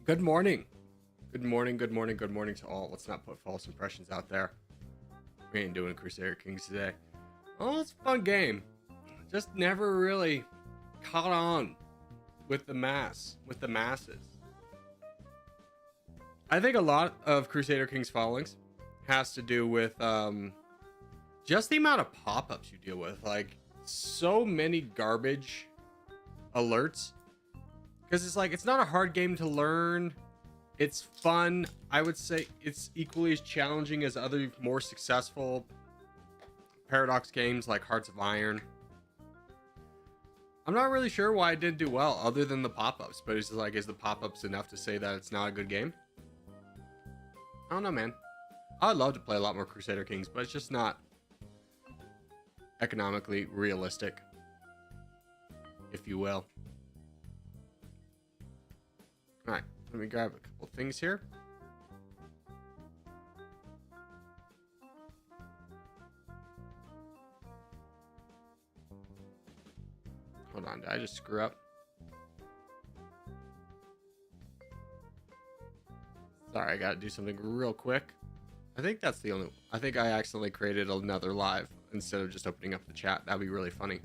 Good morning. Good morning, good morning, good morning to all. Let's not put false impressions out there. We ain't doing Crusader Kings today. Oh, it's a fun game. Just never really caught on with the masses. I think a lot of Crusader Kings followings has to do with just the amount of pop-ups you deal with. Like, so many garbage alerts. Because it's like, it's not a hard game to learn. It's fun. I would say it's equally as challenging as other more successful Paradox games like Hearts of Iron. I'm not really sure why it didn't do well other than the pop-ups, but it's like, is the pop-ups enough to say that it's not a good game? I don't know, man. I'd love to play a lot more Crusader Kings, but it's just not economically realistic, if you will. All right, let me grab a couple things here. Hold on, did I just screw up? Sorry, I gotta do something real quick. I think that's the only... I think I accidentally created another live instead of just opening up the chat. That'd be really funny.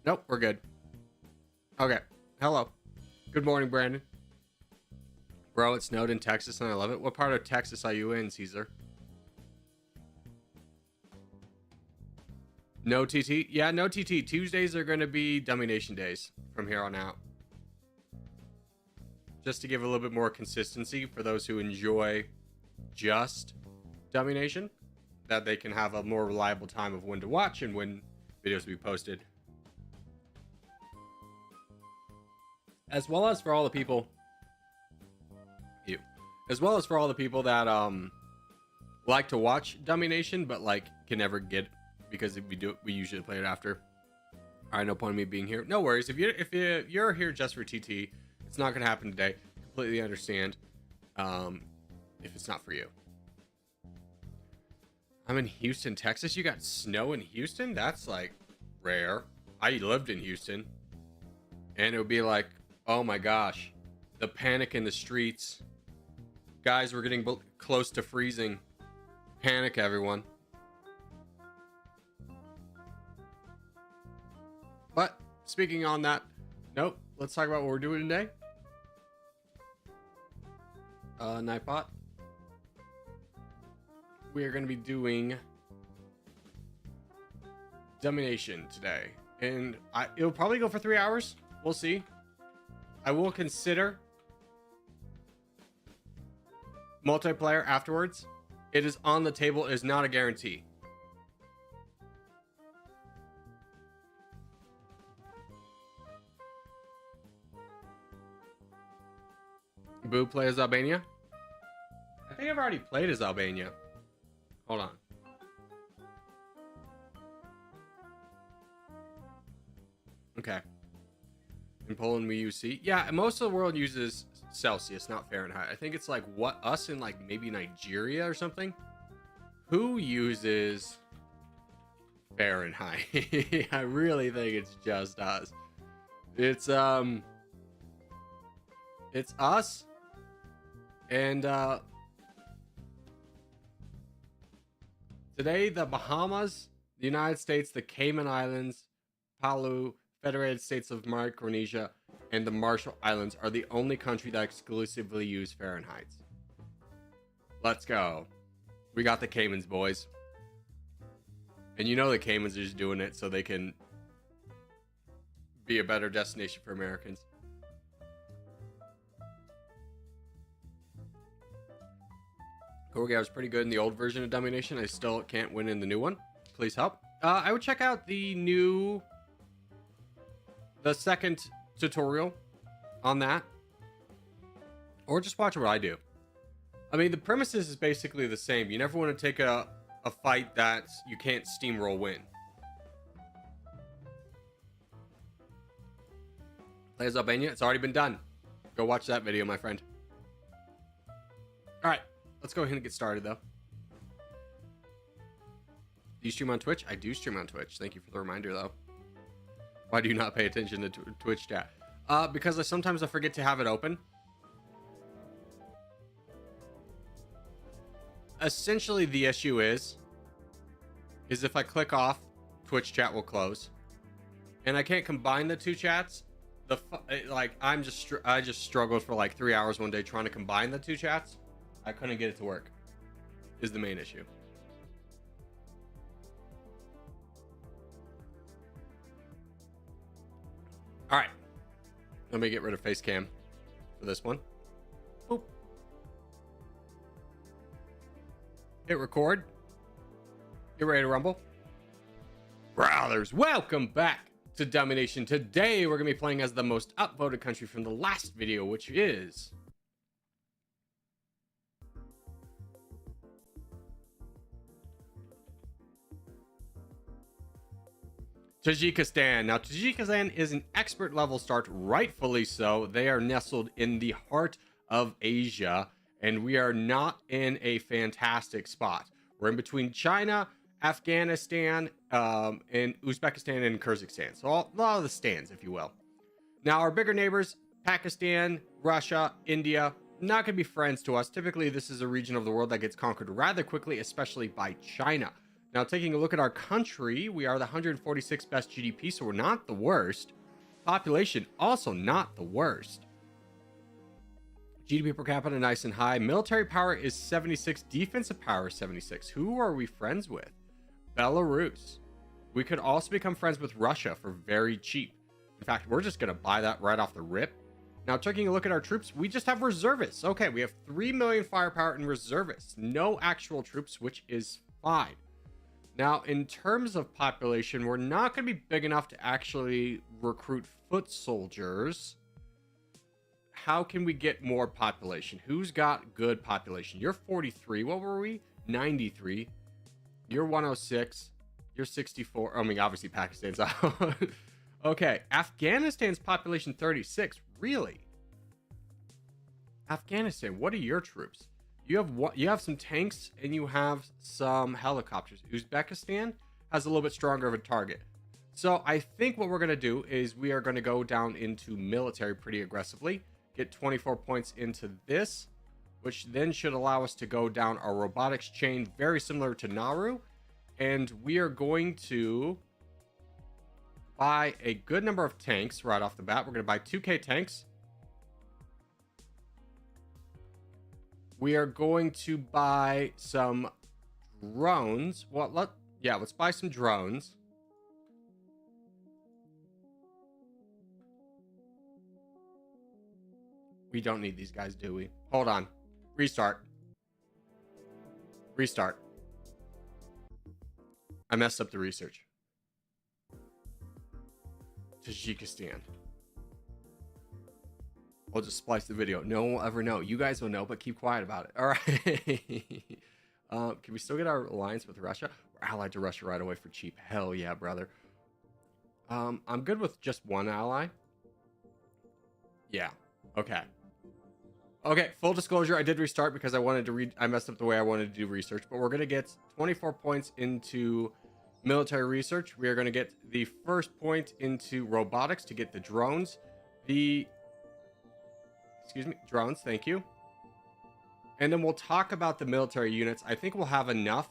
Nope, we're good. Okay, hello. Good morning, Brandon. Bro, it snowed in Texas and I love it. What part of Texas are you in, Caesar? No TT? Yeah, no TT. Tuesdays are going to be Dummynation days from here on out. Just to give a little bit more consistency for those who enjoy just Dummynation, that they can have a more reliable time of when to watch and when videos will be posted. As well as for all the people that like to watch Dummynation but like can never get, because if we usually play it after. All right, no point in me being here. No worries. If you're here just for TT, it's not gonna happen today. Completely understand. If it's not for you. I'm in Houston, Texas. You got snow in Houston? That's like rare. I lived in Houston, and it would be like, oh my gosh, the panic in the streets. Guys, we're getting close to freezing. Panic, everyone. But speaking on that note, let's talk about what we're doing today. Nightbot. We are going to be doing Dummynation today, and it'll probably go for 3 hours. We'll see. I will consider multiplayer afterwards. It is on the table. It is not a guarantee. Boo, play as Albania? I think I've already played as Albania. Hold on. Okay. In Poland we use C. Yeah, most of the world uses Celsius, not Fahrenheit. I think it's like us in like maybe Nigeria or something. Who uses Fahrenheit? I really think it's just us. It's us and today the Bahamas, the United States, the Cayman Islands, Palau, Federated States of Micronesia, and the Marshall Islands are the only country that exclusively use Fahrenheit. Let's go. We got the Caymans, boys. And you know the Caymans are just doing it so they can be a better destination for Americans. Corgi, I was pretty good in the old version of Dummynation. I still can't win in the new one. Please help. I would check out the second tutorial on that, or just watch what I do. I mean, the premises is basically the same. You never want to take a fight that you can't steamroll win. Play as Albania. It's already been done. Go watch that video, my friend. All right, let's go ahead and get started, though. Do you stream on Twitch? I do stream on Twitch. Thank you for the reminder, though. Why do you not pay attention to Twitch chat? Because sometimes I forget to have it open. essentially the issue is if I click off, Twitch chat will close, and I can't combine the two chats. Like I just struggled for like 3 hours one day trying to combine the two chats. I couldn't get it to work. Is the main issue. All right, let me get rid of face cam for this one. Boop. Hit record. Get ready to rumble. Brothers, welcome back to Dummynation. Today we're gonna be playing as the most upvoted country from the last video, which is Tajikistan. Now, Tajikistan is an expert level start, rightfully so. They are nestled in the heart of Asia, and we are not in a fantastic spot. We're in between China, Afghanistan, and Uzbekistan and Kyrgyzstan. So a lot of the stands, if you will. Now, our bigger neighbors, Pakistan, Russia, India, not going to be friends to us. Typically, this is a region of the world that gets conquered rather quickly, especially by China. Now, taking a look at our country, we are the 146th best GDP, so we're not the worst. Population, also not the worst. GDP per capita, nice and high. Military power is 76. Defensive power is 76. Who are we friends with? Belarus. We could also become friends with Russia for very cheap. In fact, we're just going to buy that right off the rip. Now, taking a look at our troops, we just have reservists. Okay, we have 3 million firepower and reservists. No actual troops, which is fine. Now, in terms of population, we're not going to be big enough to actually recruit foot soldiers. How can we get more population? Who's got good population? You're 43. What were we? 93. You're 106. You're 64. I mean, obviously Pakistan's out. Okay, Afghanistan's population 36. Really? Afghanistan, what are your troops? You have some tanks and you have some helicopters. Uzbekistan has a little bit stronger of a target. So I think what we're going to do is we are going to go down into military pretty aggressively, get 24 points into this, which then should allow us to go down our robotics chain, very similar to Nauru. And we are going to buy a good number of tanks right off the bat. We're going to buy 2K tanks. We are going to buy some drones. Well, let's buy some drones. We don't need these guys, do we? Hold on. Restart. Restart. I messed up the research. Tajikistan. We'll just splice the video. No one will ever know. You guys will know, but keep quiet about it. All right. Can we still get our alliance with Russia? We're allied to Russia right away for cheap. Hell yeah, brother. I'm good with just one ally. Yeah. Okay. Okay, full disclosure, I did restart because I wanted to I messed up the way I wanted to do research, but we're going to get 24 points into military research. We are going to get the first point into robotics to get the drones. Drones, thank you. And then we'll talk about the military units. I think we'll have enough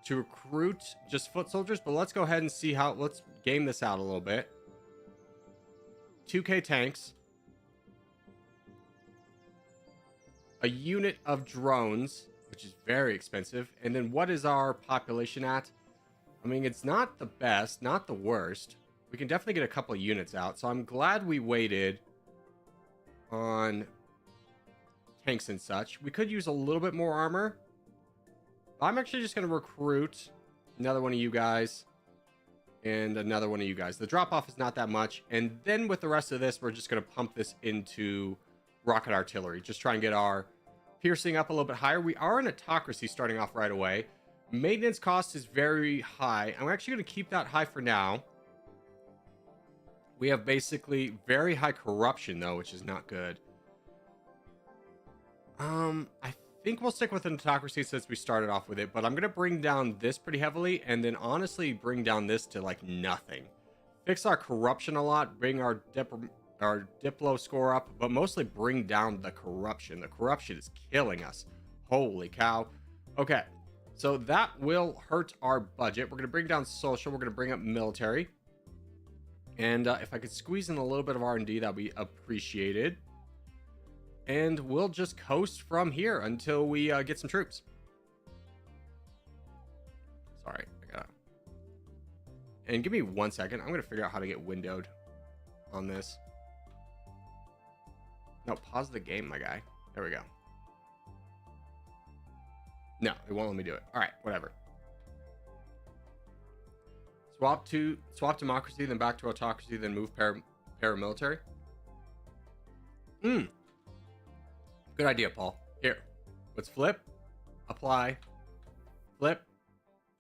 to recruit just foot soldiers, but let's go ahead and see let's game this out a little bit. 2K tanks. A unit of drones, which is very expensive. And then what is our population at? I mean, it's not the best, not the worst. We can definitely get a couple of units out. So I'm glad we waited on tanks and such. We could use a little bit more armor. I'm actually just going to recruit another one of you guys and another one of you guys. The drop off is not that much. And then with the rest of this, we're just going to pump this into rocket artillery. Just try and get our piercing up a little bit higher. We are an autocracy starting off right away. Maintenance cost is very high. I'm actually going to keep that high for now. We have basically very high corruption though, which is not good. I think we'll stick with an autocracy since we started off with it, but I'm going to bring down this pretty heavily and then honestly bring down this to like nothing. Fix our corruption a lot, bring our Diplo score up, but mostly bring down the corruption. The corruption is killing us. Holy cow. Okay, so that will hurt our budget. We're going to bring down social. We're going to bring up military. And if I could squeeze in a little bit of R&D, that would be appreciated. And we'll just coast from here until we get some troops. Sorry, I gotta... And give me 1 second. I'm going to figure out how to get windowed on this. No, pause the game, my guy. There we go. No, it won't let me do it. All right, whatever. Swap democracy, then back to autocracy, then move paramilitary. Good idea, Paul. Here, let's flip, apply, flip,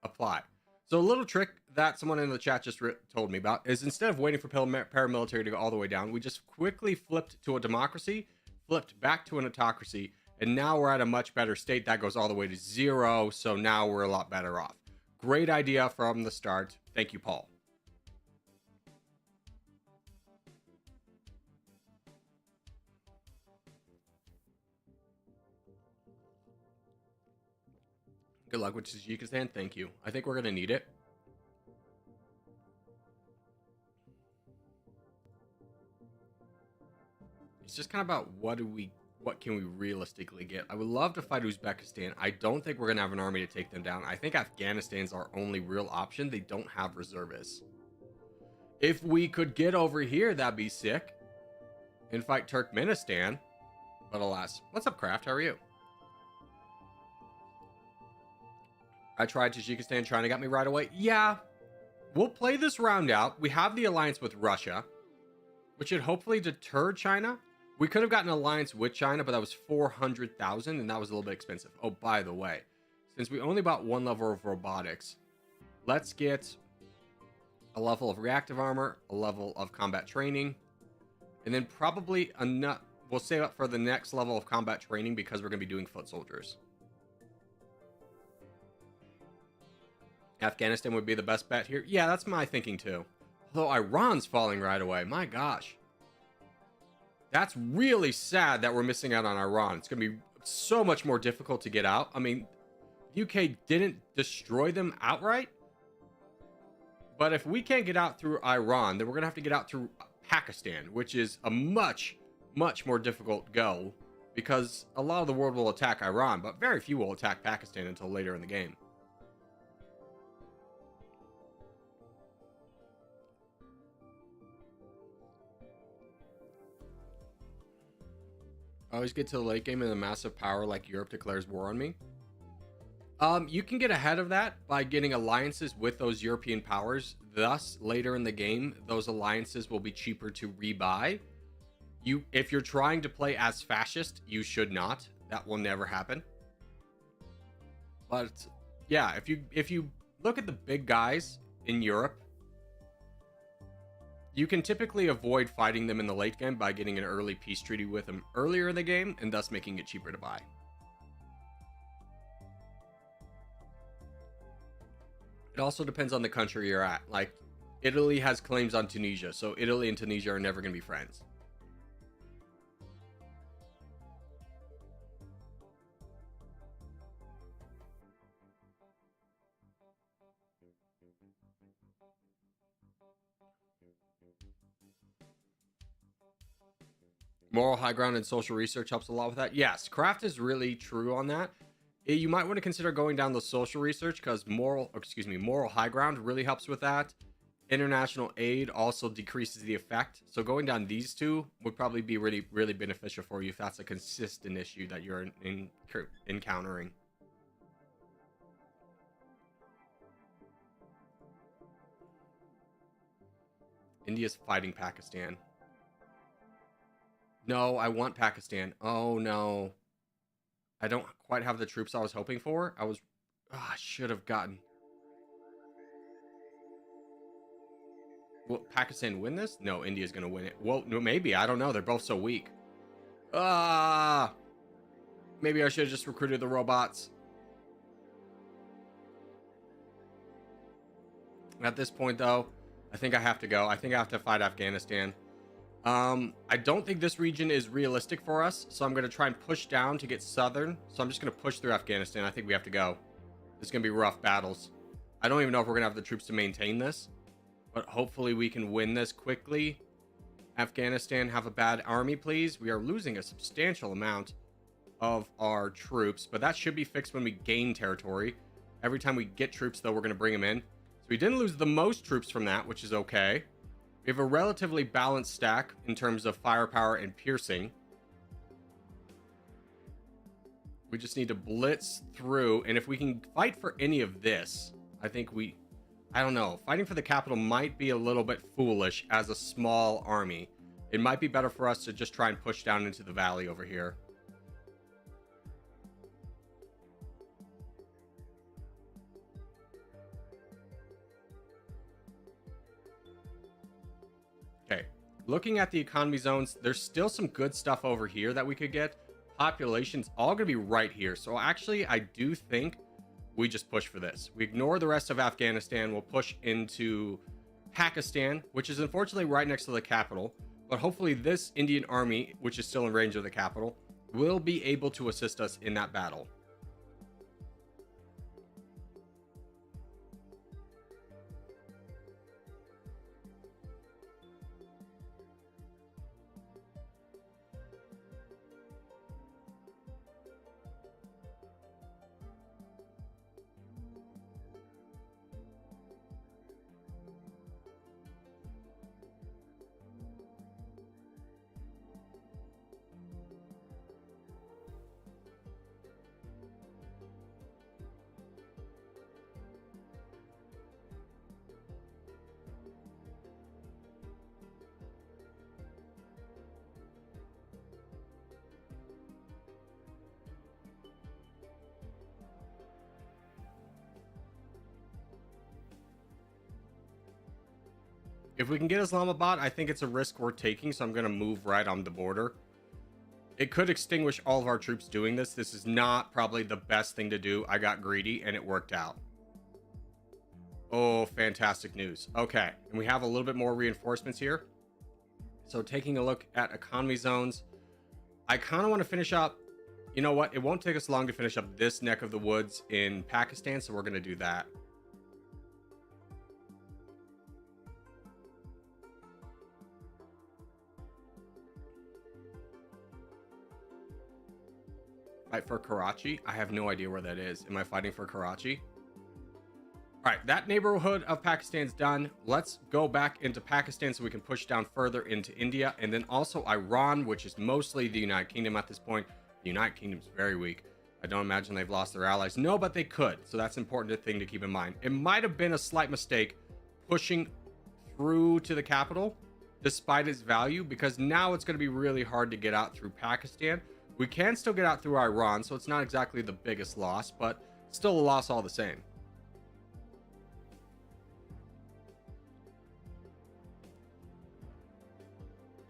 apply. So a little trick that someone in the chat just told me about is instead of waiting for paramilitary to go all the way down, we just quickly flipped to a democracy, flipped back to an autocracy, and now we're at a much better state. That goes all the way to 0, so now we're a lot better off. Great idea from the start. Thank you, Paul. Good luck with Tajikistan. Thank you. I think we're going to need it. It's just kind of about what can we realistically get. I would love to fight Uzbekistan. I don't think we're going to have an army to take them down. I think Afghanistan's our only real option. They don't have reservists. If we could get over here, that'd be sick. And fight Turkmenistan. But alas. What's up, Kraft? How are you? I tried Tajikistan. China got me right away. Yeah. We'll play this round out. We have the alliance with Russia, which should hopefully deter China. We could have gotten an alliance with China, but that was 400,000, and that was a little bit expensive. Oh, by the way, since we only bought 1 level of robotics, let's get a level of reactive armor, a level of combat training, and then probably enough. We'll save up for the next level of combat training because we're going to be doing foot soldiers. Afghanistan would be the best bet here. Yeah, that's my thinking too. Although Iran's falling right away. My gosh. That's really sad that we're missing out on Iran. It's going to be so much more difficult to get out. I mean, UK didn't destroy them outright. But if we can't get out through Iran, then we're going to have to get out through Pakistan, which is a much, much more difficult go because a lot of the world will attack Iran, but very few will attack Pakistan until later in the game. I always get to the late game and a massive power like Europe declares war on me. You can get ahead of that by getting alliances with those European powers. Thus, later in the game, those alliances will be cheaper to rebuy. If you're trying to play as fascist, you should not. That will never happen. But yeah, if you look at the big guys in Europe, you can typically avoid fighting them in the late game by getting an early peace treaty with them earlier in the game and thus making it cheaper to buy. It also depends on the country you're at. Like, Italy has claims on Tunisia, so Italy and Tunisia are never going to be friends. Moral high ground and social research helps a lot with that. Yes, Craft is really true on that. You might want to consider going down the social research because moral high ground really helps with that. International aid also decreases the effect. So going down these two would probably be really, really beneficial for you if that's a consistent issue that you're encountering. India's fighting Pakistan. No, I want Pakistan. Oh, no. I don't quite have the troops I was hoping for. I should have gotten... Will Pakistan win this? No, India's going to win it. Well, no, maybe. I don't know. They're both so weak. Maybe I should have just recruited the robots. At this point, though, I think I have to go. I think I have to fight Afghanistan. I don't think this region is realistic for us, so I'm going to try and push down to get southern. So I'm just going to push through Afghanistan. I think we have to go. It's going to be rough battles. I don't even know if we're going to have the troops to maintain this, but hopefully we can win this quickly. Afghanistan, have a bad army, please. We are losing a substantial amount of our troops, but that should be fixed when we gain territory. Every time we get troops, though, we're going to bring them in. So we didn't lose the most troops from that, which is okay. We have a relatively balanced stack in terms of firepower and piercing. We just need to blitz through, and if we can fight for any of this, I think I don't know. Fighting for the capital might be a little bit foolish as a small army. It might be better for us to just try and push down into the valley over here. Okay, looking at the economy zones, there's still some good stuff over here that we could get. Population's all going to be right here. So actually, I do think we just push for this. We ignore the rest of Afghanistan. We'll push into Pakistan, which is unfortunately right next to the capital. But hopefully this Indian army, which is still in range of the capital, will be able to assist us in that battle. If we can get Islamabad, I think it's a risk we're taking, so I'm going to move right on the border. It could extinguish all of our troops doing this. This is not probably the best thing to do. I got greedy, and it worked out. Oh, fantastic news. Okay, and we have a little bit more reinforcements here. So taking a look at economy zones, I kind of want to finish up. You know what? It won't take us long to finish up this neck of the woods in Pakistan, so we're going to do that. Fight for Karachi? I have no idea where that is. Am I fighting for Karachi? All right, that neighborhood of Pakistan's done. Let's go back into Pakistan so we can push down further into India, and then also Iran, which is mostly the United Kingdom at this point. The United Kingdom's very weak. I don't imagine they've lost their allies. No, but they could. So that's an important thing to keep in mind. It might have been a slight mistake pushing through to the capital, despite its value, because now it's going to be really hard to get out through Pakistan. We can still get out through Iran, so it's not exactly the biggest loss, but still a loss all the same.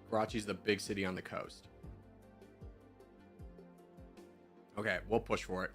Karachi's the big city on the coast. Okay, we'll push for it.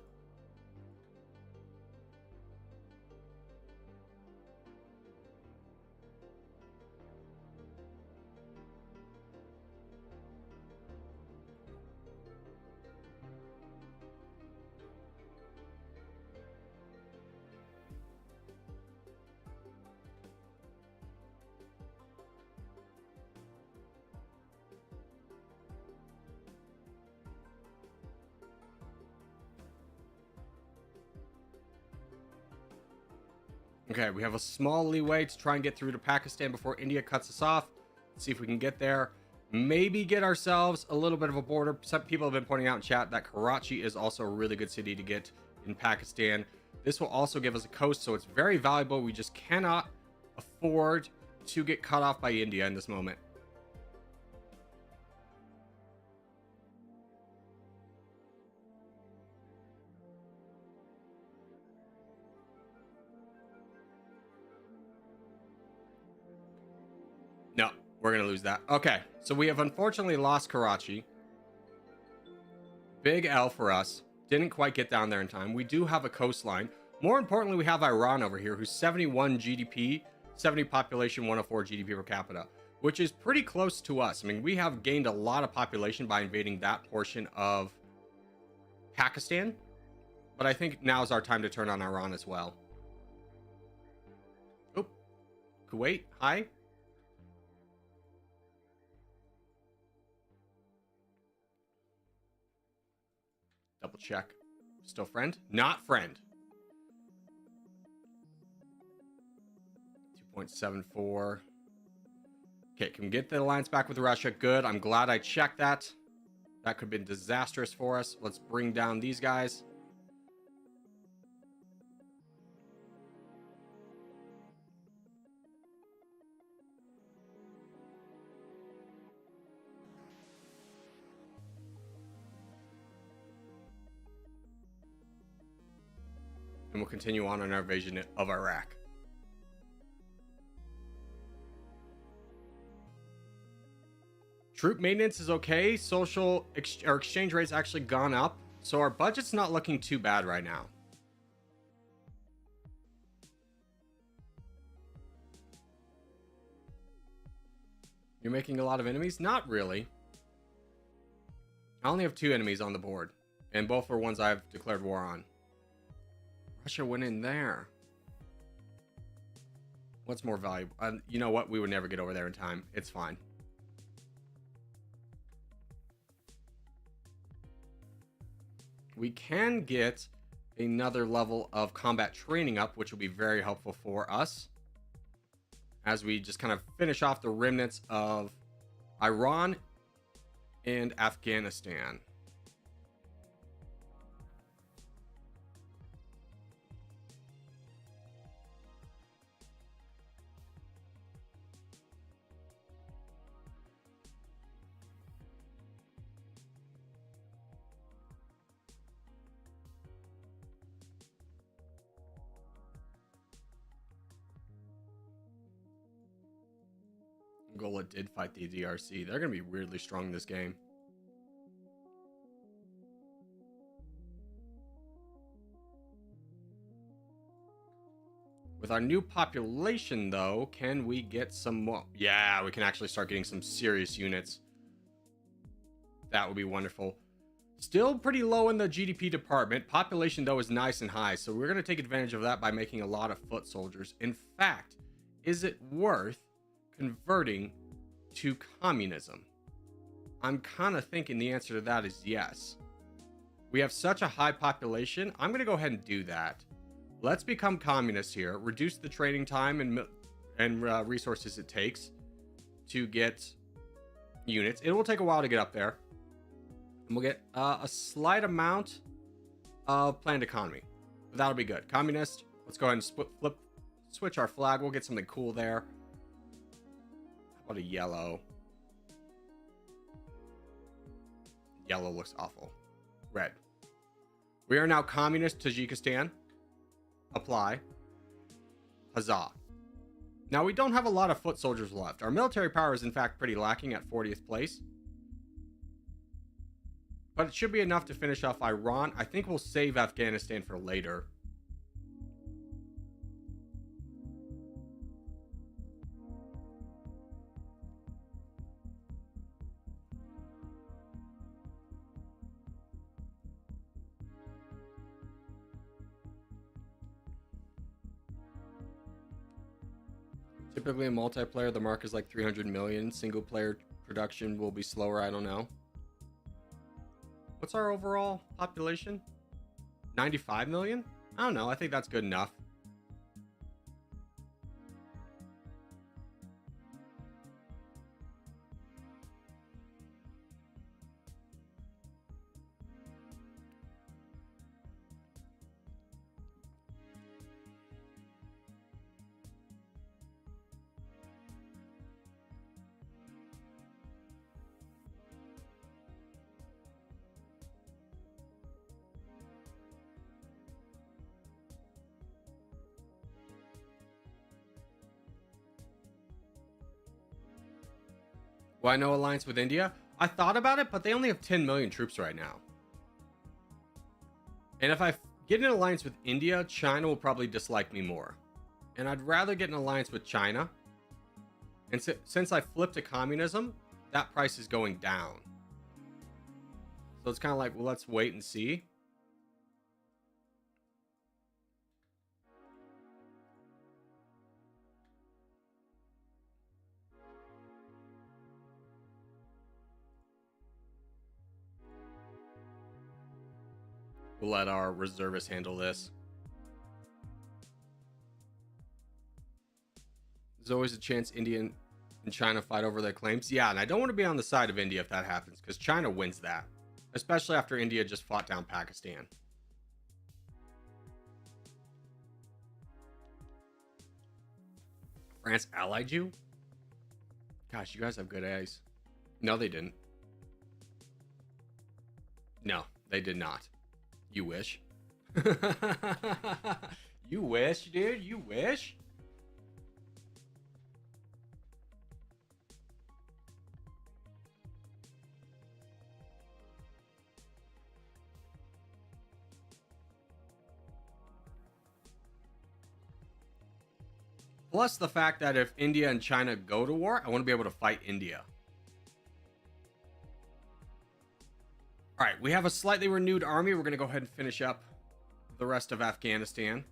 Okay, we have a small leeway to try and get through to Pakistan before India cuts us off. Let's see if we can get there. Maybe get ourselves a little bit of a border. Some people have been pointing out in chat that Karachi is also a really good city to get in Pakistan. This will also give us a coast, so it's very valuable. We just cannot afford to get cut off by India in this moment. No, we're going to lose that. Okay, so we have unfortunately lost Karachi. Big L for us. Didn't quite get down there in time. We do have a coastline. More importantly, we have Iran over here, who's 71 GDP, 70 population, 104 GDP per capita. which is pretty close to us. I mean, we have gained a lot of population by invading that portion of Pakistan, but I think now is our time to turn on Iran as well. Oh, Kuwait, hi. Double check. Still friend? Not friend. 2.74. Okay, can we get the alliance back with Russia? Good. I'm glad I checked that. That could have been disastrous for us. Let's bring down these guys. And we'll continue on our invasion of Iraq. Troop maintenance is okay. Social our exchange rate's actually gone up. So our budget's not looking too bad right now. You're making a lot of enemies? Not really. I only have 2 enemies on the board. And both are ones I've declared war on. Russia went in there. What's more valuable? You know what? We would never get over there in time. It's fine. We can get another level of combat training up, which will be very helpful for us as we just kind of finish off the remnants of Iran and Afghanistan. Angola did fight the DRC. They're going to be weirdly strong in this game. With our new population, though, can we get some more? Yeah, we can actually start getting some serious units. That would be wonderful. Still pretty low in the GDP department. Population, though, is nice and high. So we're going to take advantage of that by making a lot of foot soldiers. In fact, is it worth converting to communism? I'm kind of thinking the answer to that is yes. We have such a high population. I'm going to go ahead and do that. Let's become communists here. Reduce the training time and resources it takes to get units. It will take a while to get up there. And we'll get a slight amount of planned economy. That'll be good. Communist. Let's go ahead and switch our flag. We'll get something cool there. How about a yellow? Yellow looks awful. Red. We are now communist Tajikistan. Apply. Huzzah. Now, we don't have a lot of foot soldiers left. Our military power is, in fact, pretty lacking at 40th place. But it should be enough to finish off Iran. I think we'll save Afghanistan for later. Typically in multiplayer, the mark is like 300 million. Single player production will be slower. I don't know. What's our overall population? 95 million? I don't know. I think that's good enough. Why no alliance with India? I thought about it, but they only have 10 million troops right now. And if I get an alliance with India, China will probably dislike me more. And I'd rather get an alliance with China. And since I flipped to communism, that price is going down. So it's kind of like, well, let's wait and see. We'll let our reservists handle this. There's always a chance India and China fight over their claims. Yeah, and I don't want to be on the side of India if that happens, because China wins that. Especially after India just fought down Pakistan. France allied you? Gosh, you guys have good eyes. No, they didn't. No, they did not. You wish. You wish, dude. You wish. Plus the fact that if India and China go to war, I want to be able to fight India. All right, we have a slightly renewed army. We're going to go ahead and finish up the rest of Afghanistan.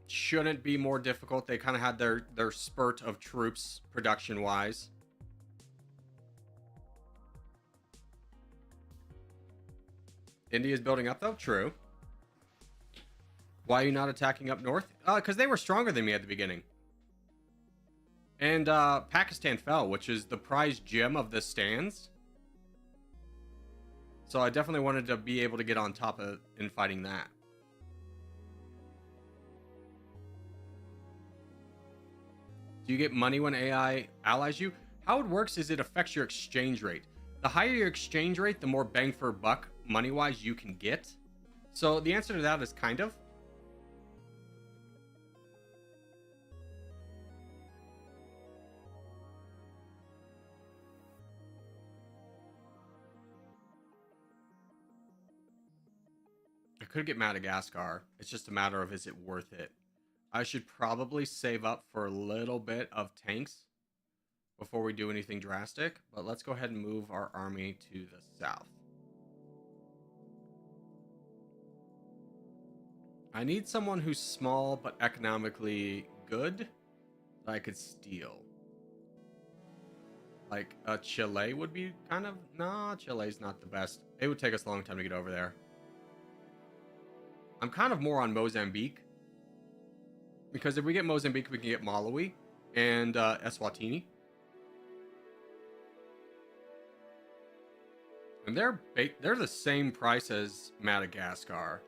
Shouldn't be more difficult. They kind of had their spurt of troops production-wise. India's building up, though? True. Why are you not attacking up north? Because they were stronger than me at the beginning. And Pakistan fell, which is the prized gem of the stands. So I definitely wanted to be able to get on top of in fighting that. Do you get money when AI allies you? How it works is it affects your exchange rate. The higher your exchange rate, the more bang for buck money-wise you can get. So the answer to that is kind of. I could get Madagascar. It's just a matter of, is it worth it? I should probably save up for a little bit of tanks before we do anything drastic. But let's go ahead and move our army to the south. I need someone who's small but economically good that I could steal. Like Chile would be kind of... Nah, Chile's not the best. It would take us a long time to get over there. I'm kind of more on Mozambique. Because if we get Mozambique, we can get Malawi and Eswatini. And they're the same price as Madagascar.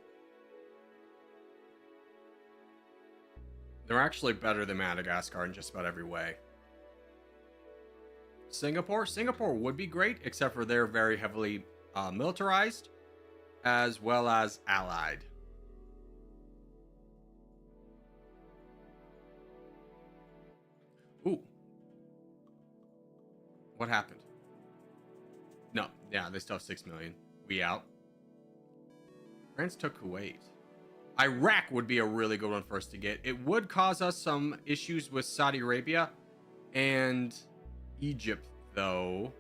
They're actually better than Madagascar in just about every way. Singapore would be great, except for they're very heavily militarized, as well as allied. Ooh. What happened? No, yeah, they still have 6 million. We out. France took Kuwait. Iraq would be a really good one for us to get. It would cause us some issues with Saudi Arabia and Egypt, though.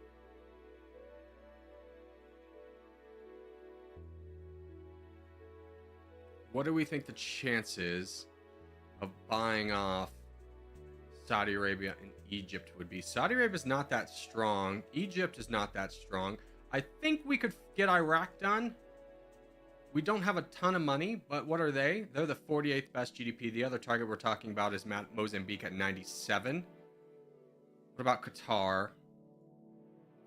What do we think the chances of buying off Saudi Arabia and Egypt would be? Saudi Arabia is not that strong. Egypt is not that strong. I think we could get Iraq done. We don't have a ton of money, but what are they? They're the 48th best GDP. The other target we're talking about is Mozambique at 97. What about Qatar?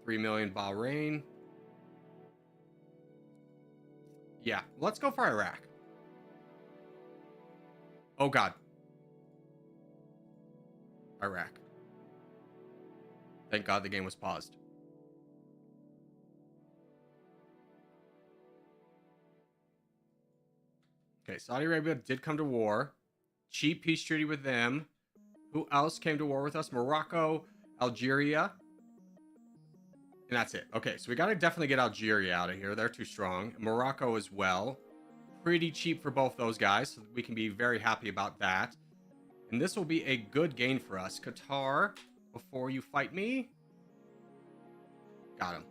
3 million. Bahrain. Yeah, let's go for Iraq. Oh, God. Iraq. Thank God the game was paused. Okay, Saudi Arabia did come to war. Cheap peace treaty with them. Who else came to war with us? Morocco, Algeria. And that's it. Okay, so we got to definitely get Algeria out of here. They're too strong. Morocco as well. Pretty cheap for both those guys, so we can be very happy about that. And this will be a good gain for us. Qatar. before you fight me. Got him.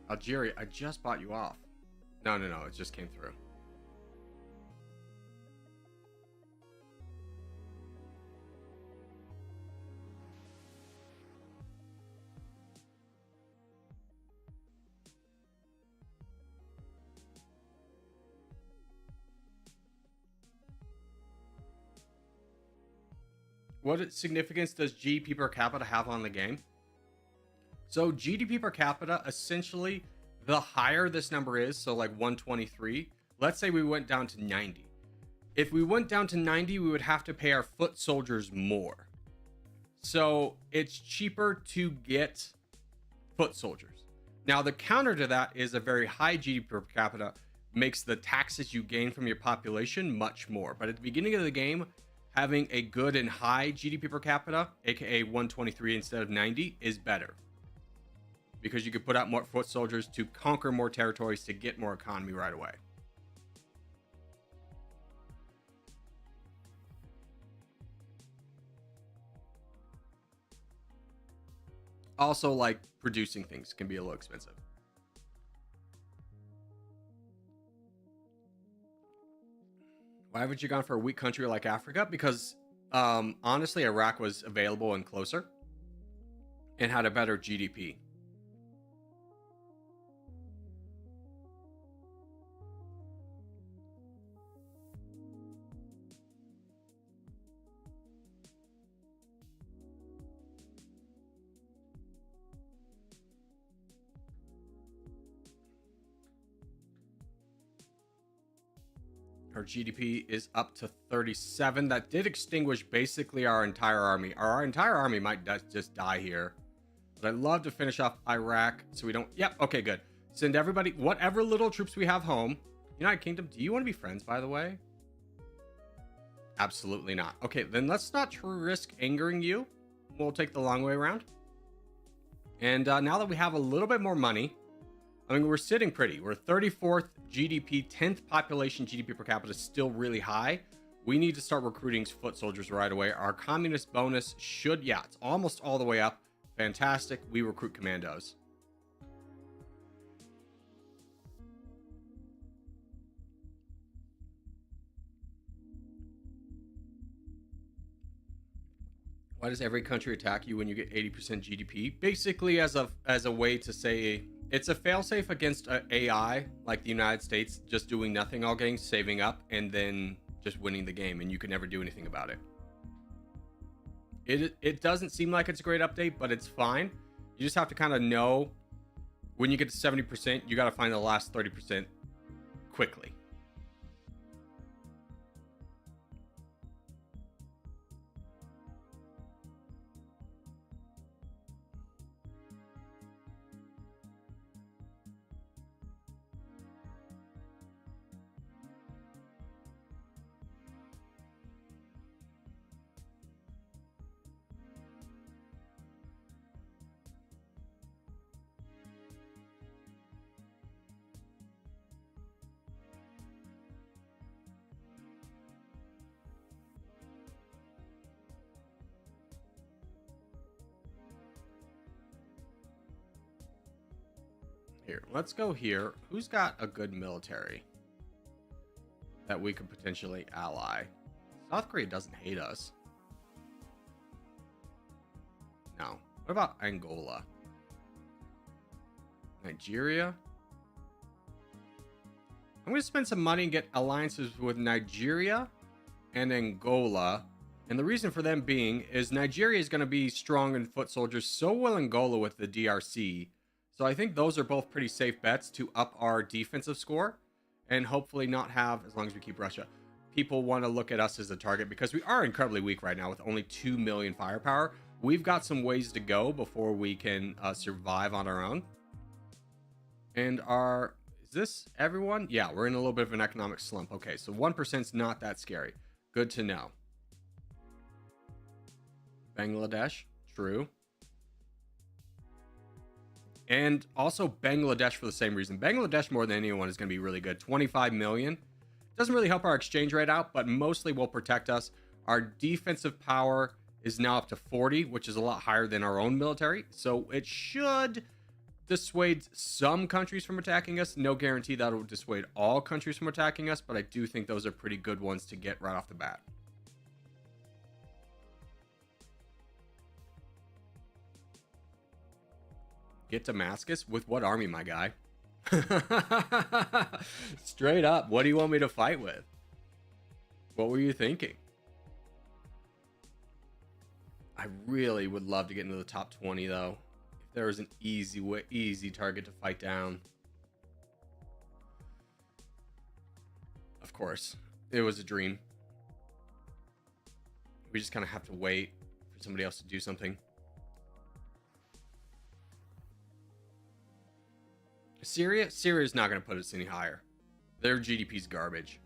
Algeria, I just bought you off. No, it just came through. What significance does GDP per capita have on the game? So GDP per capita, essentially, the higher this number is, so like 123, let's say we went down to 90. If we went down to 90, we would have to pay our foot soldiers more. So it's cheaper to get foot soldiers. Now, the counter to that is a very high GDP per capita makes the taxes you gain from your population much more. But at the beginning of the game, having a good and high GDP per capita, aka 123 instead of 90, is better. Because you could put out more foot soldiers to conquer more territories to get more economy right away. Also, like, producing things can be a little expensive. Why haven't you gone for a weak country like Africa? Because honestly, Iraq was available and closer and had a better GDP. Our GDP is up to 37. That did extinguish basically our entire army. Our entire army might just die here. But I'd love to finish off Iraq so we don't... Yep, okay, good. Send everybody, whatever little troops we have home. United Kingdom, do you want to be friends, by the way? Absolutely not. Okay, then let's not risk angering you. We'll take the long way around. And now that we have a little bit more money, I mean, we're sitting pretty. We're 34th GDP, 10th population GDP per capita, is still really high. We need to start recruiting foot soldiers right away. Our communist bonus should, yeah, it's almost all the way up. Fantastic. We recruit commandos. Why does every country attack you when you get 80% GDP? Basically, as a way to say it's a failsafe against AI, like the United States, just doing nothing all game, saving up, and then just winning the game, and you can never do anything about it. It doesn't seem like it's a great update, but it's fine. You just have to kind of know when you get to 70%, you got to find the last 30% quickly. Here, let's go here. Who's got a good military that we could potentially ally? South Korea doesn't hate us. No. What about Angola? Nigeria? I'm going to spend some money and get alliances with Nigeria and Angola. And the reason for them being is Nigeria is going to be strong in foot soldiers. So will Angola with the DRC. So I think those are both pretty safe bets to up our defensive score and hopefully not have, as long as we keep Russia, people want to look at us as a target because we are incredibly weak right now with only 2 million firepower. We've got some ways to go before we can survive on our own. And is this everyone? Yeah, we're in a little bit of an economic slump. Okay, so 1% is not that scary. Good to know. Bangladesh, true. And also Bangladesh for the same reason. Bangladesh, more than anyone, is going to be really good. 25 million. Doesn't really help our exchange rate out, but mostly will protect us. Our defensive power is now up to 40, which is a lot higher than our own military. So it should dissuade some countries from attacking us. No guarantee that it will dissuade all countries from attacking us, but I do think those are pretty good ones to get right off the bat. Get Damascus? With what army, my guy? Straight up, what do you want me to fight with? What were you thinking? I really would love to get into the top 20 though. If there was an easy target to fight down. Of course, it was a dream. We just kind of have to wait for somebody else to do something. Syria's not going to put us any higher. Their GDP's garbage.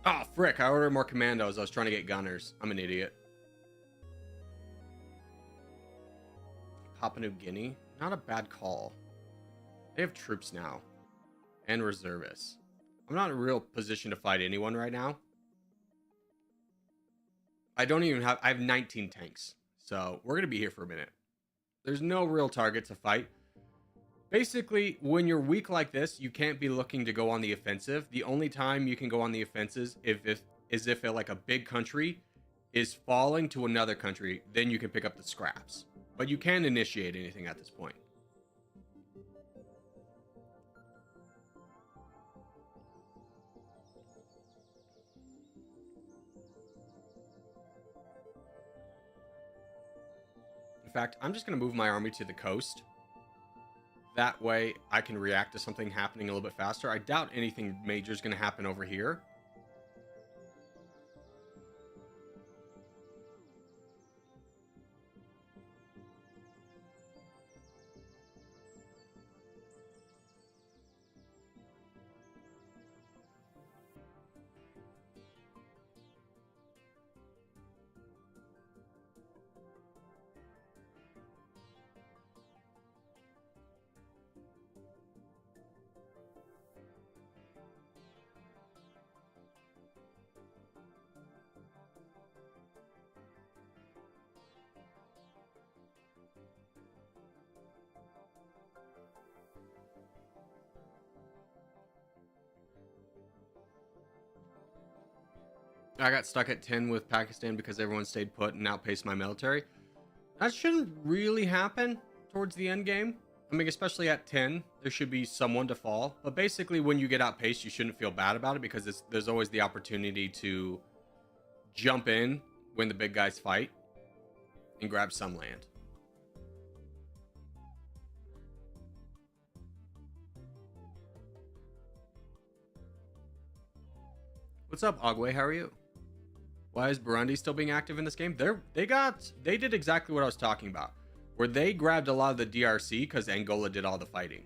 Oh, frick. I ordered more commandos. I was trying to get gunners. I'm an idiot. Papua New Guinea. Not a bad call. They have troops now. And reservists. I'm not in a real position to fight anyone right now. I have 19 tanks. So we're going to be here for a minute. There's no real target to fight. Basically, when you're weak like this, you can't be looking to go on the offensive. The only time you can go on the offensive is if like a big country is falling to another country, then you can pick up the scraps. But you can't initiate anything at this point. In fact, I'm just going to move my army to the coast. That way, I can react to something happening a little bit faster. I doubt anything major is going to happen over here. I got stuck at 10 with Pakistan because everyone stayed put and outpaced my military. That shouldn't really happen towards the end game. I mean, especially at 10, there should be someone to fall. But basically, when you get outpaced, you shouldn't feel bad about it because there's always the opportunity to jump in when the big guys fight and grab some land. What's up, Ogway? How are you? Why is Burundi still being active in this game? They did exactly what I was talking about, where they grabbed a lot of the DRC because Angola did all the fighting.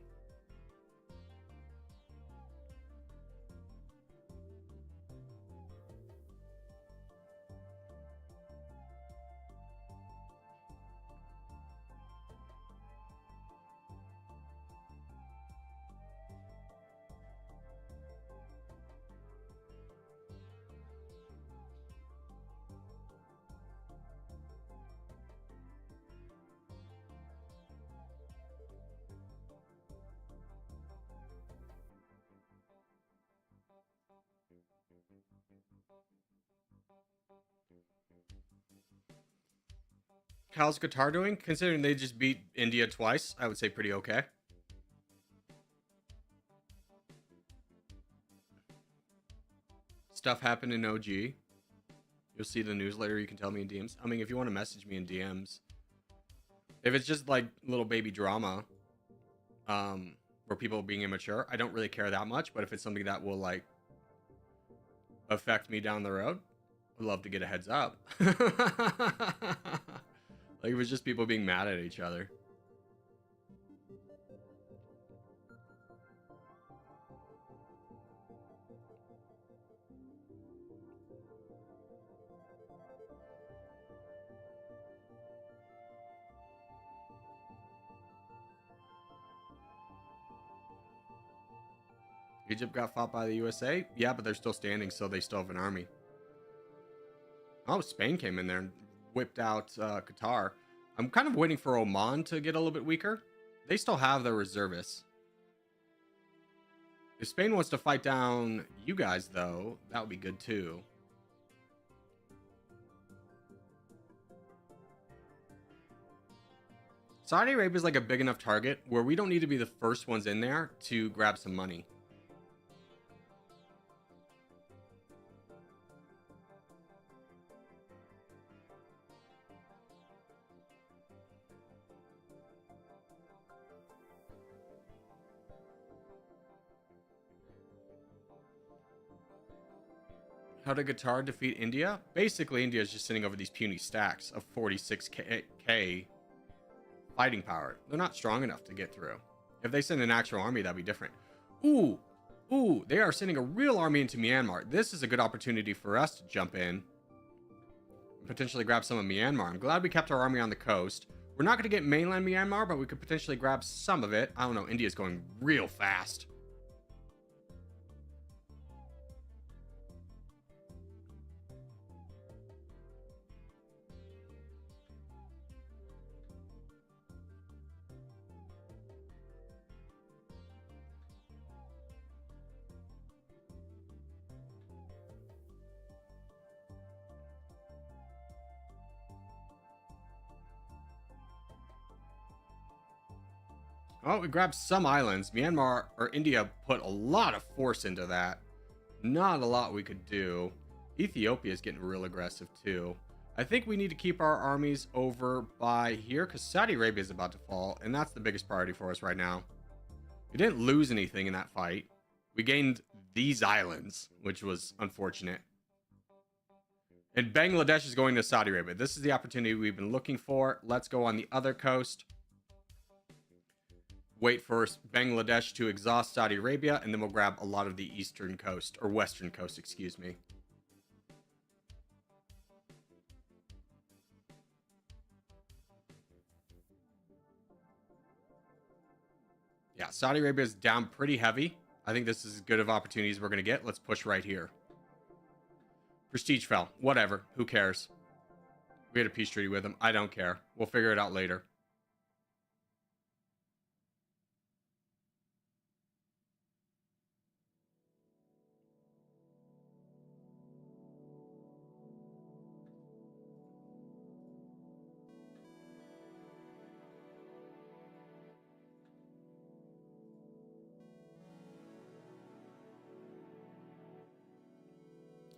How's Qatar doing? Considering they just beat India twice, I would say pretty okay. Stuff happened in OG. You'll see the news later. You can tell me in DMs. I mean, if you want to message me in DMs. If it's just like little baby drama, where people are being immature, I don't really care that much. But if it's something that will like affect me down the road, Would love to get a heads up. Like, it was just people being mad at each other. Egypt got fought by the USA? Yeah, but they're still standing, so they still have an army. Oh, Spain came in there and whipped out Qatar. I'm kind of waiting for Oman to get a little bit weaker. They still have their reservists. If Spain wants to fight down you guys, though, that would be good too. Saudi Arabia is like a big enough target where we don't need to be the first ones in there to grab some money. How did Qatar defeat India? Basically, India is just sitting over these puny stacks of 46k fighting power. They're not strong enough to get through. If they send an actual army, that'd be different. Ooh, they are sending a real army into Myanmar. This is a good opportunity for us to jump in and potentially grab some of Myanmar. I'm glad we kept our army on the coast. We're not going to get mainland Myanmar, but we could potentially grab some of it. I don't know. India's going real fast. Oh, we grabbed some islands. Myanmar or India put a lot of force into that. Not a lot we could do. Ethiopia is getting real aggressive too. I think we need to keep our armies over by here because Saudi Arabia is about to fall, and that's the biggest priority for us right now. We didn't lose anything in that fight. We gained these islands, which was unfortunate. And Bangladesh is going to Saudi Arabia. This is the opportunity we've been looking for. Let's go on the other coast. Wait for Bangladesh to exhaust Saudi Arabia, and then we'll grab a lot of the eastern coast, or western coast, excuse me. Yeah, Saudi Arabia is down pretty heavy. I think this is as good of opportunities we're going to get. Let's push right here. Prestige fell. Whatever. Who cares? We had a peace treaty with them. I don't care. We'll figure it out later.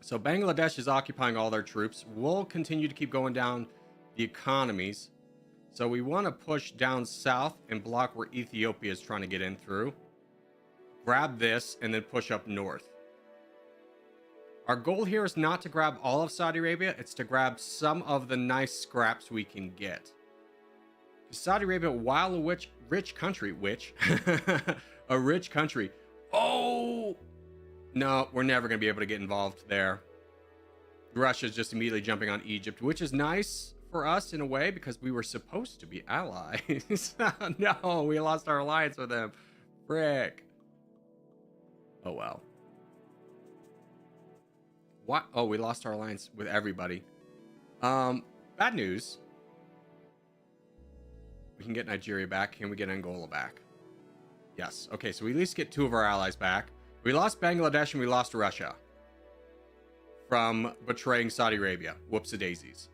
So Bangladesh is occupying all their troops. We'll continue to keep going down the economies. So we want to push down south and block where Ethiopia is trying to get in through. Grab this and then push up north. Our goal here is not to grab all of Saudi Arabia. It's to grab some of the nice scraps we can get. Saudi Arabia, while a rich country, a rich country. Oh! No, we're never going to be able to get involved there. Russia's just immediately jumping on Egypt, which is nice for us in a way because we were supposed to be allies. No, we lost our alliance with them. Frick. Oh, well. What? Oh, we lost our alliance with everybody. Bad news. We can get Nigeria back. Can we get Angola back? Yes. Okay, so we at least get 2 of our allies back. We lost Bangladesh and we lost Russia from betraying Saudi Arabia. Whoops-a-daisies.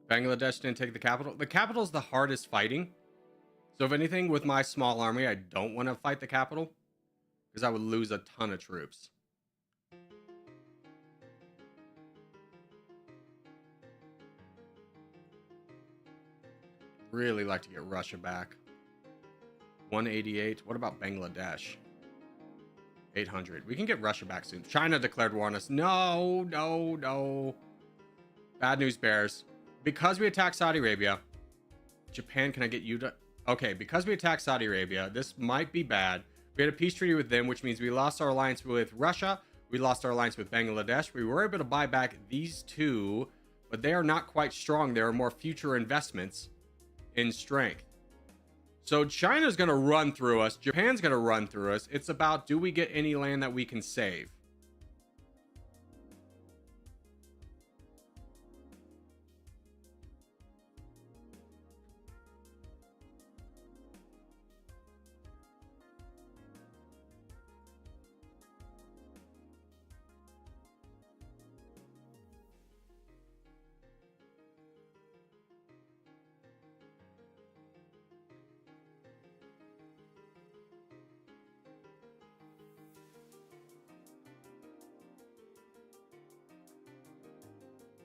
Bangladesh didn't take the capital. The capital is the hardest fighting. So if anything, with my small army, I don't want to fight the capital because I would lose a ton of troops. Really like to get Russia back. 188. What about Bangladesh? 800. We can get Russia back soon. China declared war on us. No, no, no. Bad news bears. Because we attacked Saudi Arabia. Japan, can I get you to... Okay, because we attacked Saudi Arabia, this might be bad. We had a peace treaty with them, which means we lost our alliance with Russia. We lost our alliance with Bangladesh. We were able to buy back these two, but they are not quite strong. There are more future investments in strength. So China's going to run through us. Japan's going to run through us. It's about, do we get any land that we can save?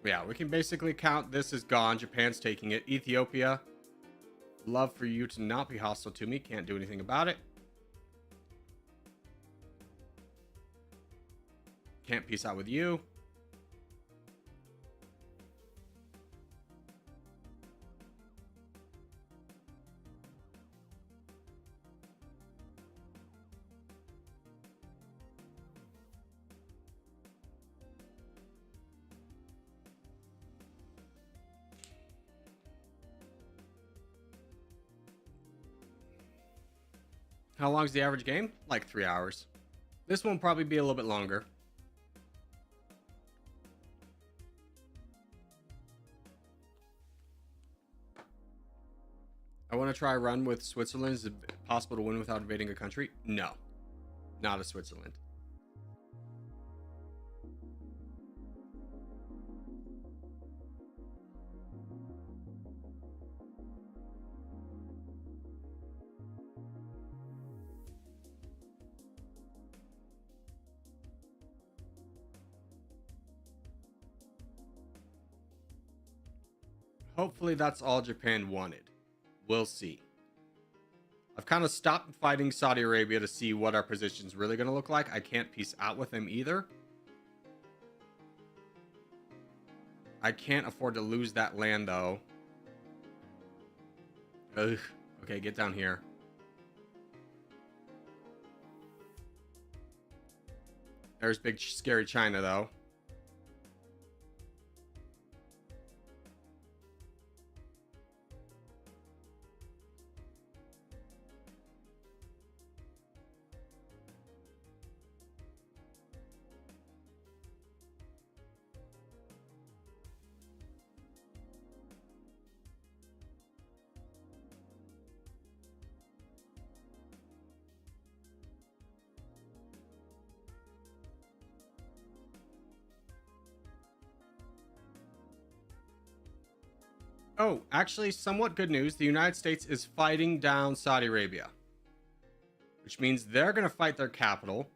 Yeah, we can basically count this is gone. Japan's taking it. Ethiopia, love for you to not be hostile to me. Can't do anything about it. Can't peace out with you. How long is the average game? Like 3 hours. This one will probably be a little bit longer. I want to try a run with Switzerland. Is it possible to win without invading a country? No. Not a Switzerland. Hopefully that's all Japan wanted. We'll see. I've kind of stopped fighting Saudi Arabia to see what our position's really going to look like. I can't peace out with them either. I can't afford to lose that land, though. Ugh. Okay, get down here. There's big, scary China, though. Oh, actually, somewhat good news. The United States is fighting down Saudi Arabia, which means they're going to fight their capital.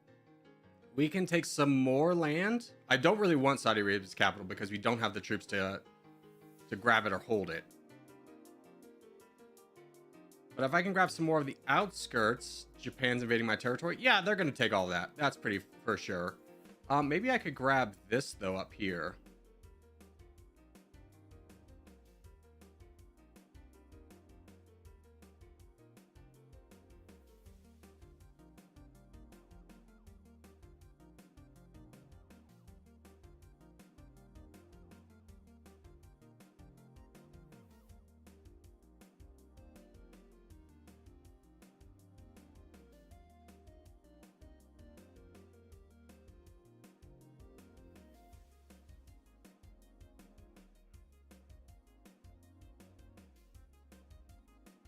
We can take some more land. I don't really want Saudi Arabia's capital because we don't have the troops to grab it or hold it. But if I can grab some more of the outskirts, Japan's invading my territory. Yeah, they're going to take all that. That's pretty for sure. Maybe I could grab this, though, up here.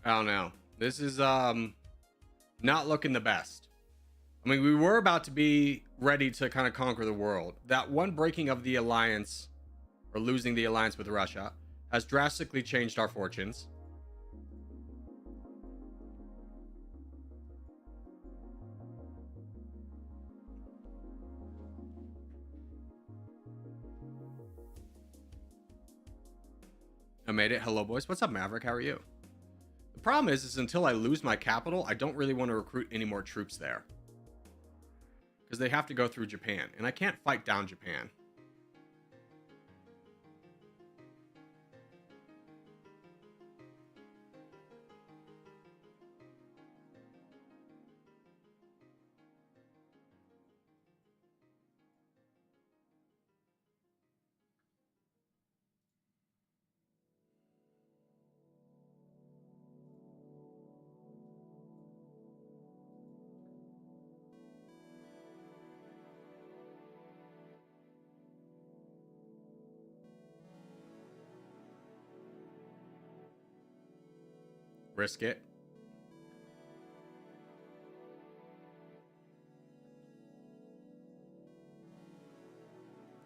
I don't know. This is not looking the best. I mean, we were about to be ready to kind of conquer the world. That one breaking of the alliance, or losing the alliance with Russia, has drastically changed our fortunes. I made it. Hello, boys. What's up, Maverick? How are you? The problem is until I lose my capital, I don't really want to recruit any more troops there. Because they have to go through Japan, and I can't fight down Japan. Risk it.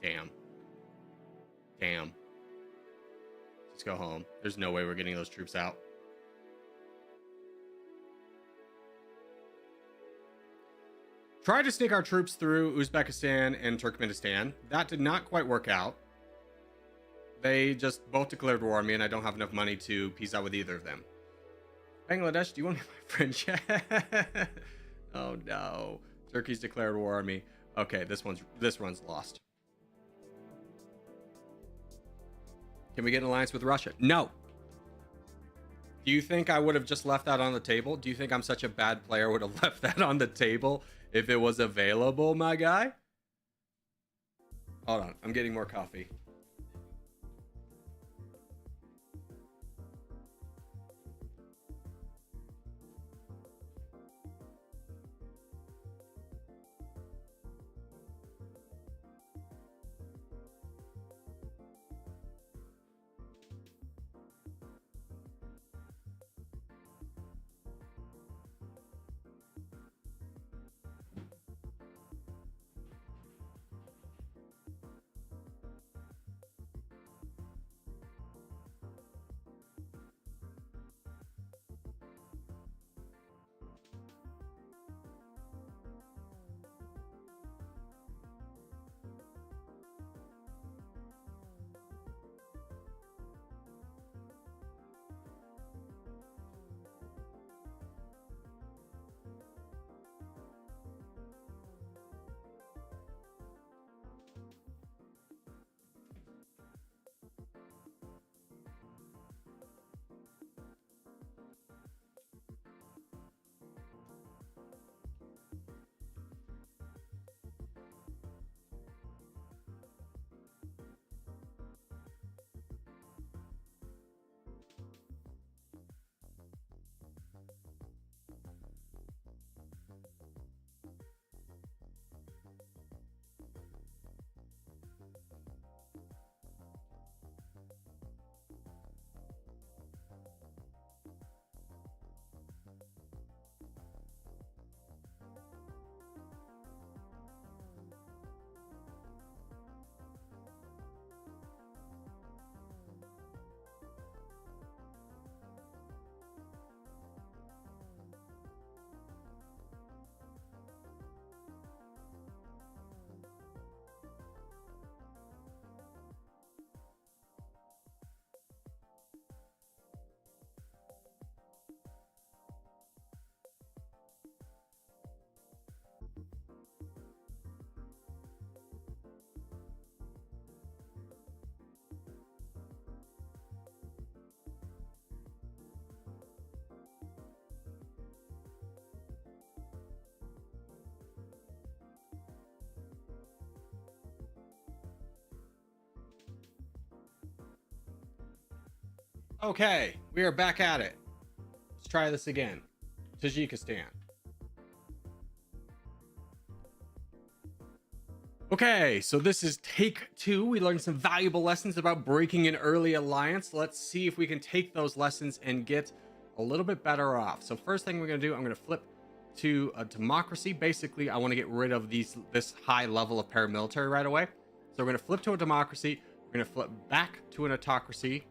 Damn. Let's go home. There's no way we're getting those troops out. Tried to sneak our troops through Uzbekistan and Turkmenistan. That did not quite work out. They just both declared war on me, and I don't have enough money to peace out with either of them. Bangladesh, do you want to be my friend? Oh no. Turkey's declared war on me. Okay, this one's lost. Can we get an alliance with Russia? No. Do you think I would have just left that on the table? Do you think I'm such a bad player would have left that on the table if it was available, my guy? Hold on, I'm getting more coffee. Okay, we are back at it. Let's try this again. Tajikistan. Okay, so this is take 2. We learned some valuable lessons about breaking an early alliance. Let's see if we can take those lessons and get a little bit better off. So first thing we're going to do, I'm going to flip to a democracy. Basically, I want to get rid of this high level of paramilitary right away. So we're going to flip to a democracy. We're going to flip back to an autocracy.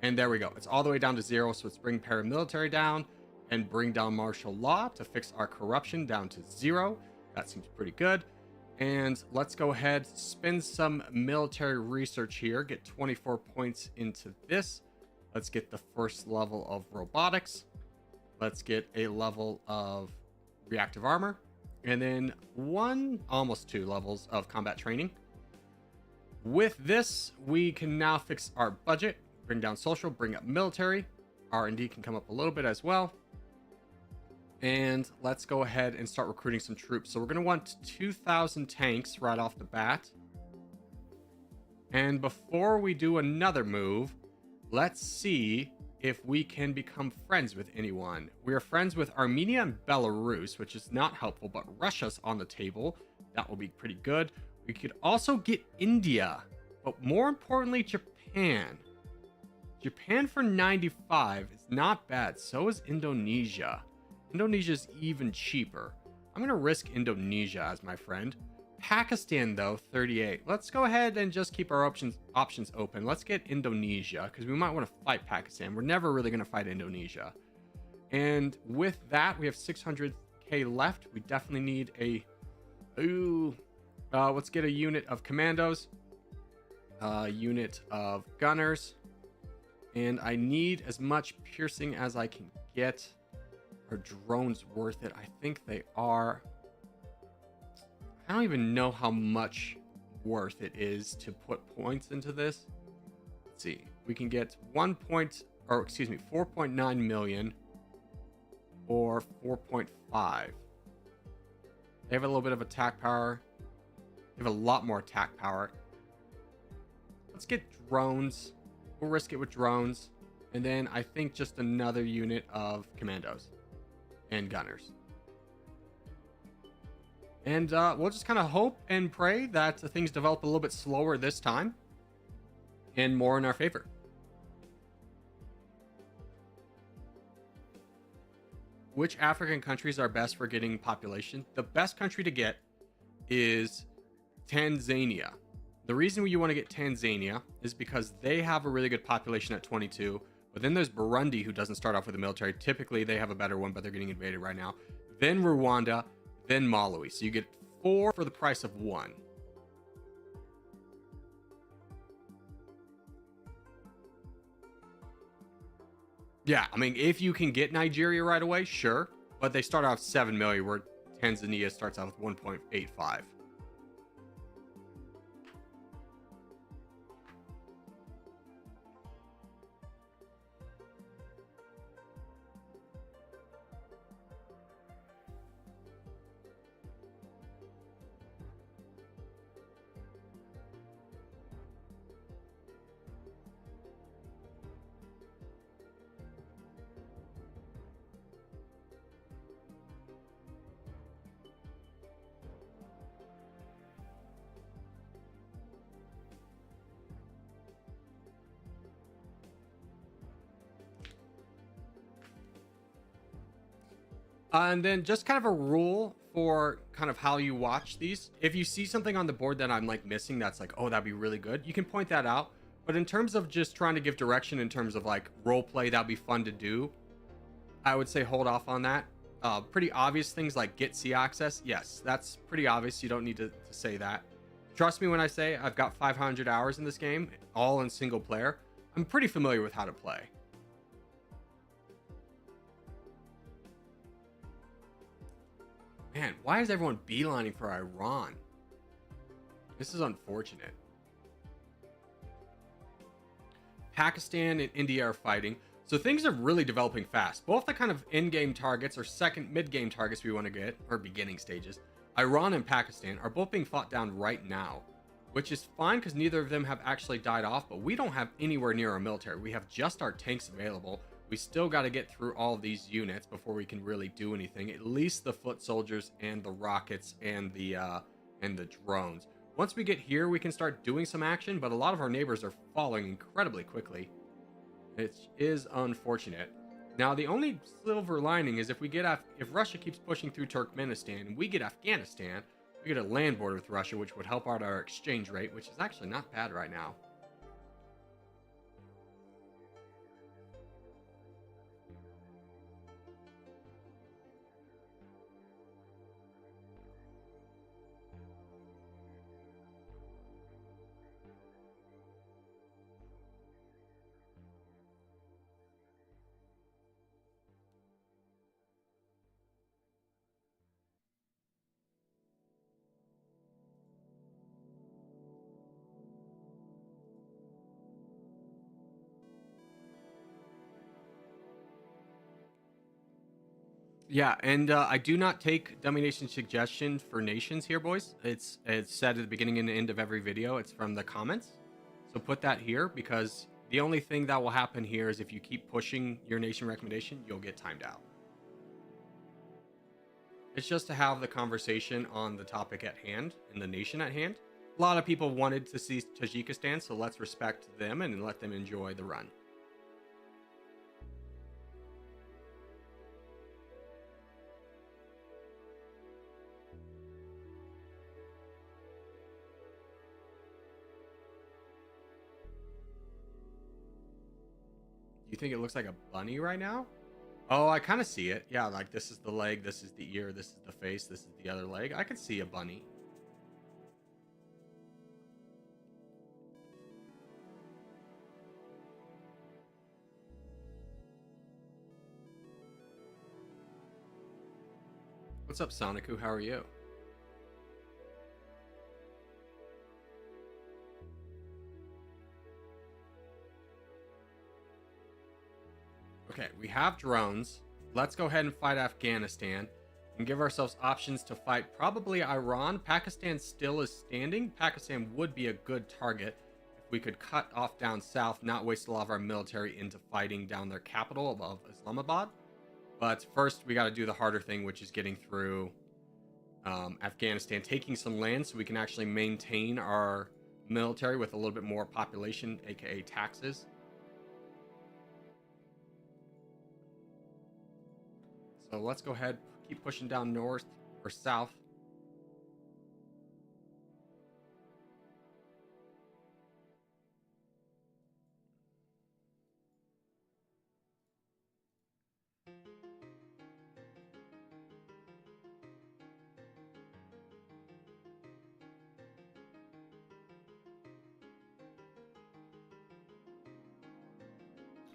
And there we go. It's all the way down to 0. So let's bring paramilitary down and bring down martial law to fix our corruption down to 0. That seems pretty good. And let's go ahead, spend some military research here, get 24 points into this. Let's get the first level of robotics. Let's get a level of reactive armor. And then almost 2 levels of combat training. With this, we can now fix our budget, bring down social, bring up military. R&D can come up a little bit as well. And let's go ahead and start recruiting some troops. So we're going to want 2,000 tanks right off the bat. And before we do another move, let's see if we can become friends with anyone. We are friends with Armenia and Belarus, which is not helpful, but Russia's on the table. That will be pretty good. We could also get India, but more importantly, Japan. Japan for 95 is not bad. So is Indonesia. Indonesia's even cheaper. I'm going to risk Indonesia as my friend. Pakistan, though, 38. Let's go ahead and just keep our options open. Let's get Indonesia, because we might want to fight Pakistan. We're never really going to fight Indonesia. And with that, we have 600k left. We definitely need a... let's get a unit of commandos. A unit of gunners. And I need as much piercing as I can get. Are drones worth it? I think they are. I don't even know how much worth it is to put points into this. Let's see. We can get 4.9 million or 4.5. They have a little bit of attack power. They have a lot more attack power. Let's get drones. We'll risk it with drones. And then I think just another unit of commandos and gunners. And we'll just kind of hope and pray that things develop a little bit slower this time and more in our favor. Which African countries are best for getting population? The best country to get is Tanzania. The reason you want to get Tanzania is because they have a really good population at 22. But then there's Burundi, who doesn't start off with a military. Typically, they have a better one, but they're getting invaded right now. Then Rwanda, then Malawi. So you get 4 for the price of 1. Yeah, I mean, if you can get Nigeria right away, sure. But they start off 7 million, where Tanzania starts out with 1.85. And then just kind of a rule for kind of how you watch these. If you see something on the board that I'm like missing, that's like, oh, that'd be really good, you can point that out. But in terms of just trying to give direction in terms of like role play, that'd be fun to do, I would say hold off on that. Pretty obvious things like get C access. Yes, that's pretty obvious. You don't need to say that. Trust me when I say I've got 500 hours in this game, all in single player. I'm pretty familiar with how to play. Man, why is everyone beelining for Iran? This is unfortunate. Pakistan and India are fighting. So things are really developing fast. Both the kind of in-game targets or second mid-game targets we want to get, or beginning stages, Iran and Pakistan, are both being fought down right now. Which is fine because neither of them have actually died off, but we don't have anywhere near our military. We have just our tanks available. We still got to get through all of these units before we can really do anything. At least the foot soldiers and the rockets and the drones. Once we get here, we can start doing some action, but a lot of our neighbors are falling incredibly quickly. It is unfortunate. Now, the only silver lining is if Russia keeps pushing through Turkmenistan and we get Afghanistan, we get a land border with Russia, which would help out our exchange rate, which is actually not bad right now. Yeah, and I do not take domination suggestion for nations here, boys. It's said at the beginning and the end of every video. It's from the comments, so put that here because the only thing that will happen here is if you keep pushing your nation recommendation, you'll get timed out. It's just to have the conversation on the topic at hand and the nation at hand. A lot of people wanted to see Tajikistan, so let's respect them and let them enjoy the run. You think it looks like a bunny right now? Oh, I kind of see it. Yeah, like this is the leg, this is the ear, this is the face, this is the other leg. I could see a bunny. What's up, Soniku? How are you? Okay, we have drones. Let's go ahead and fight Afghanistan and give ourselves options to fight probably Iran. Pakistan still is standing. Pakistan would be a good target if we could cut off down south, not waste a lot of our military into fighting down their capital of Islamabad. But first, we got to do the harder thing, which is getting through Afghanistan, taking some land so we can actually maintain our military with a little bit more population, aka taxes. So let's go ahead, keep pushing down north or south.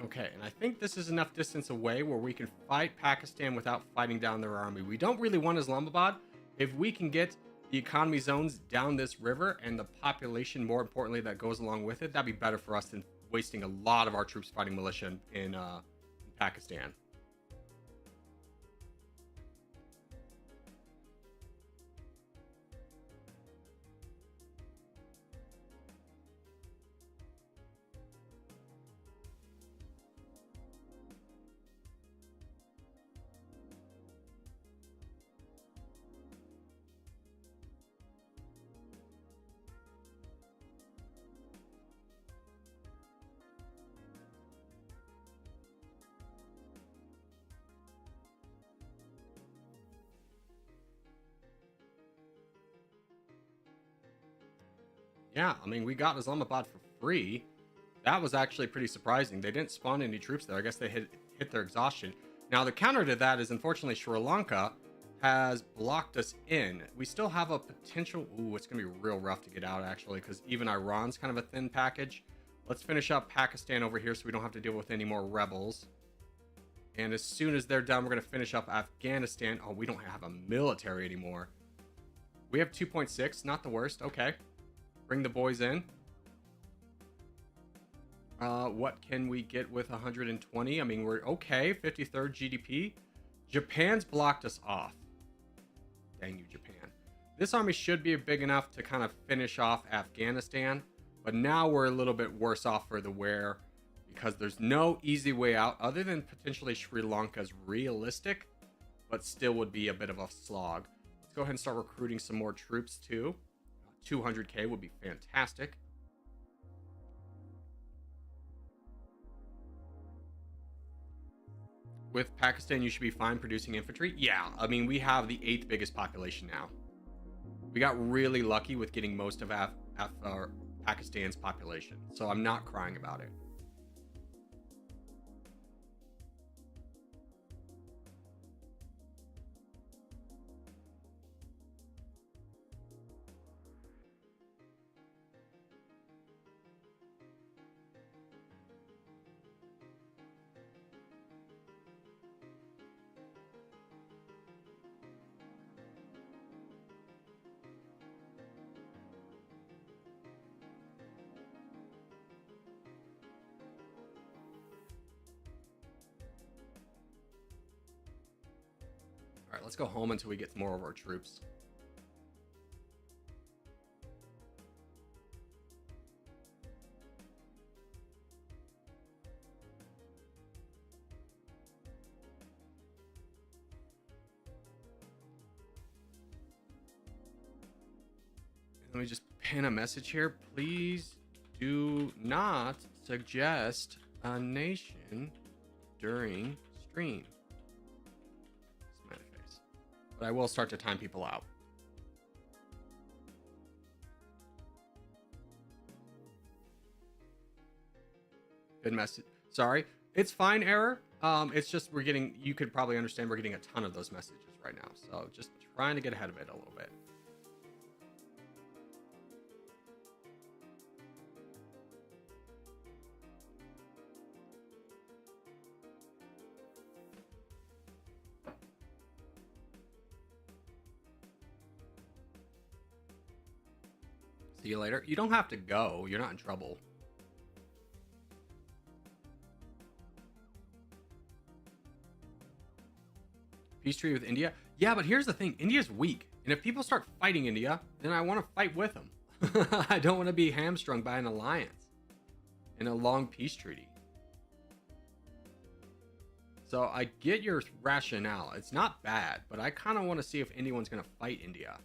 Okay, and I think this is enough distance away where we can fight Pakistan without fighting down their army. We don't really want Islamabad. If we can get the economy zones down this river and the population, more importantly, that goes along with it, that'd be better for us than wasting a lot of our troops fighting militia in Pakistan. Yeah, I mean, we got Islamabad for free. That was actually pretty surprising. They didn't spawn any troops there. I guess they hit their exhaustion. Now, the counter to that is, unfortunately, Sri Lanka has blocked us in. We still have a potential... Ooh, it's going to be real rough to get out, actually, because even Iran's kind of a thin package. Let's finish up Pakistan over here so we don't have to deal with any more rebels. And as soon as they're done, we're going to finish up Afghanistan. Oh, we don't have a military anymore. We have 2.6, not the worst. Okay. Bring the boys in. What can we get with 120? I mean, we're okay. 53rd GDP. Japan's blocked us off. Dang you, Japan. This army should be big enough to kind of finish off Afghanistan. But now we're a little bit worse off for the wear because there's no easy way out other than potentially Sri Lanka's realistic, but still would be a bit of a slog. Let's go ahead and start recruiting some more troops too. 200k would be fantastic. With Pakistan, you should be fine producing infantry. Yeah, I mean, we have the 8th biggest population now. We got really lucky with getting most of Pakistan's population, so I'm not crying about it. let's go home until we get more of our troops. Let me just pin a message here. Please do not suggest a nation during stream. Smiley face. But I will start to time people out. Good message. Sorry. It's fine, error. It's just we're getting, you could probably understand we're getting a ton of those messages right now. So just trying to get ahead of it a little bit. See you later. You don't have to go. You're not in trouble. Peace treaty with India. Yeah, but here's the thing. India's weak. And if people start fighting India, then I want to fight with them. I don't want to be hamstrung by an alliance in a long peace treaty. So I get your rationale. It's not bad, but I kind of want to see if anyone's going to fight India.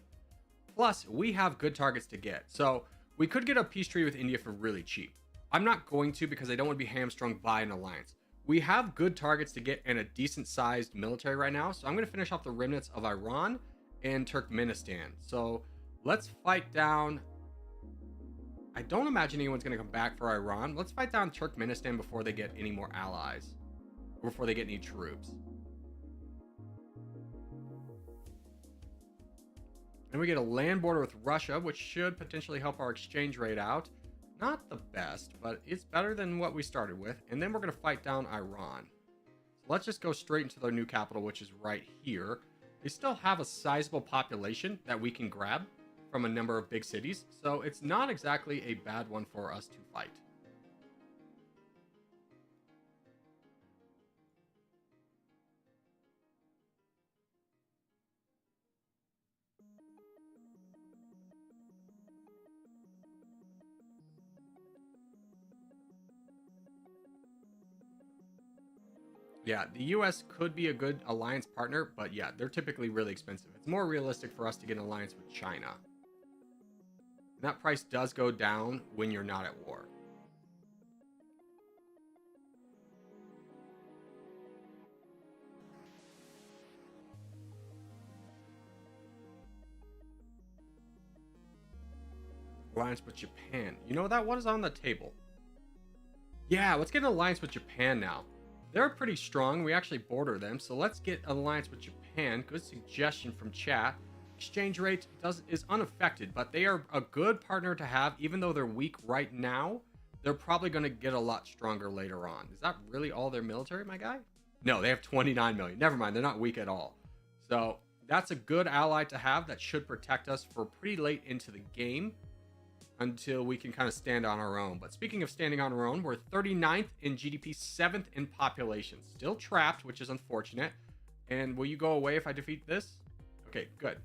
Plus, we have good targets to get. So we could get a peace treaty with India for really cheap. I'm not going to because I don't want to be hamstrung by an alliance. We have good targets to get and a decent sized military right now. So I'm going to finish off the remnants of Iran and Turkmenistan. So let's fight down. I don't imagine anyone's going to come back for Iran. Let's fight down Turkmenistan before they get any more allies. Before they get any troops. And we get a land border with Russia, which should potentially help our exchange rate out. Not the best, but it's better than what we started with. And then we're going to fight down Iran. So let's just go straight into their new capital, which is right here. They still have a sizable population that we can grab from a number of big cities. So it's not exactly a bad one for us to fight. Yeah, the US could be a good alliance partner, but yeah, they're typically really expensive. It's more realistic for us to get an alliance with China. And that price does go down when you're not at war. Alliance with Japan. You know that? What is on the table? Yeah, let's get an alliance with Japan now. They're pretty strong. We actually border them. So let's get an alliance with Japan. Good suggestion from chat. Exchange rate is unaffected, but they are a good partner to have. Even though they're weak right now, they're probably going to get a lot stronger later on. Is that really all their military, my guy? No, they have 29 million. Never mind. They're not weak at all. So that's a good ally to have that should protect us for pretty late into the game until we can kind of stand on our own. But speaking of standing on our own, we're 39th in GDP, 7th in population. Still trapped, which is unfortunate. And will you go away if I defeat this? Okay, good.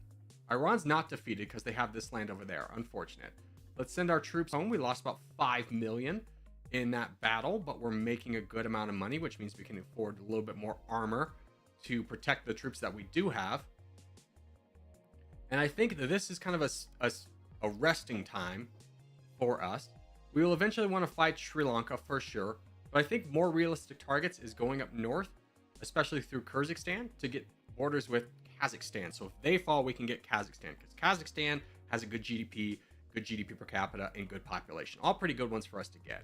Iran's not defeated because they have this land over there. Unfortunate. Let's send our troops home. We lost about 5 million in that battle, but we're making a good amount of money, which means we can afford a little bit more armor to protect the troops that we do have. And I think that this is kind of a resting time for us. We will eventually want to fight Sri Lanka for sure, but I think more realistic targets is going up north, especially through Kyrgyzstan, to get borders with Kazakhstan. So if they fall, we can get Kazakhstan, because Kazakhstan has a good GDP per capita, and good population. All pretty good ones for us to get.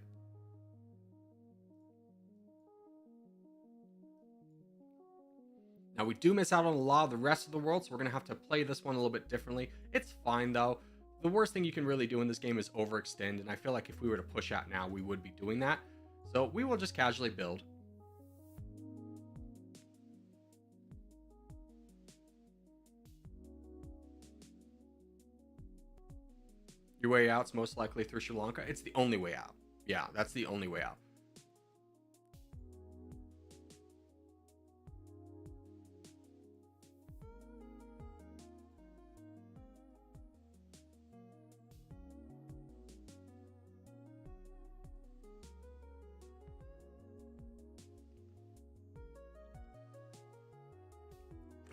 Now we do miss out on a lot of the rest of the world, so we're going to have to play this one a little bit differently. It's fine though. The worst thing you can really do in this game is overextend, and I feel like if we were to push out now, we would be doing that. So we will just casually build. Your way out's most likely through Sri Lanka. It's the only way out. Yeah, that's the only way out.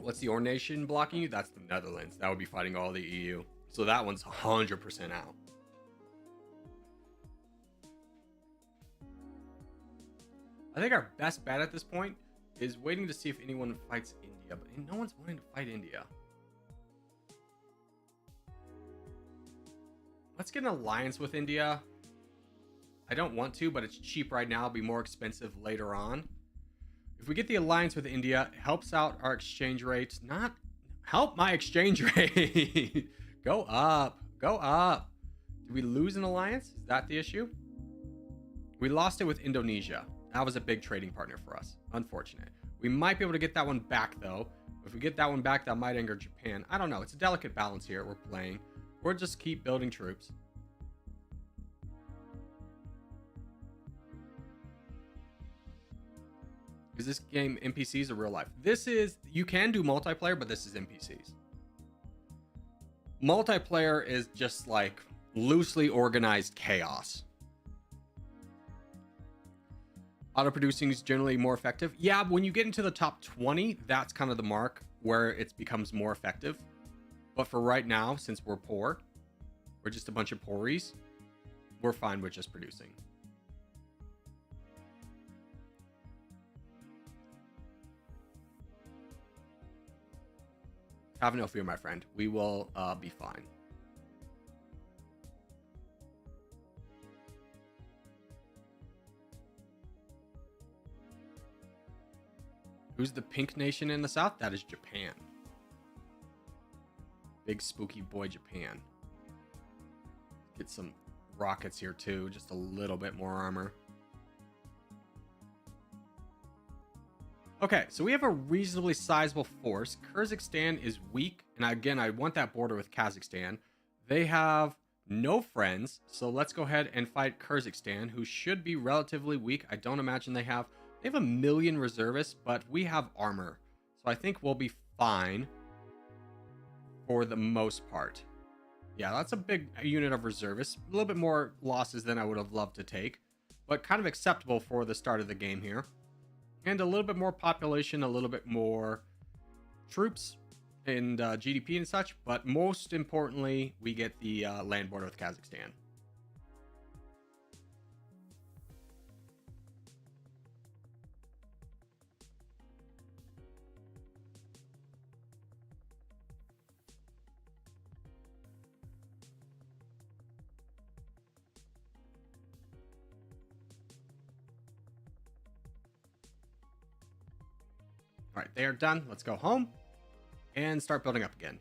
What's the or nation blocking you? That's the Netherlands. That would be fighting all the EU. So that one's 100% out. I think our best bet at this point is waiting to see if anyone fights India, but no one's wanting to fight India. Let's get an alliance with India. I don't want to, but it's cheap right now. It'll be more expensive later on. If we get the alliance with India, it helps out our exchange rate. Not help my exchange rate. Go up. Go up. Did we lose an alliance? Is that the issue? We lost it with Indonesia. That was a big trading partner for us. Unfortunate. We might be able to get that one back, though. If we get that one back, that might anger Japan. I don't know. It's a delicate balance here we're playing. We'll just keep building troops. Is this game NPCs or real life? This is, you can do multiplayer, but this is NPCs. Multiplayer is just like loosely organized chaos. Auto producing is generally more effective. Yeah, when you get into the top 20, that's kind of the mark where it becomes more effective. But for right now, since we're poor, we're just a bunch of poories, we're fine with just producing. Have no fear, my friend. We will be fine. Who's the pink nation in the south? That is Japan. Big spooky boy Japan. Get some rockets here too. Just a little bit more armor. Okay, so we have a reasonably sizable force. Kyrgyzstan is weak. And again, I want that border with Kazakhstan. They have no friends. So let's go ahead and fight Kyrgyzstan, who should be relatively weak. I don't imagine they have 1 million reservists, but we have armor. So I think we'll be fine for the most part. Yeah, that's a big unit of reservists. A little bit more losses than I would have loved to take, but kind of acceptable for the start of the game here. And a little bit more population, a little bit more troops and GDP and such. But most importantly, we get the land border with Kazakhstan. All right, they are done. Let's go home and start building up again.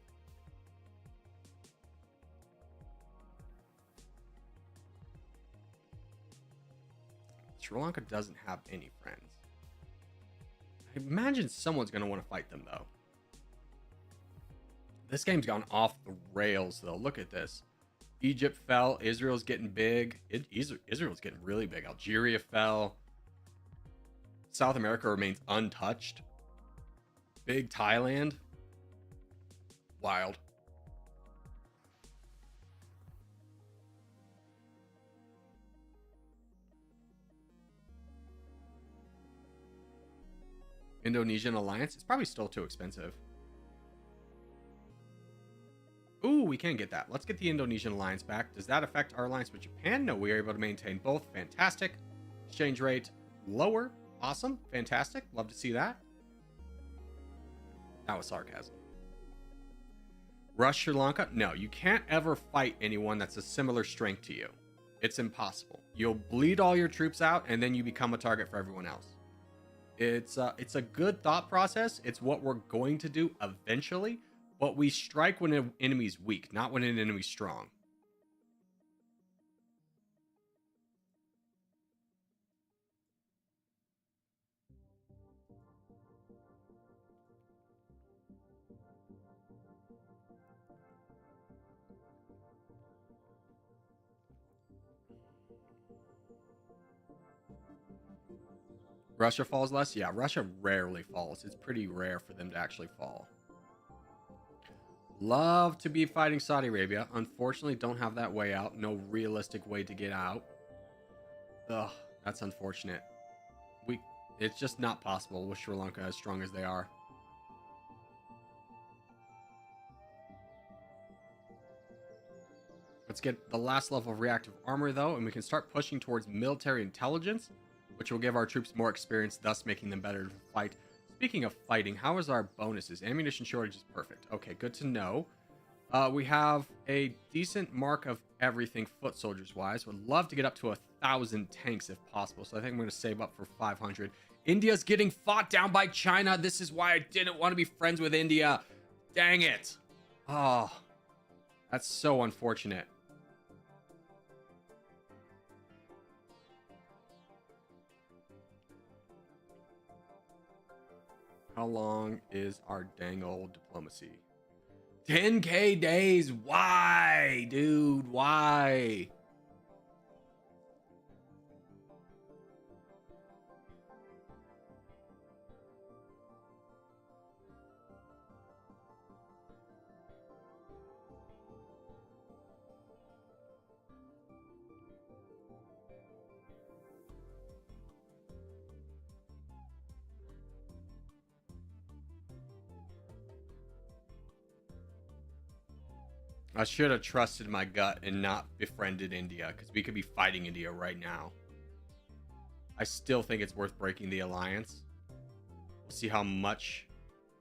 Sri Lanka doesn't have any friends. I imagine someone's going to want to fight them, though. This game's gone off the rails, though. Look at this. Egypt fell. Israel's getting big. Israel's getting really big. Algeria fell. South America remains untouched. Big Thailand. Wild. Indonesian alliance. It's probably still too expensive. Ooh, we can get that. Let's get the Indonesian alliance back. Does that affect our alliance with Japan? No, we are able to maintain both. Fantastic. Exchange rate lower. Awesome. Fantastic. Love to see that. That was sarcasm. Russia, Sri Lanka? No, you can't ever fight anyone that's a similar strength to you. It's impossible. You'll bleed all your troops out, and then you become a target for everyone else. It's a good thought process. It's what we're going to do eventually, but we strike when an enemy's weak, not when an enemy's strong. Russia falls less? Yeah, Russia rarely falls. It's pretty rare for them to actually fall. Love to be fighting Saudi Arabia. Unfortunately, don't have that way out. No realistic way to get out. Ugh, that's unfortunate. It's just not possible with Sri Lanka as strong as they are. Let's get the last level of reactive armor, though, and we can start pushing towards military intelligence, which will give our troops more experience, thus making them better to fight. Speaking of fighting, how is our bonuses? Ammunition shortage is perfect. Okay, good to know. We have a decent mark of everything foot soldiers wise. Would love to get up to 1,000 tanks if possible. So I think I'm going to save up for 500. India's getting fought down by China. This is why I didn't want to be friends with India. Dang it. Oh, that's so unfortunate. How long is our dang old diplomacy? 10K days. Why, dude? Why? I should have trusted my gut and not befriended India, because we could be fighting India right now. I still think it's worth breaking the alliance. We'll see how much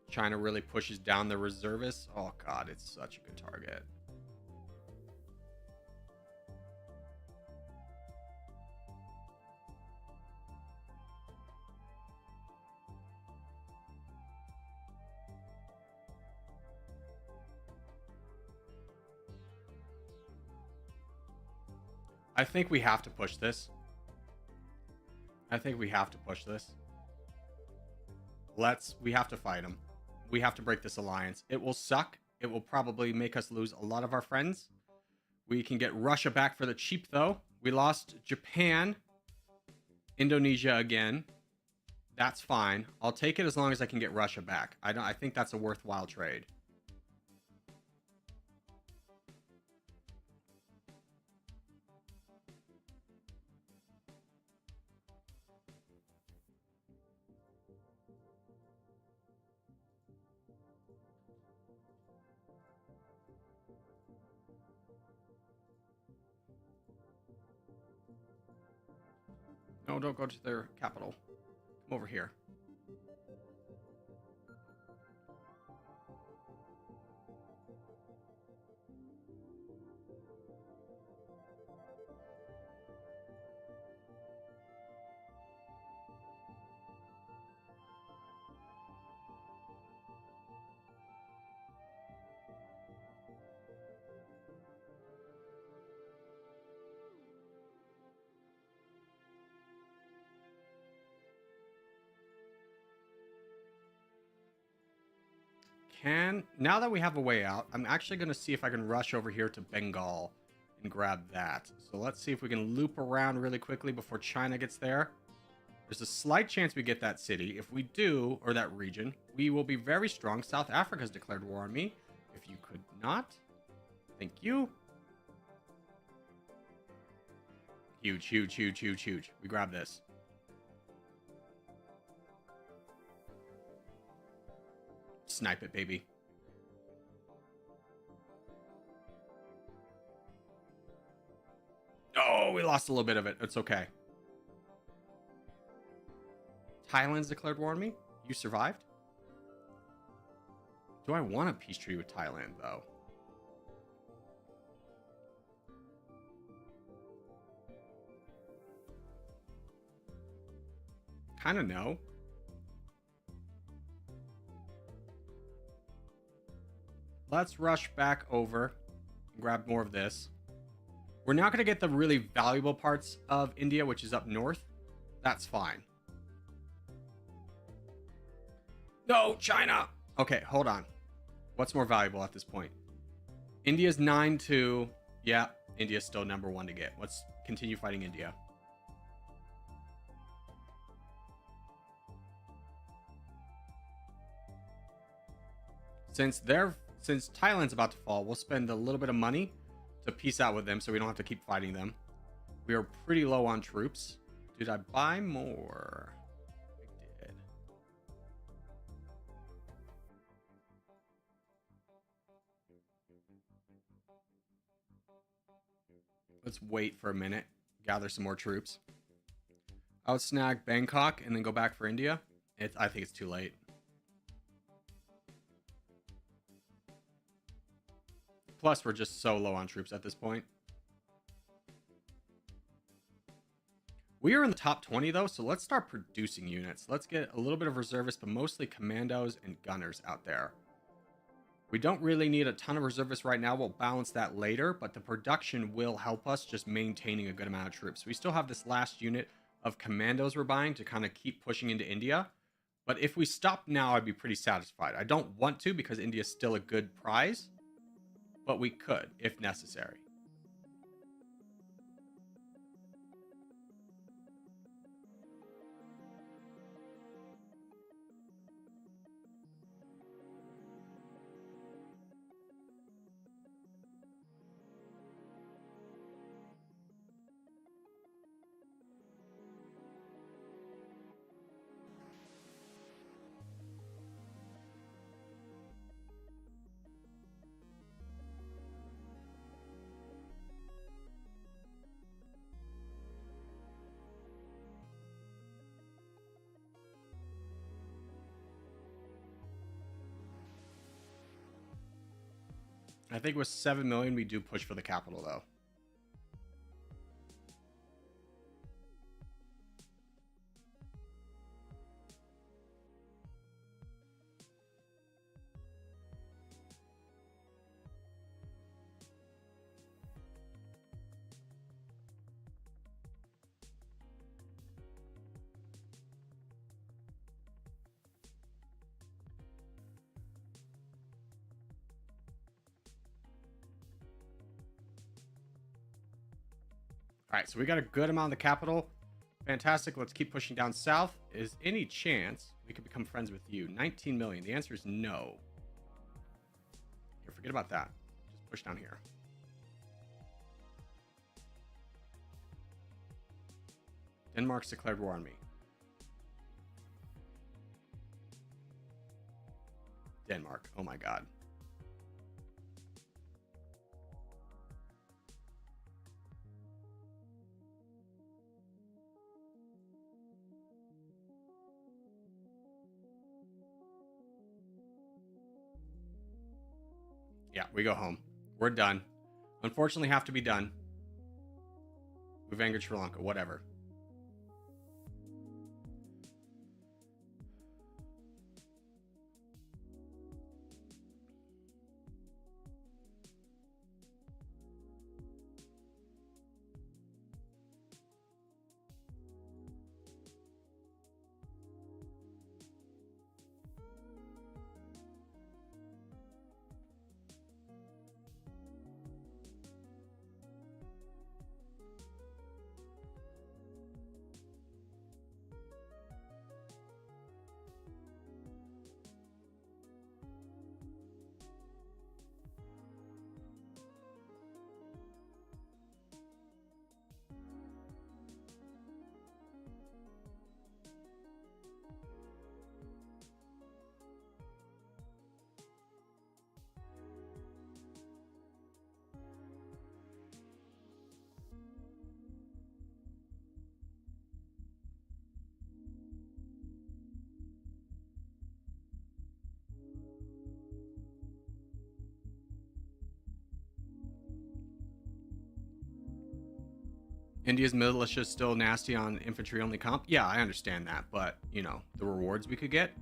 China really pushes down the reservists. Oh god, it's such a good target. I think we have to push this. We have to fight them. We have to break this alliance. It will suck. It will probably make us lose a lot of our friends. We can get Russia back for the cheap, though. We lost Japan, Indonesia again. That's fine. I'll take it as long as I can get Russia back. I think that's a worthwhile trade. No, don't go to their capital. Come over here. Now that we have a way out, I'm actually going to see if I can rush over here to Bengal and grab that. So let's see if we can loop around really quickly before China gets there. There's a slight chance we get that city. If we do, or that region, we will be very strong. South Africa has declared war on me. If you could not, thank you. Huge, huge, huge, huge, huge. We grab this. Snipe it, baby. Oh, we lost a little bit of it. It's okay. Thailand's declared war on me. You survived? Do I want a peace treaty with Thailand, though? Kind of no. Let's rush back over and grab more of this. We're not going to get the really valuable parts of India, which is up north. That's fine. No, China! Okay, hold on. What's more valuable at this point? India's 9-2. Yeah, India's still number 1 to get. Let's continue fighting India. Since Thailand's about to fall, we'll spend a little bit of money to peace out with them so we don't have to keep fighting them. We are pretty low on troops. Did I buy more? I did. Let's wait for a minute, gather some more troops. I would snag Bangkok and then go back for India. I think it's too late. Plus, we're just so low on troops at this point. We are in the top 20 though, so let's start producing units. Let's get a little bit of reservists, but mostly commandos and gunners out there. We don't really need a ton of reservists right now. We'll balance that later, but the production will help us just maintaining a good amount of troops. We still have this last unit of commandos we're buying to kind of keep pushing into India. But if we stop now, I'd be pretty satisfied. I don't want to because India is still a good prize, but we could if necessary. I think with 7 million, we do push for the capital, though. All right, so we got a good amount of the capital. Fantastic. Let's keep pushing down south. Is any chance we could become friends with you? 19 million. The answer is no. Here, forget about that. Just push down here. Denmark's declared war on me. Denmark. Oh my God. Yeah, we go home. We're done. Unfortunately, have to be done. We've angered Sri Lanka. Whatever. India's militia is still nasty on infantry only comp. Yeah, I understand that, but you know, the rewards we could get.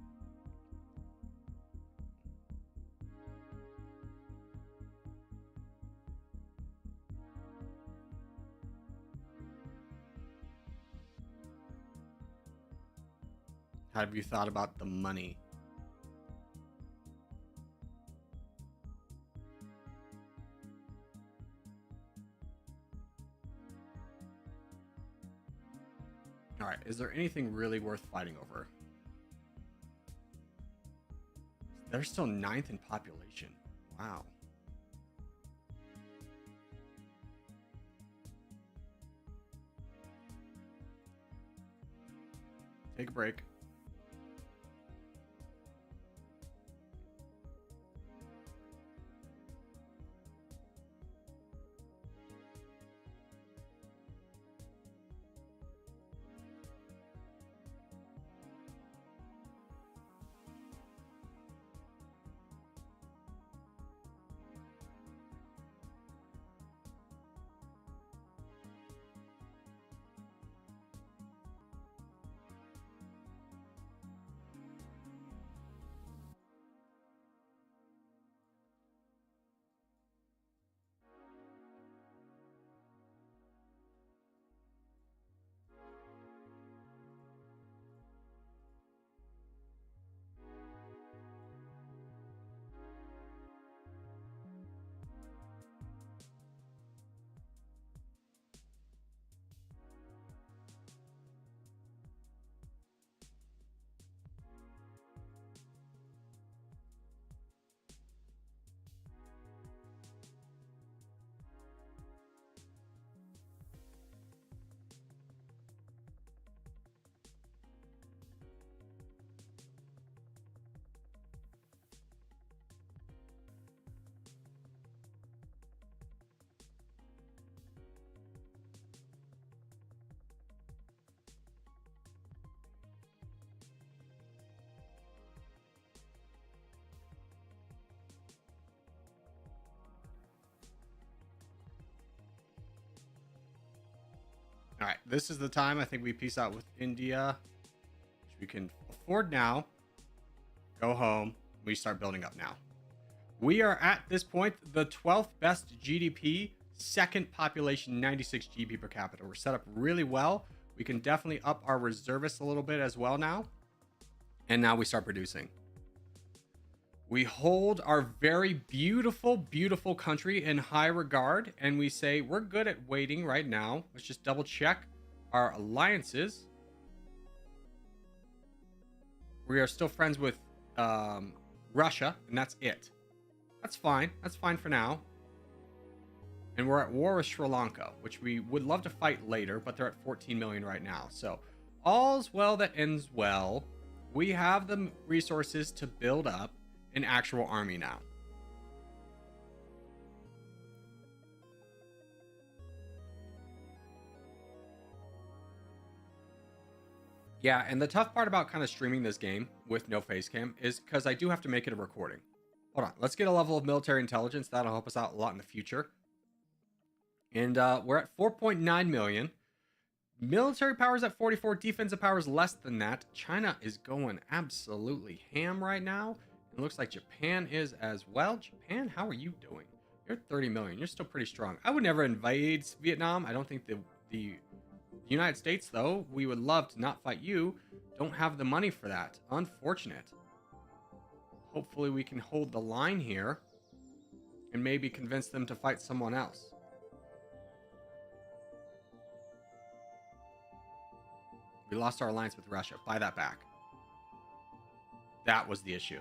Have you thought about the money? All right, is there anything really worth fighting over? They're still 9th in population. Wow. Take a break. All right, this is the time I think we peace out with India, which we can afford now. Go home. We start building up now. We are at this point the 12th best GDP, second population, 96 GDP per capita. We're set up really well. We can definitely up our reservists a little bit as well now. And now we start producing. We hold our very beautiful, beautiful country in high regard. And we say we're good at waiting right now. Let's just double check our alliances. We are still friends with Russia, and that's it. That's fine. That's fine for now. And we're at war with Sri Lanka, which we would love to fight later, but they're at 14 million right now. So all's well that ends well. We have the resources to build up an actual army now. Yeah, and the tough part about kind of streaming this game with no face cam is because I do have to make it a recording. Hold on, let's get a level of military intelligence. That'll help us out a lot in the future. And we're at 4.9 million. Military power is at 44. Defensive power is less than that. China is going absolutely ham right now. It looks like Japan is as well. Japan, how are you doing? You're 30 million. You're still pretty strong. I would never invade Vietnam. I don't think the United States, though, we would love to not fight you. Don't have the money for that. Unfortunate. Hopefully we can hold the line here and maybe convince them to fight someone else. We lost our alliance with Russia. Buy that back. That was the issue.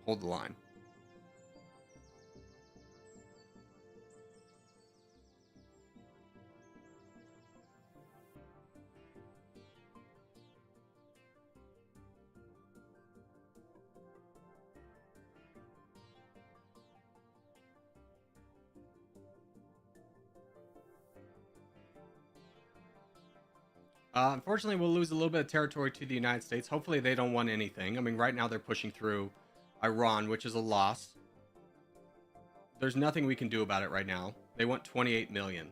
Hold the line. Unfortunately, we'll lose a little bit of territory to the United States. Hopefully, they don't want anything. I mean, right now they're pushing through Iran, which is a loss. There's nothing we can do about it right now. They want 28 million.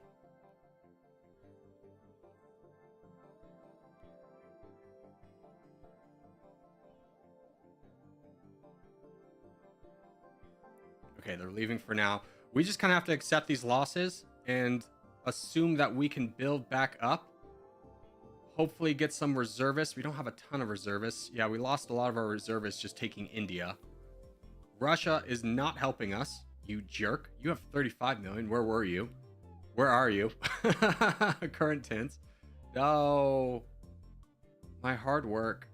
Okay, they're leaving for now. We just kind of have to accept these losses and assume that we can build back up. Hopefully get some reservists. We don't have a ton of reservists. Yeah, we lost a lot of our reservists just taking India. Russia is not helping us. You jerk. You have 35 million. Where were you? Where are you? Current tense. No. My hard work.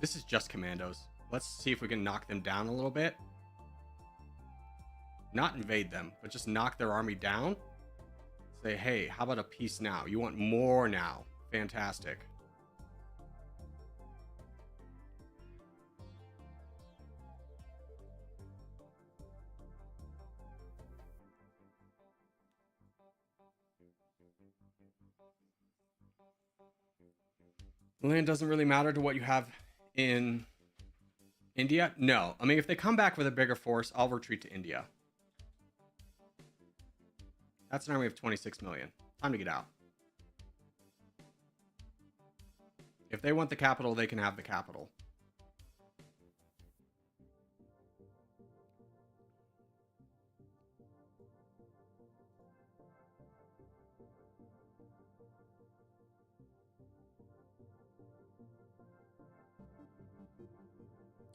This is just commandos. Let's see if we can knock them down a little bit. Not invade them, but just knock their army down. Say, hey, how about a peace now? You want more now. Fantastic. Land doesn't really matter to what you have in India. No. I mean, if they come back with a bigger force, I'll retreat to India. That's an army of 26 million. Time to get out. If they want the capital, they can have the capital.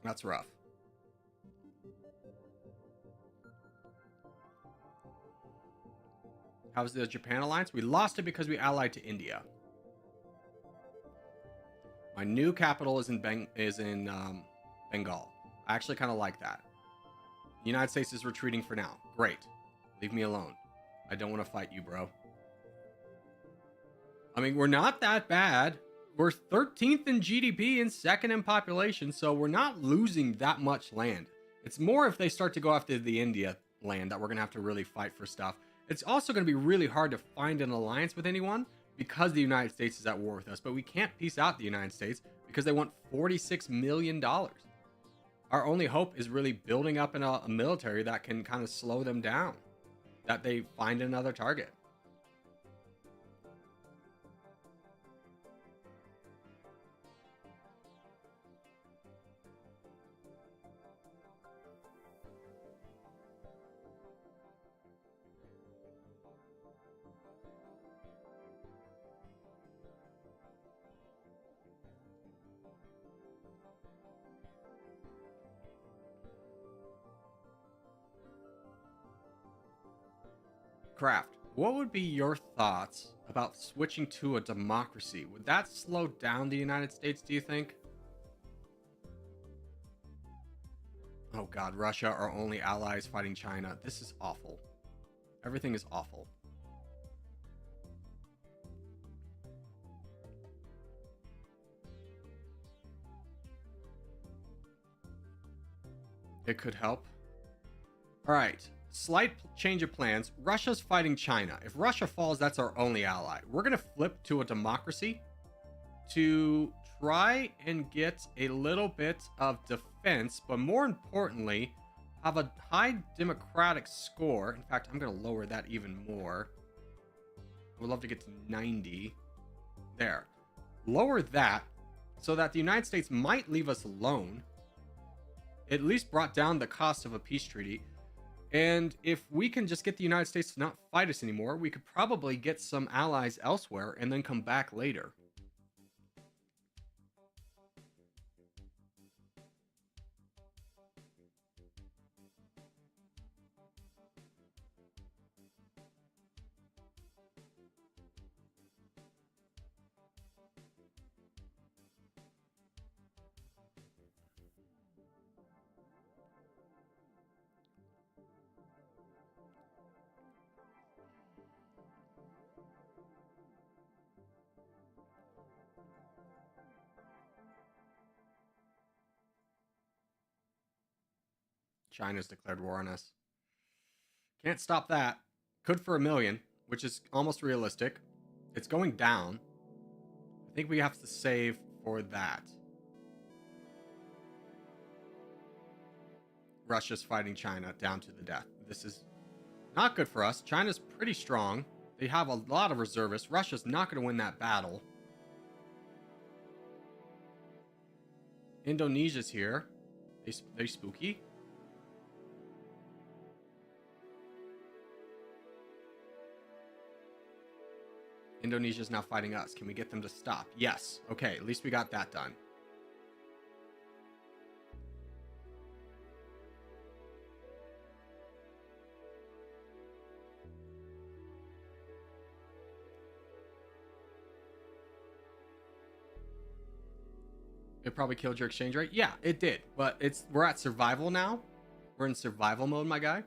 That's rough. How's the Japan alliance? We lost it because we allied to India. My new capital is in Bengal. I actually kind of like that. The United States is retreating for now. Great. Leave me alone. I don't want to fight you, bro. I mean, we're not that bad. we're 13th in GDP and second in population, so we're not losing that much land. It's more if they start to go after the India land that we're going to have to really fight for stuff. It's also going to be really hard to find an alliance with anyone because the United States is at war with us, but we can't peace out the United States because they want $46 million. Our only hope is really building up a military that can kind of slow them down, that they find another target. Craft, what would be your thoughts about switching to a democracy? Would that slow down the United States, do you think? Oh god, Russia, our only allies fighting China. This is awful. Everything is awful. It could help. All right, slight change of plans. Russia's fighting China. If Russia falls, that's our only ally. We're going to flip to a democracy to try and get a little bit of defense, but more importantly, have a high democratic score. In fact, I'm going to lower that even more. I would love to get to 90. There. Lower that so that the United States might leave us alone. At least brought down the cost of a peace treaty. And if we can just get the United States to not fight us anymore, we could probably get some allies elsewhere and then come back later. China's declared war on us. Can't stop that. Could for a million, which is almost realistic. It's going down. I think we have to save for that. Russia's fighting China down to the death. This is not good for us. China's pretty strong. They have a lot of reservists. Russia's not going to win that battle. Indonesia's here. They spooky. Indonesia's now fighting us. Can we get them to stop? Yes. Okay, at least we got that done. It probably killed your exchange rate? Yeah, it did. But we're at survival now. We're in survival mode, my guy.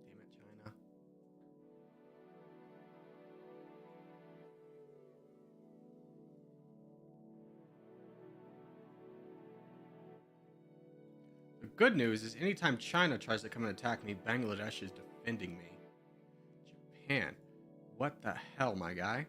Damn it, China. The good news is anytime China tries to come and attack me, Bangladesh is defending me. Japan. What the hell, my guy?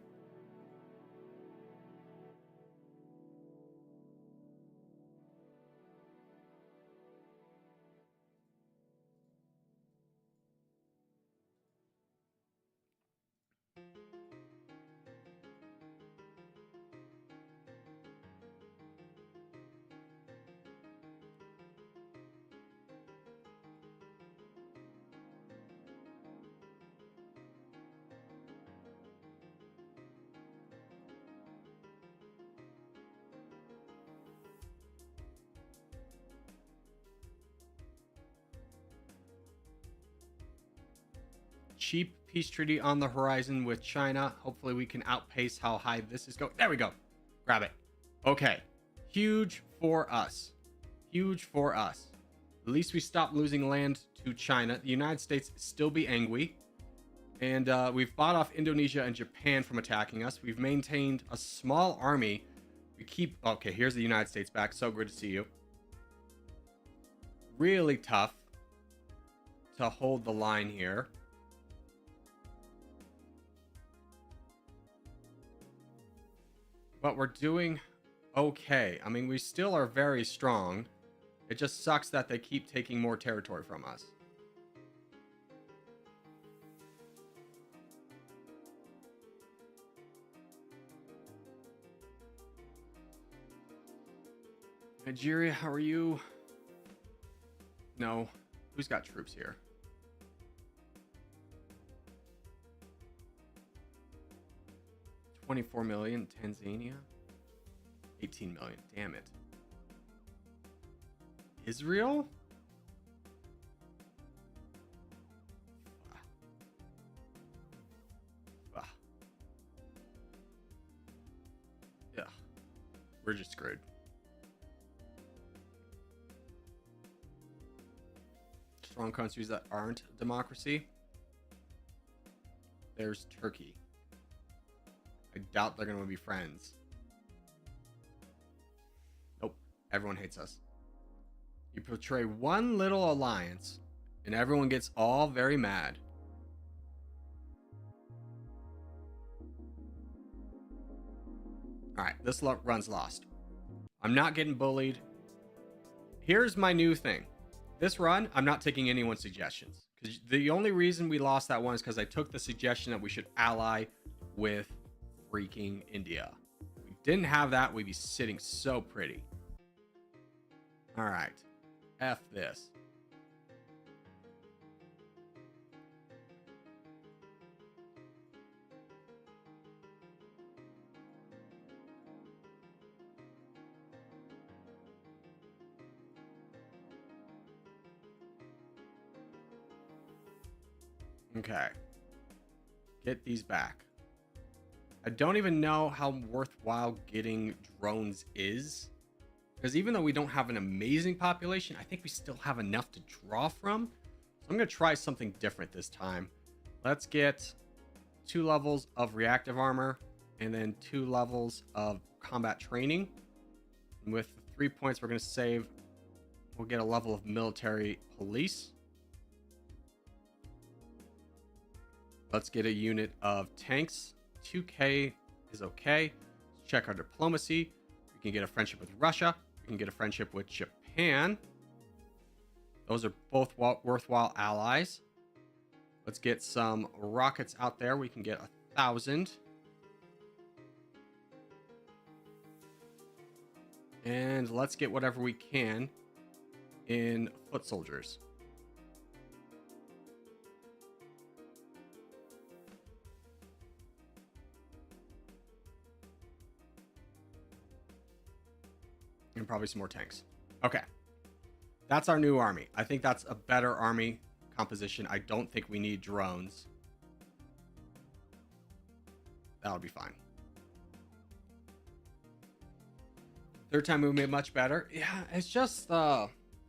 cheap peace treaty on the horizon with China. Hopefully we can outpace how high this is going. There we go. Grab it. Okay. Huge for us. Huge for us. At least we stopped losing land to China. The United States still be angry. And we've fought off Indonesia and Japan from attacking us. We've maintained a small army. We keep... Okay, here's the United States back. So good to see you. Really tough to hold the line here. But we're doing okay. I mean, we still are very strong. It just sucks that they keep taking more territory from us. Nigeria, how are you? No. Who's got troops here? $24 million. Tanzania? 18 million. Damn it. Israel? Yeah. We're just screwed. Strong countries that aren't a democracy. There's Turkey. I doubt they're going to be friends. Nope. Everyone hates us. You portray one little alliance, and everyone gets all very mad. Alright, this run's lost. I'm not getting bullied. Here's my new thing. This run, I'm not taking anyone's suggestions. Because the only reason we lost that one is because I took the suggestion that we should ally with freaking India. If we didn't have that, we'd be sitting so pretty. Alright. F this. Okay. Get these back. I don't even know how worthwhile getting drones is. Because even though we don't have an amazing population, I think we still have enough to draw from. So I'm going to try something different this time. Let's get 2 levels of reactive armor and then 2 levels of combat training. And with the 3 points we're going to save, we'll get a level of military police. Let's get a unit of tanks. 2K is okay. Let's check our diplomacy. We can get a friendship with Russia. We can get a friendship with Japan. Those are both worthwhile allies. Let's get some rockets out there. We can get 1,000. And let's get whatever we can in foot soldiers. And probably some more tanks. Okay. That's our new army. I think that's a better army composition. I don't think we need drones. That'll be fine. Third time we made much better. Yeah, it's just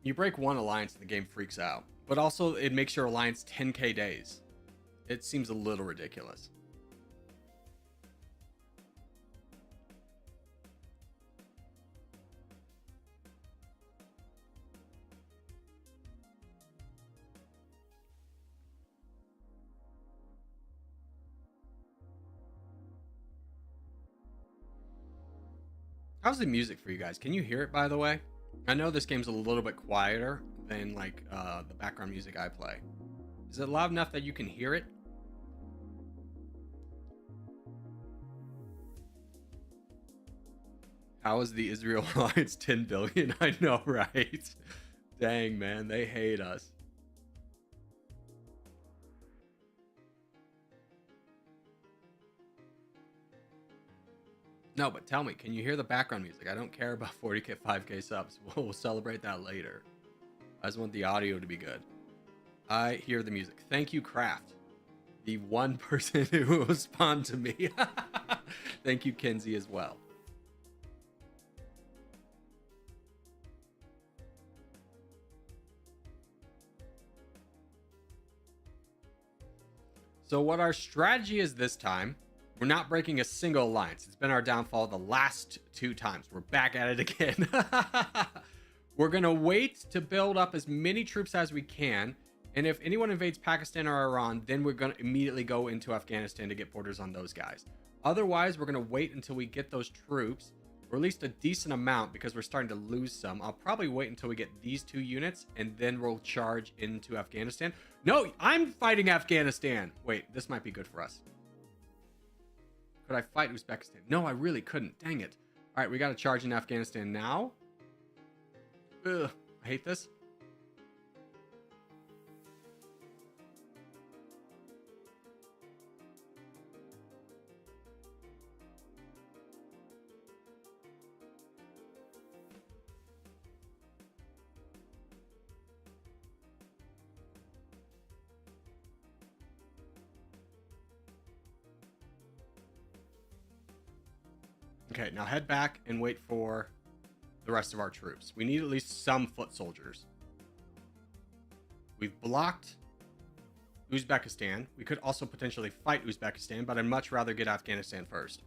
you break one alliance and the game freaks out. But also it makes your alliance 10k days. It seems a little ridiculous. How's the music for you guys? Can you hear it, by the way? I know this game's a little bit quieter than like the background music I play. Is it loud enough that you can hear it? How is the Israel alliance 10 billion? I know, right? Dang, man, they hate us. No, but tell me, can you hear the background music? I don't care about 40k, 5k subs. We'll celebrate that later. I just want the audio to be good. I hear the music. Thank you, Craft. The one person who will respond to me. Thank you, Kenzie, as well. So what our strategy is this time, we're not breaking a single alliance. It's been our downfall the last 2 times. We're back at it again. We're going to wait to build up as many troops as we can. And if anyone invades Pakistan or Iran, then we're going to immediately go into Afghanistan to get borders on those guys. Otherwise, we're going to wait until we get those troops, or at least a decent amount, because we're starting to lose some. I'll probably wait until we get these 2 units, and then we'll charge into Afghanistan. No, I'm fighting Afghanistan. Wait, this might be good for us. Could I fight Uzbekistan? No, I really couldn't. Dang it. All right, we got to charge in Afghanistan now. Ugh, I hate this. Okay, now head back and wait for the rest of our troops. We need at least some foot soldiers. We've blocked Uzbekistan. We could also potentially fight Uzbekistan, but I'd much rather get Afghanistan first.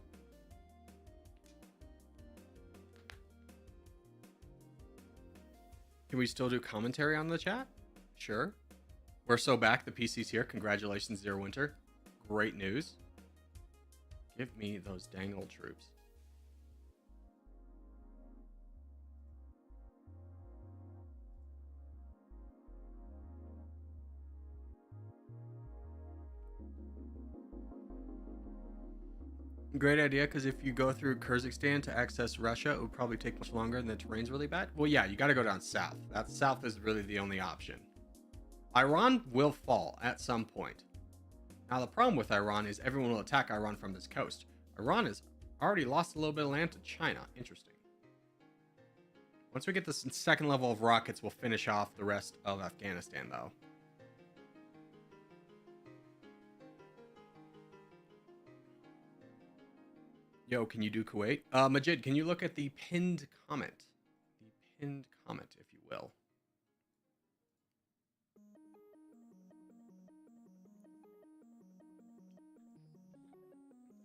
Can we still do commentary on the chat? Sure. We're so back. The PC's here. Congratulations, Zero Winter. Great news. Give me those dang old troops. Great idea, because if you go through Kyrgyzstan to access Russia, it would probably take much longer and the terrain's really bad. Well, yeah, you got to go down south. That south is really the only option. Iran will fall at some point. Now, the problem with Iran is everyone will attack Iran from this coast. Iran has already lost a little bit of land to China. Interesting. Once we get this second level of rockets, we'll finish off the rest of Afghanistan, though. Yo, can you do Kuwait? Majid, can you look at the pinned comment? The pinned comment, if you will.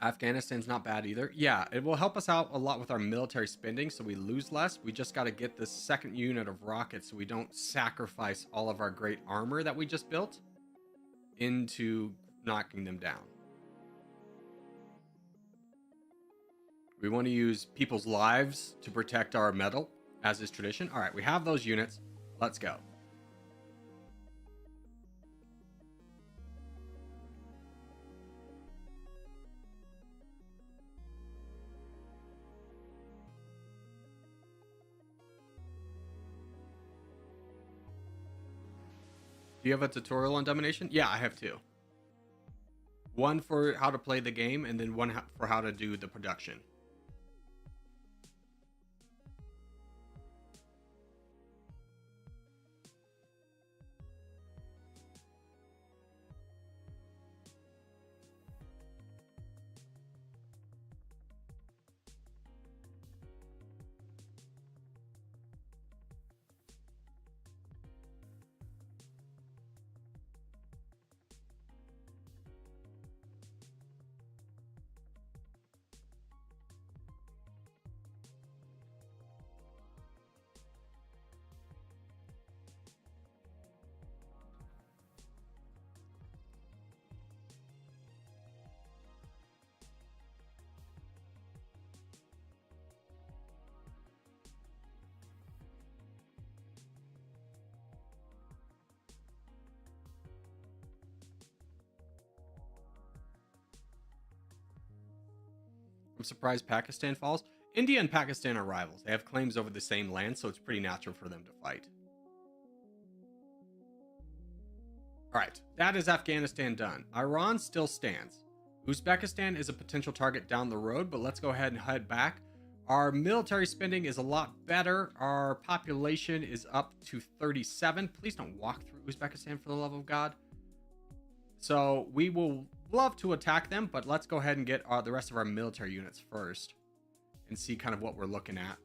Afghanistan's not bad either. Yeah, it will help us out a lot with our military spending, so we lose less. We just got to get this second unit of rockets so we don't sacrifice all of our great armor that we just built into knocking them down. We want to use people's lives to protect our metal, as is tradition. All right, we have those units. Let's go. Do you have a tutorial on domination? Yeah, I have 2. One for how to play the game, and then one for how to do the production. I'm surprised Pakistan falls. India and Pakistan are rivals. They have claims over the same land, so it's pretty natural for them to fight. All right, that is Afghanistan done. Iran still stands. Uzbekistan is a potential target down the road, but let's go ahead and head back. Our military spending is a lot better. Our population is up to 37. Please don't walk through Uzbekistan for the love of God. So we will love to attack them, but let's go ahead and get the rest of our military units first and see kind of what we're looking at.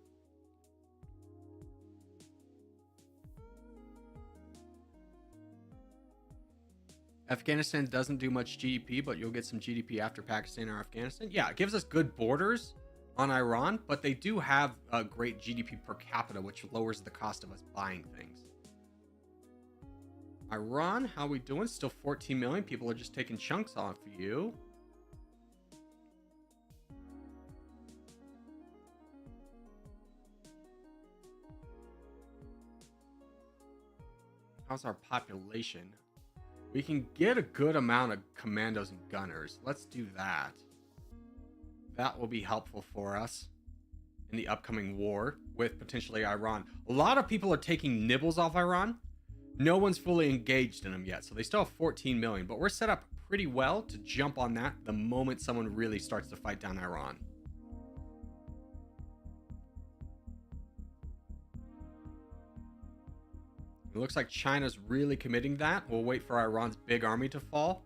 Afghanistan doesn't do much GDP, but you'll get some GDP after Pakistan or Afghanistan. Yeah, it gives us good borders on Iran, but they do have a great GDP per capita, which lowers the cost of us buying things. Iran, how we doing? Still 14 million. People are just taking chunks off you. How's our population? We can get a good amount of commandos and gunners. Let's do that. That will be helpful for us in the upcoming war with potentially Iran. A lot of people are taking nibbles off Iran. No one's fully engaged in them yet, so they still have 14 million, but we're set up pretty well to jump on that the moment someone really starts to fight down Iran. It looks like China's really committing that. We'll wait for Iran's big army to fall.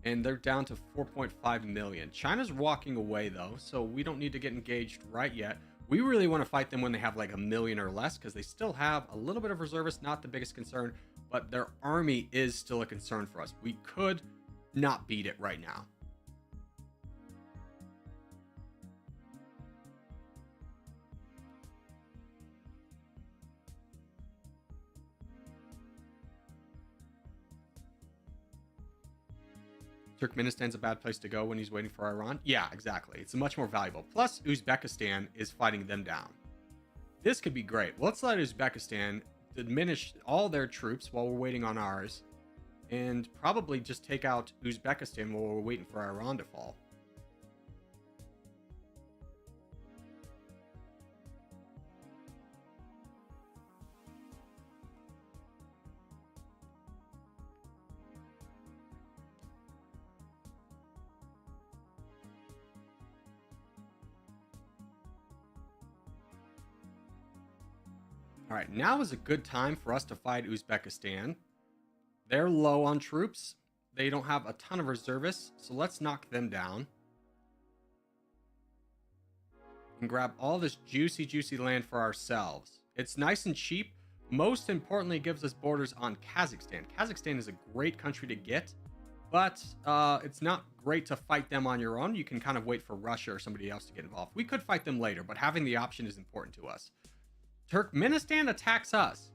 And they're down to 4.5 million. China's walking away, though, so we don't need to get engaged right yet. We really want to fight them when they have like a million or less, because they still have a little bit of reservists, not the biggest concern, but their army is still a concern for us. We could not beat it right now. Turkmenistan's a bad place to go when he's waiting for Iran. Yeah, exactly. It's much more valuable. Plus, Uzbekistan is fighting them down. This could be great. Let's let Uzbekistan diminish all their troops while we're waiting on ours. And probably just take out Uzbekistan while we're waiting for Iran to fall. All right, now is a good time for us to fight Uzbekistan. They're low on troops. They don't have a ton of reservists, so let's knock them down. And grab all this juicy, juicy land for ourselves. It's nice and cheap. Most importantly, it gives us borders on Kazakhstan. Kazakhstan is a great country to get, but it's not great to fight them on your own. You can kind of wait for Russia or somebody else to get involved. We could fight them later, but having the option is important to us. Turkmenistan attacks us.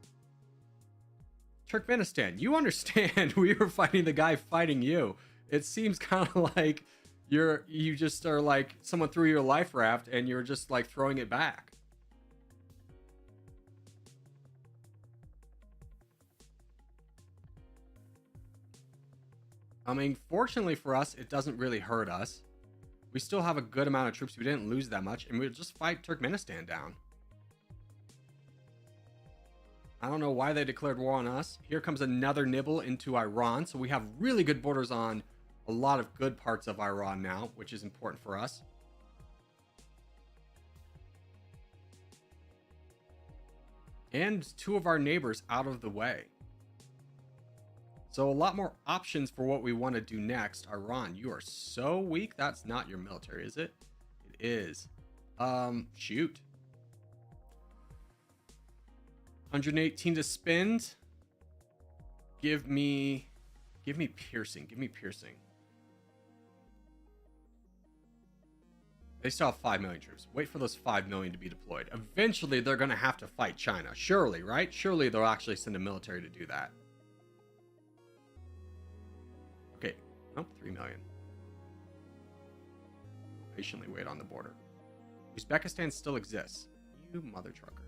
Turkmenistan, you understand we were fighting the guy fighting you. It seems kind of like you just are like someone threw your life raft and you're just like throwing it back. I mean, fortunately for us, it doesn't really hurt us. We still have a good amount of troops. We didn't lose that much, and we'll just fight Turkmenistan down. I don't know why they declared war on us. Here comes another nibble into Iran. So we have really good borders on a lot of good parts of Iran now, which is important for us. And two of our neighbors out of the way. So a lot more options for what we want to do next. Iran, you are so weak. That's not your military, is it? It is. Shoot. 118 to spend. Give me piercing. Give me piercing. They still have 5 million troops. Wait for those 5 million to be deployed. Eventually, they're going to have to fight China. Surely, right? Surely they'll actually send a military to do that. Okay. Nope, 3 million. Patiently wait on the border. Uzbekistan still exists. You mother trucker.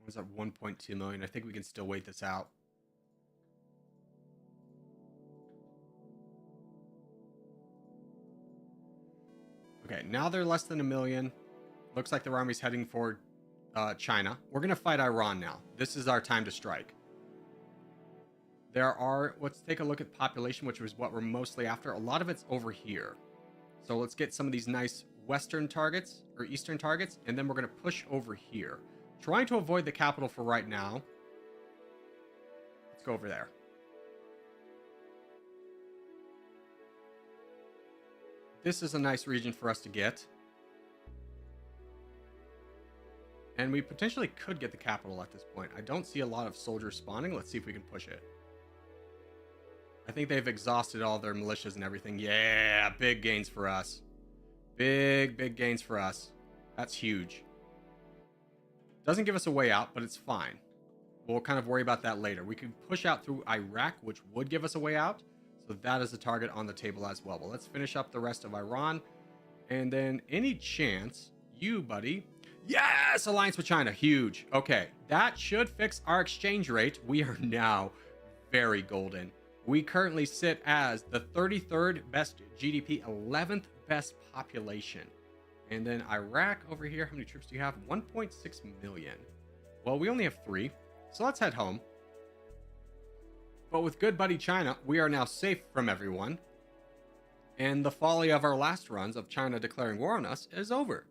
Was at 1.2 million. I think we can still wait this out. Okay, now they're less than 1 million. Looks like their army's heading for China. We're going to fight Iran now. This is our time to strike. Let's take a look at population, which was what we're mostly after. A lot of it's over here. So let's get some of these nice western targets or eastern targets, and then we're going to push over here. Trying to avoid the capital for right now. Let's go over there. This is a nice region for us to get. And we potentially could get the capital at this point. I don't see a lot of soldiers spawning. Let's see if we can push it. I think they've exhausted all their militias and everything. Yeah, big gains for us. Big gains for us. That's huge. Doesn't give us a way out, but it's fine. We'll kind of worry about that later. We could push out through Iraq, which would give us a way out. So that is a target on the table as well. Well, let's finish up the rest of Iran. And then any chance, you, buddy. Yes! Alliance with China. Huge. Okay. That should fix our exchange rate. We are now very golden. We currently sit as the 33rd best GDP, 11th best population. And then Iraq over here, how many troops do you have? 1.6 million. Well, we only have 3, so let's head home. But with good buddy China, we are now safe from everyone. And the folly of our last runs of China declaring war on us is over.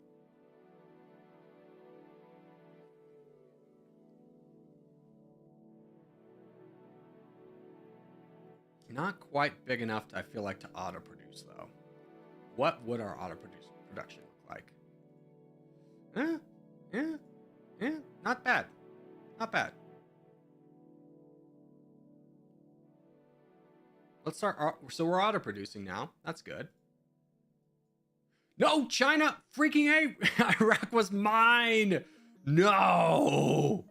Not quite big enough, I feel like, to auto-produce, though. What would our production look like? Yeah, not bad. Not bad. Let's start. So we're auto-producing now. That's good. No, China! Freaking A! Iraq was mine! No!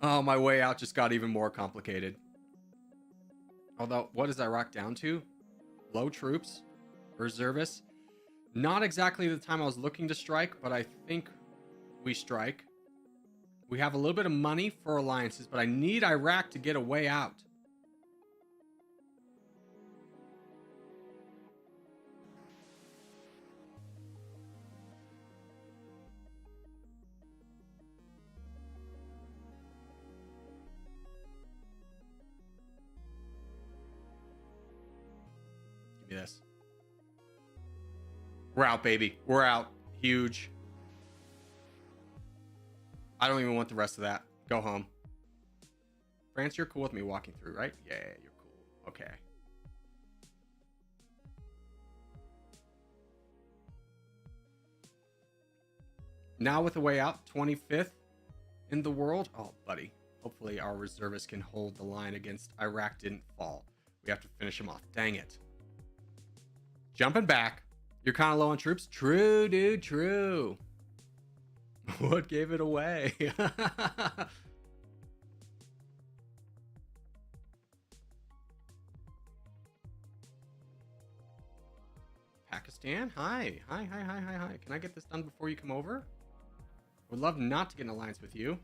Oh, my way out just got even more complicated. Although, what is Iraq down to? Low troops, reservists. Not exactly the time I was looking to strike, but I think we strike. We have a little bit of money for alliances, but I need Iraq to get a way out. Yes. We're out, baby. We're out. Huge. I don't even want the rest of that. Go home. France, you're cool with me walking through, right? Yeah, you're cool. Okay. Now with a way out, 25th in the world. Oh, buddy. Hopefully our reservists can hold the line against Iraq didn't fall. We have to finish them off. Dang it. Jumping back. You're kind of low on troops? True, dude, true. What gave it away? Pakistan? Hi. Hi. Can I get this done before you come over? Would love not to get an alliance with you.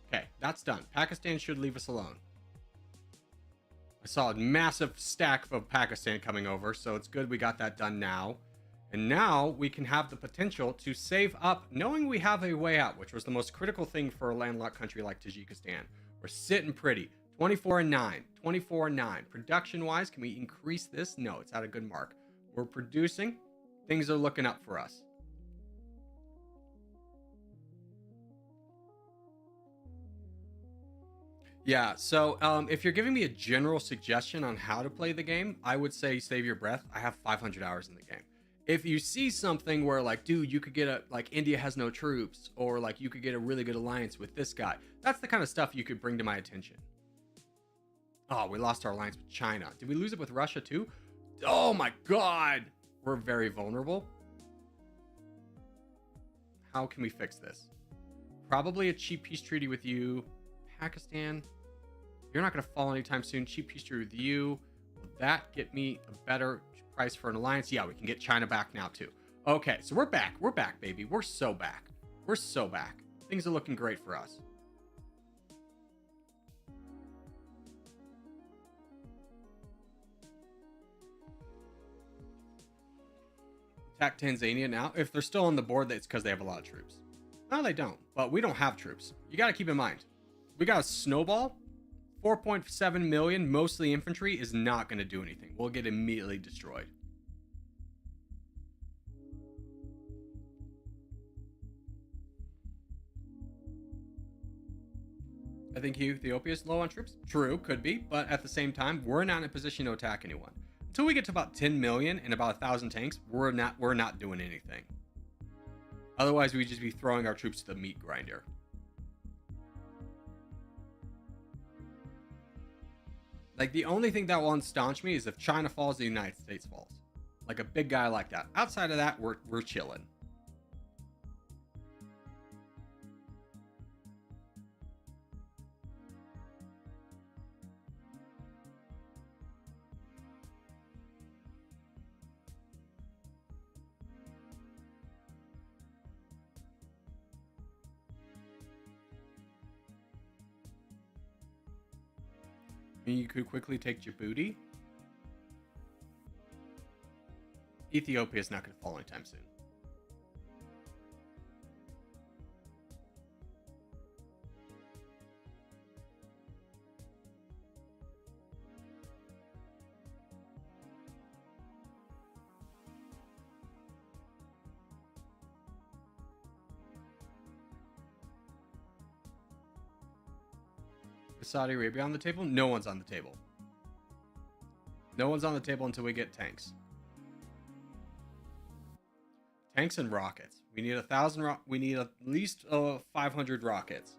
Okay, that's done. Pakistan should leave us alone. I saw a massive stack of Pakistan coming over, so it's good we got that done now. And now we can have the potential to save up, knowing we have a way out, which was the most critical thing for a landlocked country like Tajikistan. We're sitting pretty. 24-9. 24-9. Production-wise, can we increase this? No, it's at a good mark. We're producing. Things are looking up for us. Yeah, so if you're giving me a general suggestion on how to play the game, I would say save your breath. I have 500 hours in the game. If you see something where, like, dude, you could get a, like, India has no troops, or like you could get a really good alliance with this guy, that's the kind of stuff you could bring to my attention. Oh, we lost our alliance with China. Did we lose it with Russia too? Oh my God, we're very vulnerable. How can we fix this? Probably a cheap peace treaty with you. Pakistan, you're not going to fall anytime soon. Cheap peace treaty with you. Will that get me a better price for an alliance? Yeah, we can get China back now too. Okay, so we're back. We're back, baby. We're so back. We're so back. Things are looking great for us. attack Tanzania now. If they're still on the board, it's because they have a lot of troops. No, they don't. But we don't have troops. You got to keep in mind. We got a snowball. 4.7 million, mostly infantry, is not going to do anything. We'll get immediately destroyed. I think Ethiopia is low on troops. True, could be. But at the same time, we're not in a position to attack anyone. Until we get to about 10 million and about 1,000 tanks, we're not doing anything. Otherwise, we'd just be throwing our troops to the meat grinder. Like, the only thing that will unstaunch me is if China falls, the United States falls. Like a big guy like that. Outside of that, we're chilling. You could quickly take Djibouti. Ethiopia is not going to fall anytime soon. Is Saudi Arabia on the table? No one's on the table. No one's on the table until we get tanks. Tanks and rockets. We need 1,000. We need at least 500 rockets.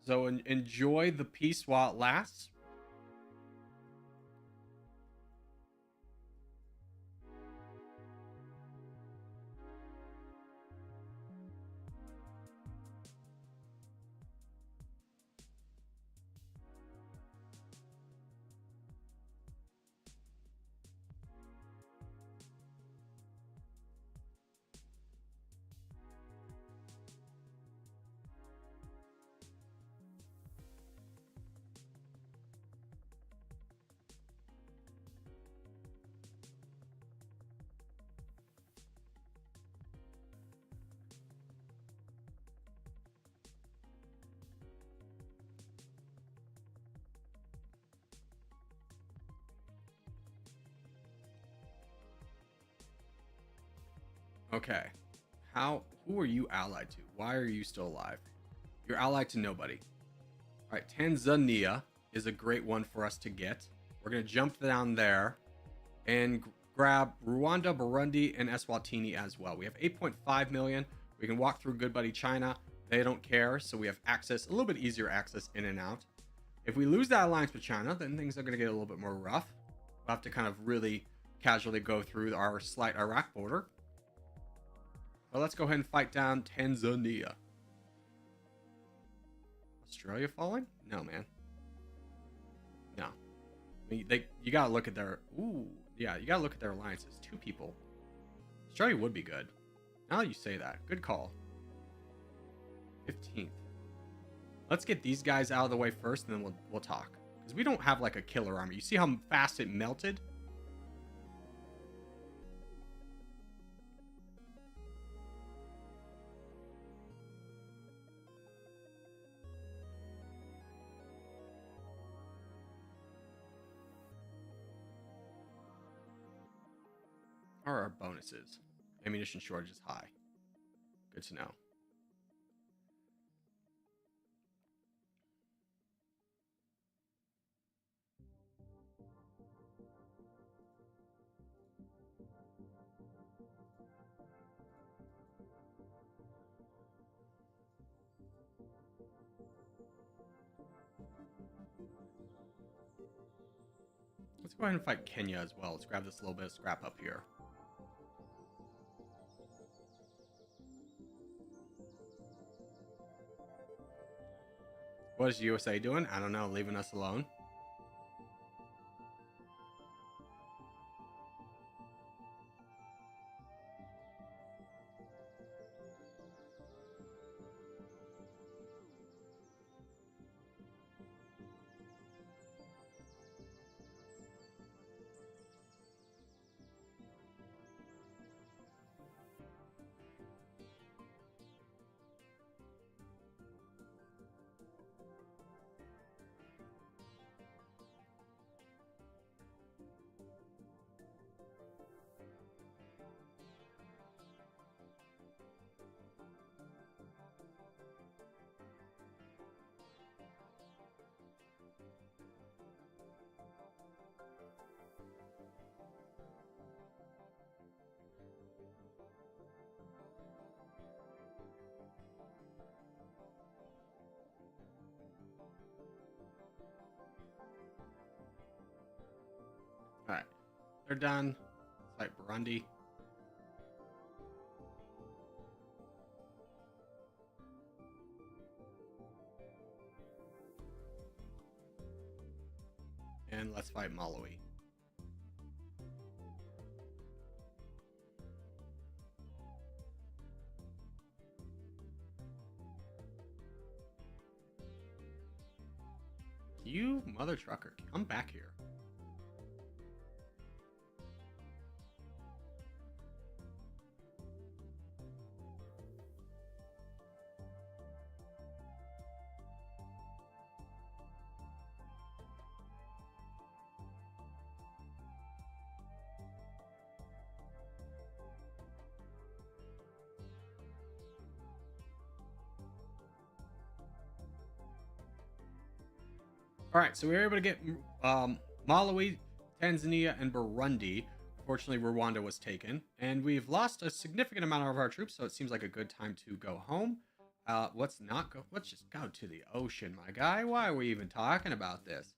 So enjoy the peace while it lasts. Okay. Who are you allied to? Why are you still alive? You're allied to nobody. All right, Tanzania is a great one for us to get. We're going to jump down there and grab Rwanda, Burundi, and Eswatini as well. We have 8.5 million. We can walk through good buddy China. They don't care, so we have access, a little bit easier access in and out. If we lose that alliance with China, then things are going to get a little bit more rough. We'll have to kind of really casually go through our slight Iraq border. Well, let's go ahead and fight down Tanzania. Australia falling? No, man. No. I mean, you gotta look at their... Ooh, yeah, you gotta look at their alliances. 2 people. Australia would be good. Now that you say that. Good call. 15th. Let's get these guys out of the way first, and then we'll talk. Because we don't have, like, a killer army. You see how fast it melted? Are our bonuses? Ammunition shortage is high. Good to know. Let's go ahead and fight Kenya as well. Let's grab this little bit of scrap up here. What is USA doing? I don't know, leaving us alone. All right, they're done. Fight Burundi. And let's fight Malawi. You mother trucker, come back here. All right, so we were able to get Malawi, Tanzania, and Burundi. Unfortunately, Rwanda was taken, and we've lost a significant amount of our troops, so it seems like a good time to go home. Let's not go. Let's just go to the ocean, my guy. Why are we even talking about this?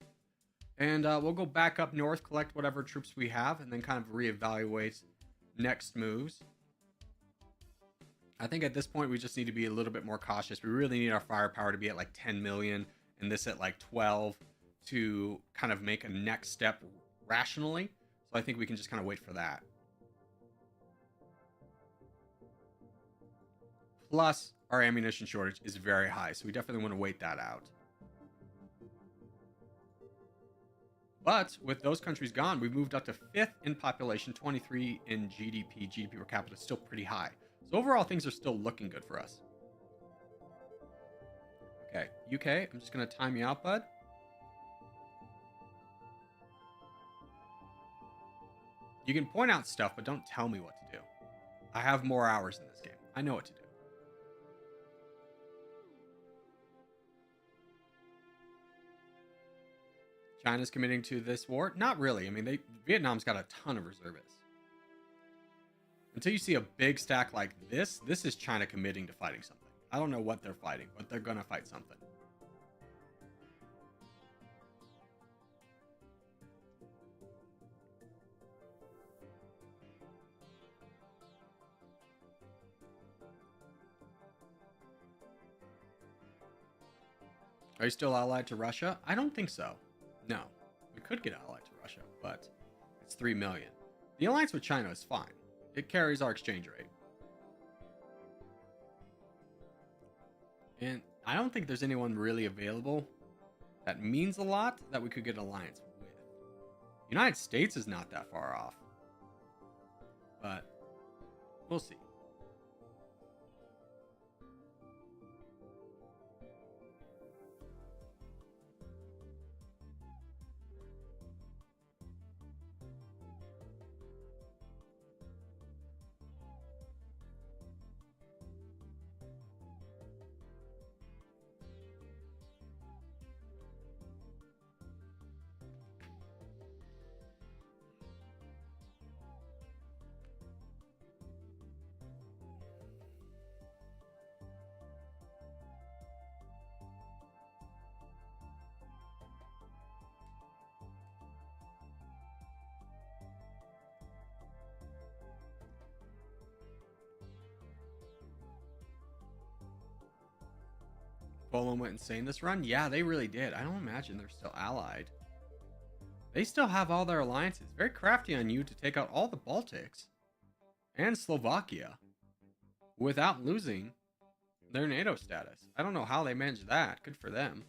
And we'll go back up north, collect whatever troops we have, and then kind of reevaluate next moves. I think at this point we just need to be a little bit more cautious. We really need our firepower to be at like 10 million and this at like 12 to kind of make a next step rationally. So I think we can just kind of wait for that. Plus, our ammunition shortage is very high, so we definitely want to wait that out. But with those countries gone, we've moved up to 5th in population, 23 in GDP. GDP per capita is still pretty high. So overall, things are still looking good for us. Okay, UK, I'm just going to time you out, bud. You can point out stuff, but don't tell me what to do. I have more hours in this game. I know what to do. China's committing to this war? Not really. I mean, Vietnam's got a ton of reservists. Until you see a big stack like this is China committing to fighting something. I don't know what they're fighting, but they're going to fight something. Are you still allied to Russia? I don't think so. No. We could get allied to Russia, but it's 3 million. The alliance with China is fine. It carries our exchange rate. And I don't think there's anyone really available that means a lot that we could get an alliance with. United States is not that far off. But we'll see. Poland went insane this run? Yeah, they really did. I don't imagine they're still allied. They still have all their alliances. Very crafty on you to take out all the Baltics and Slovakia without losing their NATO status. I don't know how they managed that. Good for them.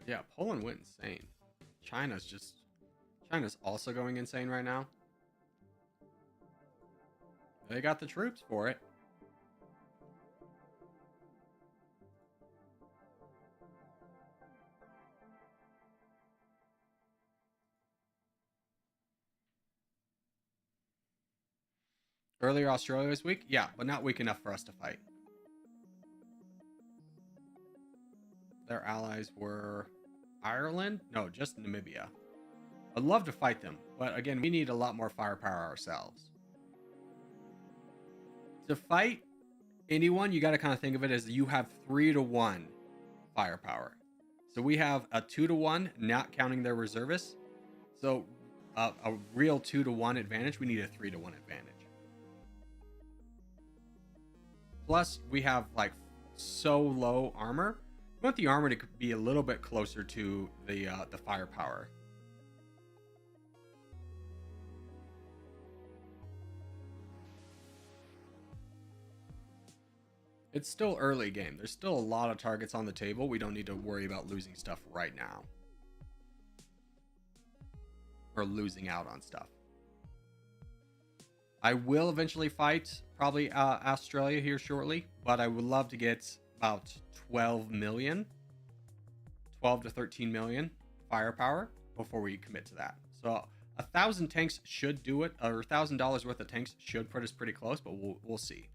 Yeah, Poland went insane. China's also going insane right now. They got the troops for it. Earlier Australia was weak? Yeah, but not weak enough for us to fight. Their allies were Ireland? No, just Namibia. I'd love to fight them, but again, we need a lot more firepower ourselves. To fight anyone, you got to kind of think of it as you have 3-to-1 firepower. So we have a 2-to-1, not counting their reservists. So a real 2-to-1 advantage, we need a 3-to-1 advantage. Plus, we have like so low armor. We want the armor to be a little bit closer to the firepower. It's still early game. There's still a lot of targets on the table. We don't need to worry about losing stuff right now. Or losing out on stuff. I will eventually fight probably Australia here shortly, but I would love to get about 12 million, 12 to 13 million firepower before we commit to that. So 1,000 tanks should do it, or $1,000 worth of tanks should put us pretty close, but we'll see.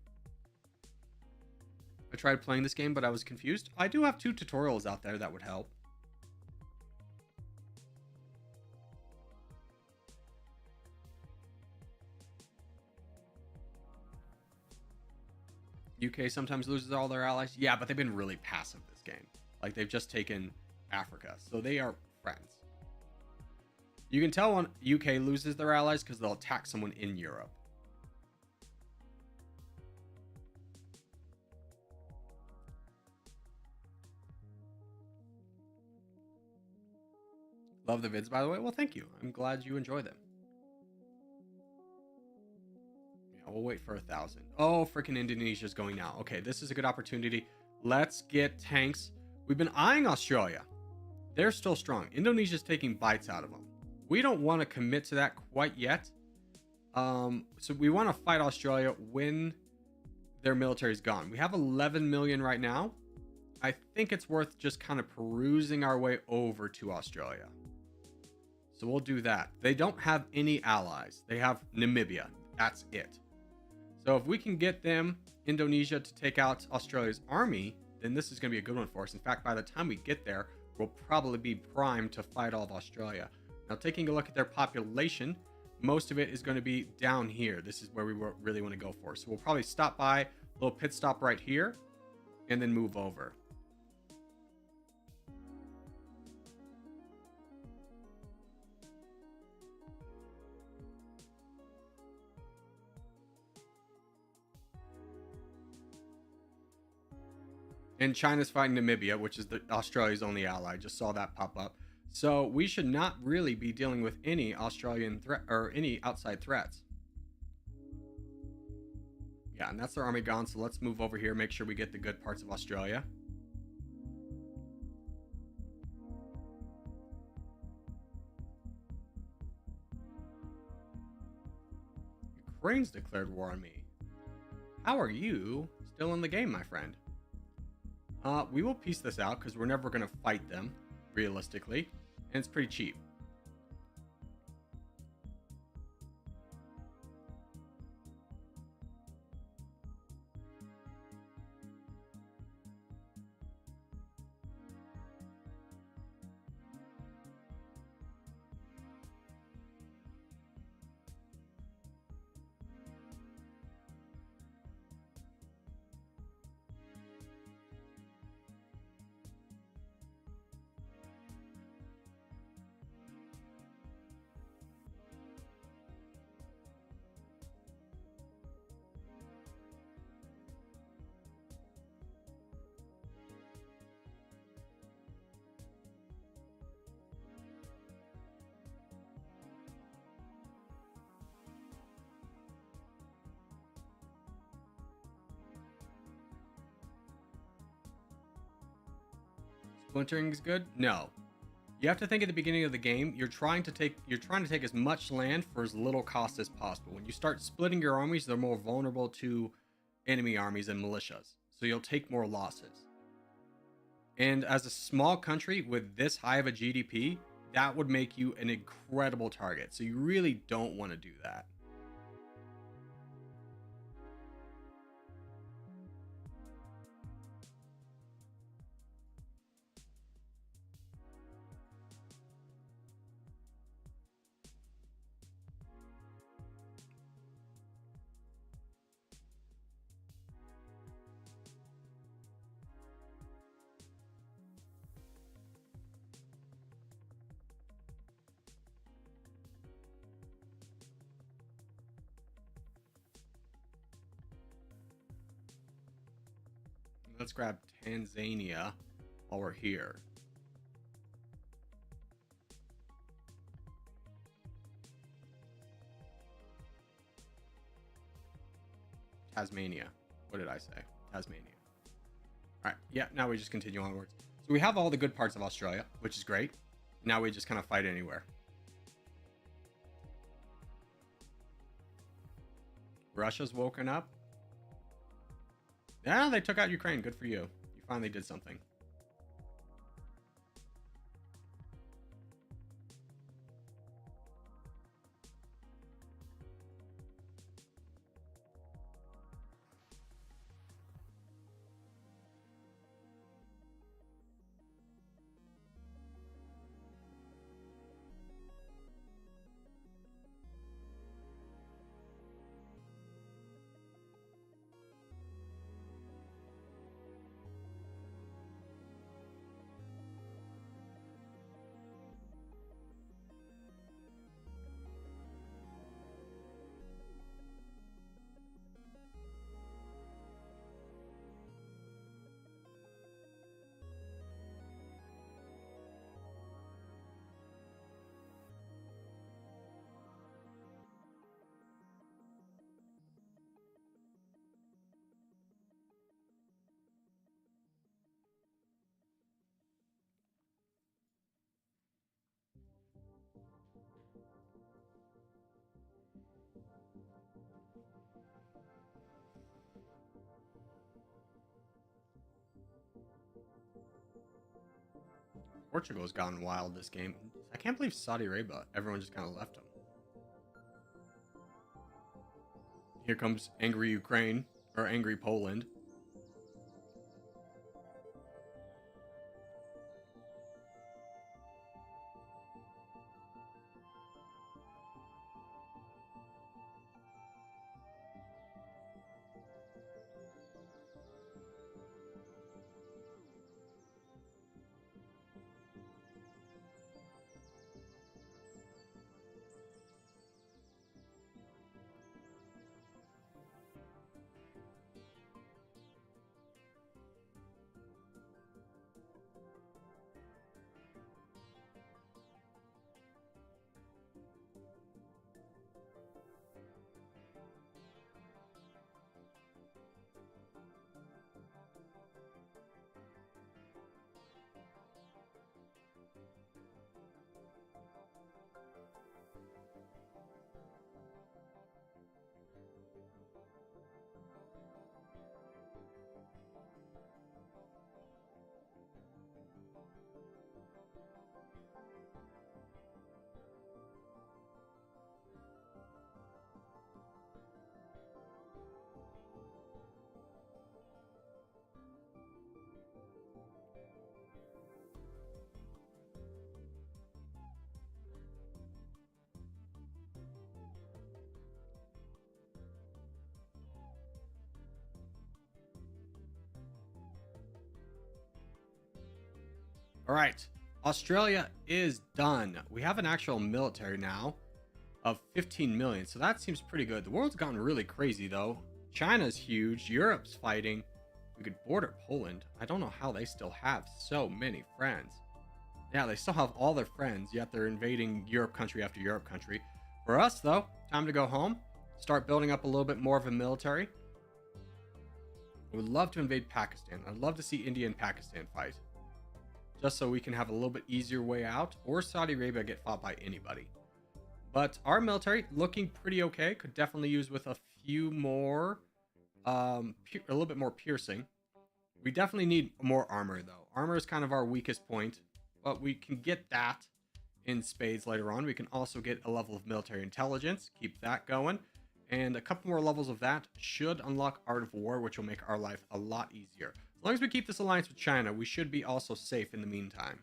I tried playing this game, but I was confused. I do have 2 tutorials out there that would help. UK sometimes loses all their allies. Yeah, but they've been really passive this game. Like, they've just taken Africa, so they are friends. You can tell when UK loses their allies because they'll attack someone in Europe. Love the vids, by the way. Well, thank you. I'm glad you enjoy them. Yeah, we'll wait for 1,000. Oh, freaking Indonesia's going now. Okay, this is a good opportunity. Let's get tanks. We've been eyeing Australia. They're still strong. Indonesia's taking bites out of them. We don't want to commit to that quite yet. So we want to fight Australia when their military's gone. We have 11 million right now. I think it's worth just kind of perusing our way over to Australia. So we'll do that. They don't have any allies. They have Namibia. That's it. So if we can get them, Indonesia, to take out Australia's army, then this is going to be a good one for us. In fact, by the time we get there, we'll probably be primed to fight all of Australia. Now, taking a look at their population, most of it is going to be down here. This is where we really want to go for. So we'll probably stop by, a little pit stop right here, and then move over. And China's fighting Namibia, which is Australia's only ally. Just saw that pop up. So we should not really be dealing with any Australian threat or any outside threats. Yeah, and that's their army gone. So let's move over here, make sure we get the good parts of Australia. Ukraine's declared war on me. How are you still in the game, my friend? We will piece this out because we're never going to fight them, realistically, and it's pretty cheap. Splintering is good? No. You have to think at the beginning of the game, you're trying to take as much land for as little cost as possible. When you start splitting your armies, they're more vulnerable to enemy armies and militias. So you'll take more losses. And as a small country with this high of a GDP, that would make you an incredible target. So you really don't want to do that. Let's grab Tanzania while we're here. Tasmania. What did I say? Tasmania. All right. Yeah, now we just continue onwards. So we have all the good parts of Australia, which is great. Now we just kind of fight anywhere. Russia's woken up. Yeah, they took out Ukraine. Good for you. You finally did something. Portugal's gone wild this game. I can't believe Saudi Arabia. Everyone just kind of left them. Here comes angry Ukraine, or angry Poland. All right, Australia is done. We have an actual military now of 15 million, so that seems pretty good. The world's gotten really crazy though. China's huge. Europe's fighting. We could border Poland. I don't know how they still have so many friends. Yeah, they still have all their friends, yet they're invading Europe country after Europe country. For us though, time to go home, start building up a little bit more of a military. I would love to invade Pakistan. I'd love to see India and Pakistan fight, just so we can have a little bit easier way out, or Saudi Arabia get fought by anybody. But our military looking pretty okay. Could definitely use with a few more, a little bit more piercing. We definitely need more armor though. Armor is kind of our weakest point, but we can get that in spades later on. We can also get a level of military intelligence, keep that going, and a couple more levels of that should unlock Art of War, which will make our life a lot easier. As long as we keep this alliance with China, we should be also safe in the meantime.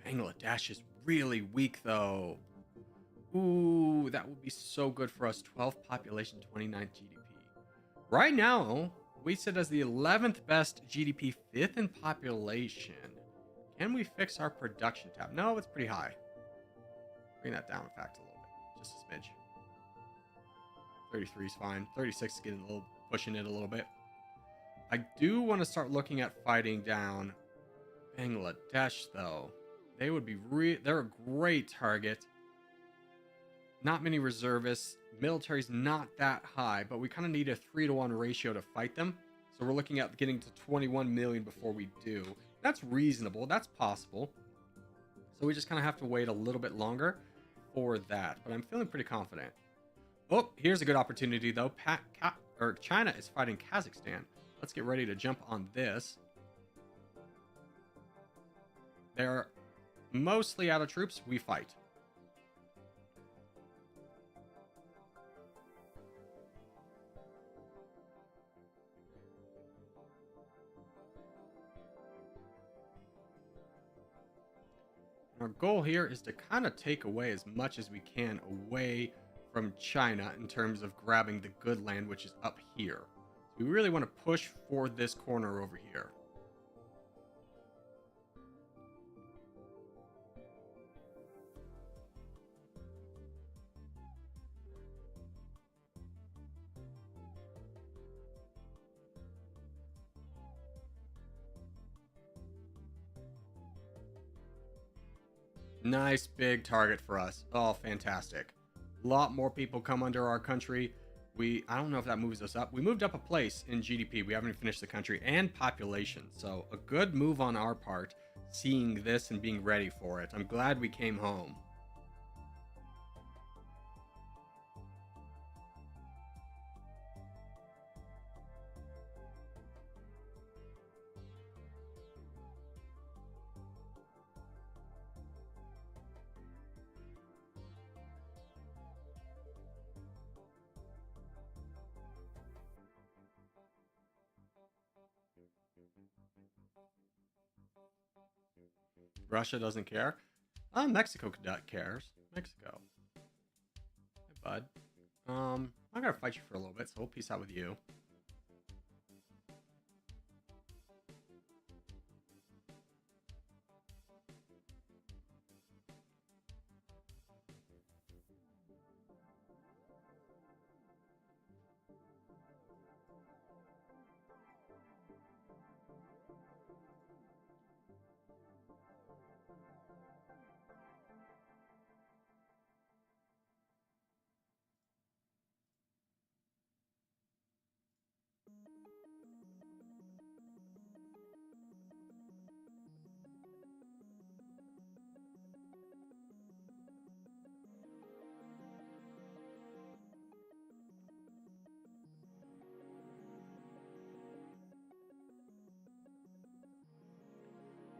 Bangladesh is really weak though. Ooh, that would be so good for us. 12 population, 29 GDP. Right now, we sit as the 11th best GDP, 5th in population. Can we fix our production tab? No, it's pretty high. Bring that down, in fact, a little bit. Just a smidge. 33 is fine. 36 is getting a little, pushing it a little bit. I do want to start looking at fighting down Bangladesh, though. They would be they're a great target. Not many reservists. Military's not that high, but we kind of need a 3-to-1 ratio to fight them. So we're looking at getting to 21 million before we do. That's reasonable. That's possible. So we just kind of have to wait a little bit longer for that. But I'm feeling pretty confident. Oh, here's a good opportunity, though. China is fighting Kazakhstan. Let's get ready to jump on this. They're mostly out of troops. We fight. Our goal here is to kind of take away as much as we can away from China in terms of grabbing the good land, which is up here. So we really want to push for this corner over here. Nice big target for us. Oh, fantastic. A lot more people come under our country. I don't know if that moves us up. We moved up a place in GDP. We haven't even finished the country and population. So a good move on our part, seeing this and being ready for it. I'm glad we came home. Russia doesn't care. Mexico cares. Mexico. Hey, bud. I'm gonna fight you for a little bit, so we'll peace out with you.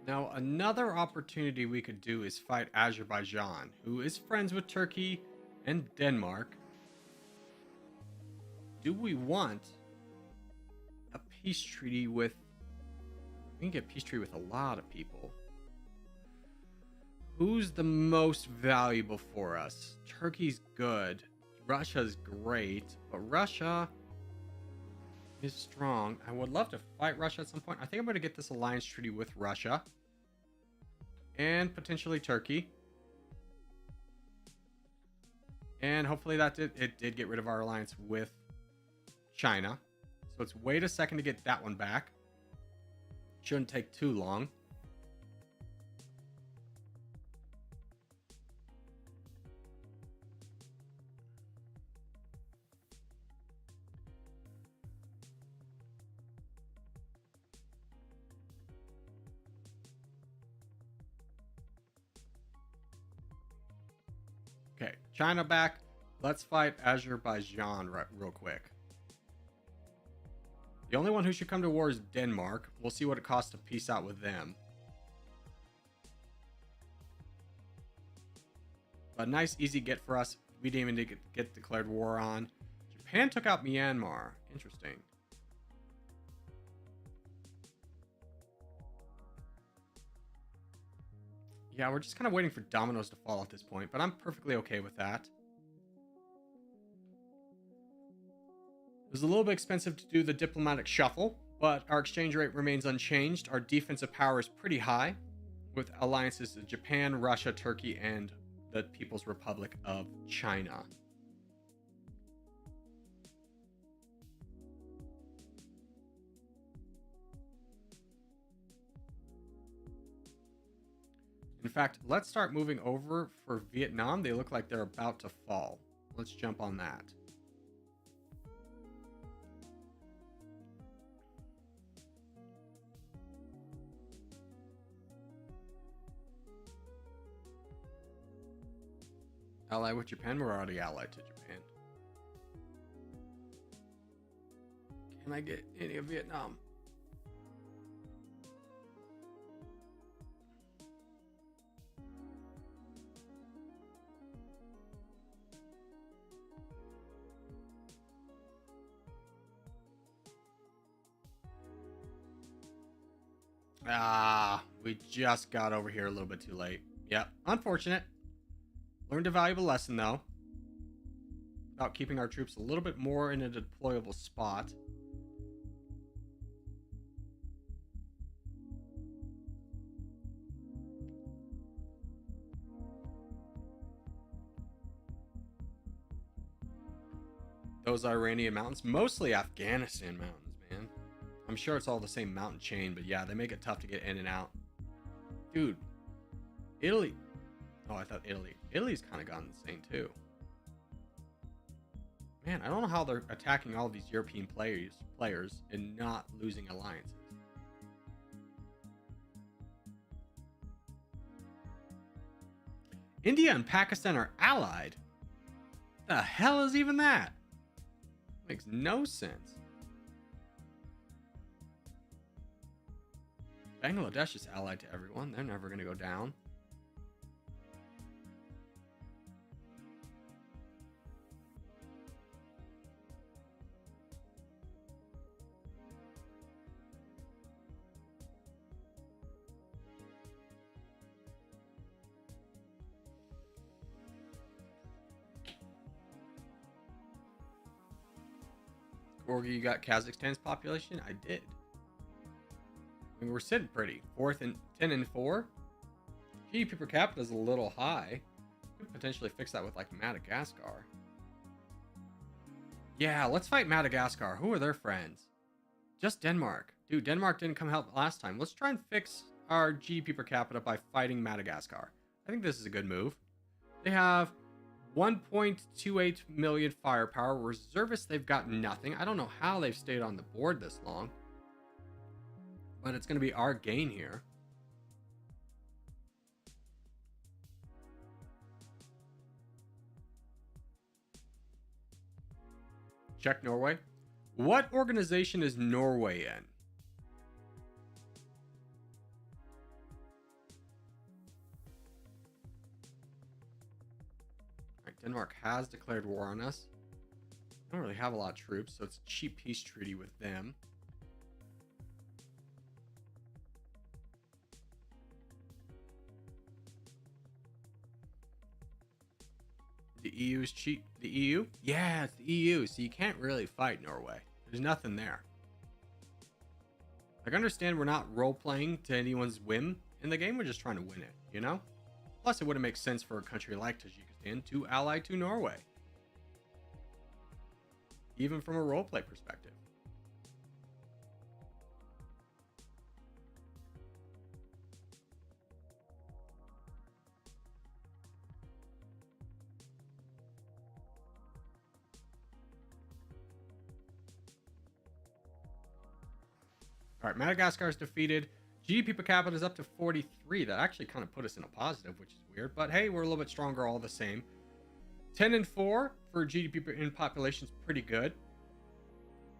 Now, another opportunity we could do is fight Azerbaijan, who is friends with Turkey and Denmark. Do we want a peace treaty with... We can get a peace treaty with a lot of people. Who's the most valuable for us? Turkey's good. Russia's great. But Russia is strong. I would love to fight Russia at some point. I think I'm going to get this alliance treaty with Russia. And potentially Turkey. And hopefully it did get rid of our alliance with China. So let's wait a second to get that one back. Shouldn't take too long. Okay, China back. Let's fight Azerbaijan real quick. The only one who should come to war is Denmark. We'll see what it costs to peace out with them. A nice easy get for us. We didn't even get declared war on. Japan took out Myanmar. Interesting. Yeah, we're just kind of waiting for dominoes to fall at this point, but I'm perfectly okay with that. It was a little bit expensive to do the diplomatic shuffle, but our exchange rate remains unchanged. Our defensive power is pretty high. with alliances to Japan, Russia, Turkey, and the People's Republic of China. In fact, let's start moving over for Vietnam. They look like they're about to fall. Let's jump on that. Ally with Japan? We're already allied to Japan. Can I get any of Vietnam? Ah, we just got over here a little bit too late. Yep, unfortunate. Learned a valuable lesson, though, about keeping our troops a little bit more in a deployable spot. Those Iranian mountains, mostly Afghanistan mountains, man. I'm sure it's all the same mountain chain, but yeah, they make it tough to get in and out. Dude, Italy. Oh, I thought Italy. Italy's kind of gone insane too. Man, I don't know how they're attacking all of these European players and not losing alliances. India and Pakistan are allied? The hell is even that? Makes no sense. Bangladesh is allied to everyone. They're never going to go down. Gorgi, you got Kazakhstan's population? I did. I mean, we're sitting pretty. 4th and 10 and 4. GDP per capita is a little high. Could potentially fix that with like Madagascar. Yeah, let's fight Madagascar. Who are their friends? Just Denmark. Dude, Denmark didn't come help last time. Let's try and fix our GDP per capita by fighting Madagascar. I think this is a good move. They have 1.28 million firepower. Reservists, they've got nothing. I don't know how they've stayed on the board this long. But it's going to be our gain here. Check Norway. What organization is Norway in? Denmark has declared war on us. I don't really have a lot of troops, so it's a cheap peace treaty with them. The EU is cheap. The EU? Yeah, it's the EU, so you can't really fight Norway. There's nothing there. Like, I understand we're not role-playing to anyone's whim in the game. We're just trying to win it, you know? Plus, it wouldn't make sense for a country like Tajikistan to ally to Norway. Even from a roleplay perspective. All right, Madagascar is defeated. GDP per capita is up to 43. That actually kind of put us in a positive, which is weird. But hey, we're a little bit stronger all the same. 10 and 4 for GDP in population is pretty good.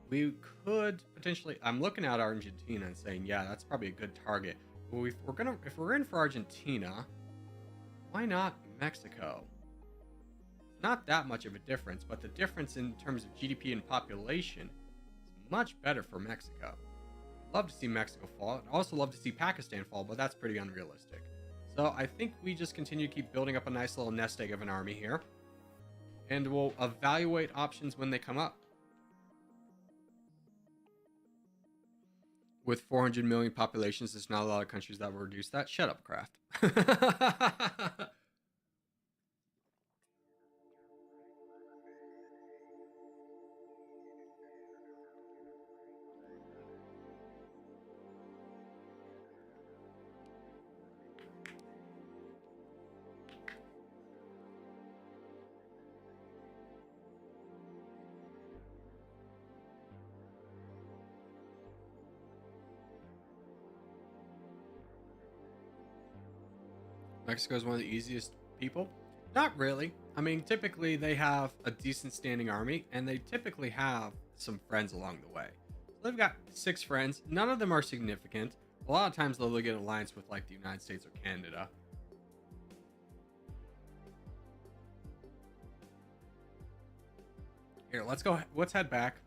We could potentially... I'm looking at Argentina and saying, yeah, that's probably a good target. But if we're in for Argentina, why not Mexico? It's not that much of a difference, but the difference in terms of GDP and population is much better for Mexico. Love to see Mexico fall. I'd also love to see Pakistan fall, but that's pretty unrealistic. So I think we just continue to keep building up a nice little nest egg of an army here. And we'll evaluate options when they come up. with 400 million populations, there's not a lot of countries that will reduce that. Shut up, Kraft. Mexico is one of the easiest people. Not really. I mean, typically they have a decent standing army, and they typically have some friends along the way. So they've got 6 friends. None of them are significant. A lot of times they'll get an alliance with like the United States or Canada. Here, let's go. Let's head back.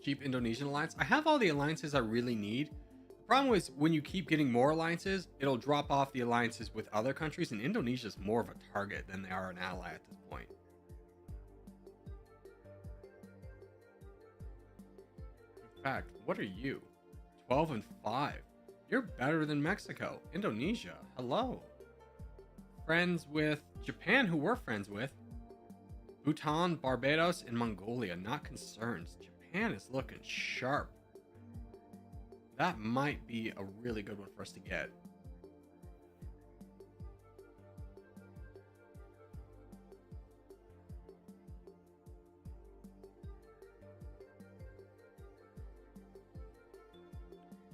Cheap Indonesian alliance. I have all the alliances I really need. The problem is when you keep getting more alliances, it'll drop off the alliances with other countries, and Indonesia is more of a target than they are an ally at this point. In fact, what are you? 12 and 5. You're better than Mexico. Indonesia, hello. Friends with Japan, who we're friends with. Bhutan, Barbados, and Mongolia, not concerned. Japan is looking sharp. That might be a really good one for us to get.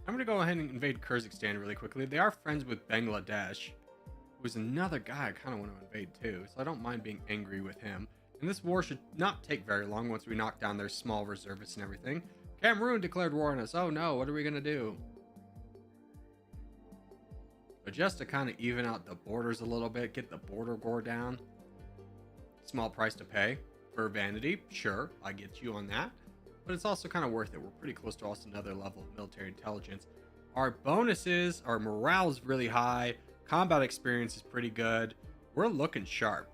I'm going to go ahead and invade Kyrgyzstan really quickly. They are friends with Bangladesh, who's another guy I kind of want to invade too, so I don't mind being angry with him. And this war should not take very long once we knock down their small reservists and everything. Cameroon declared war on us. Oh no, what are we going to do? But just to kind of even out the borders a little bit, get the border gore down. Small price to pay for vanity. Sure, I get you on that. But it's also kind of worth it. We're pretty close to also another level of military intelligence. Our bonuses, our morale is really high. Combat experience is pretty good. We're looking sharp.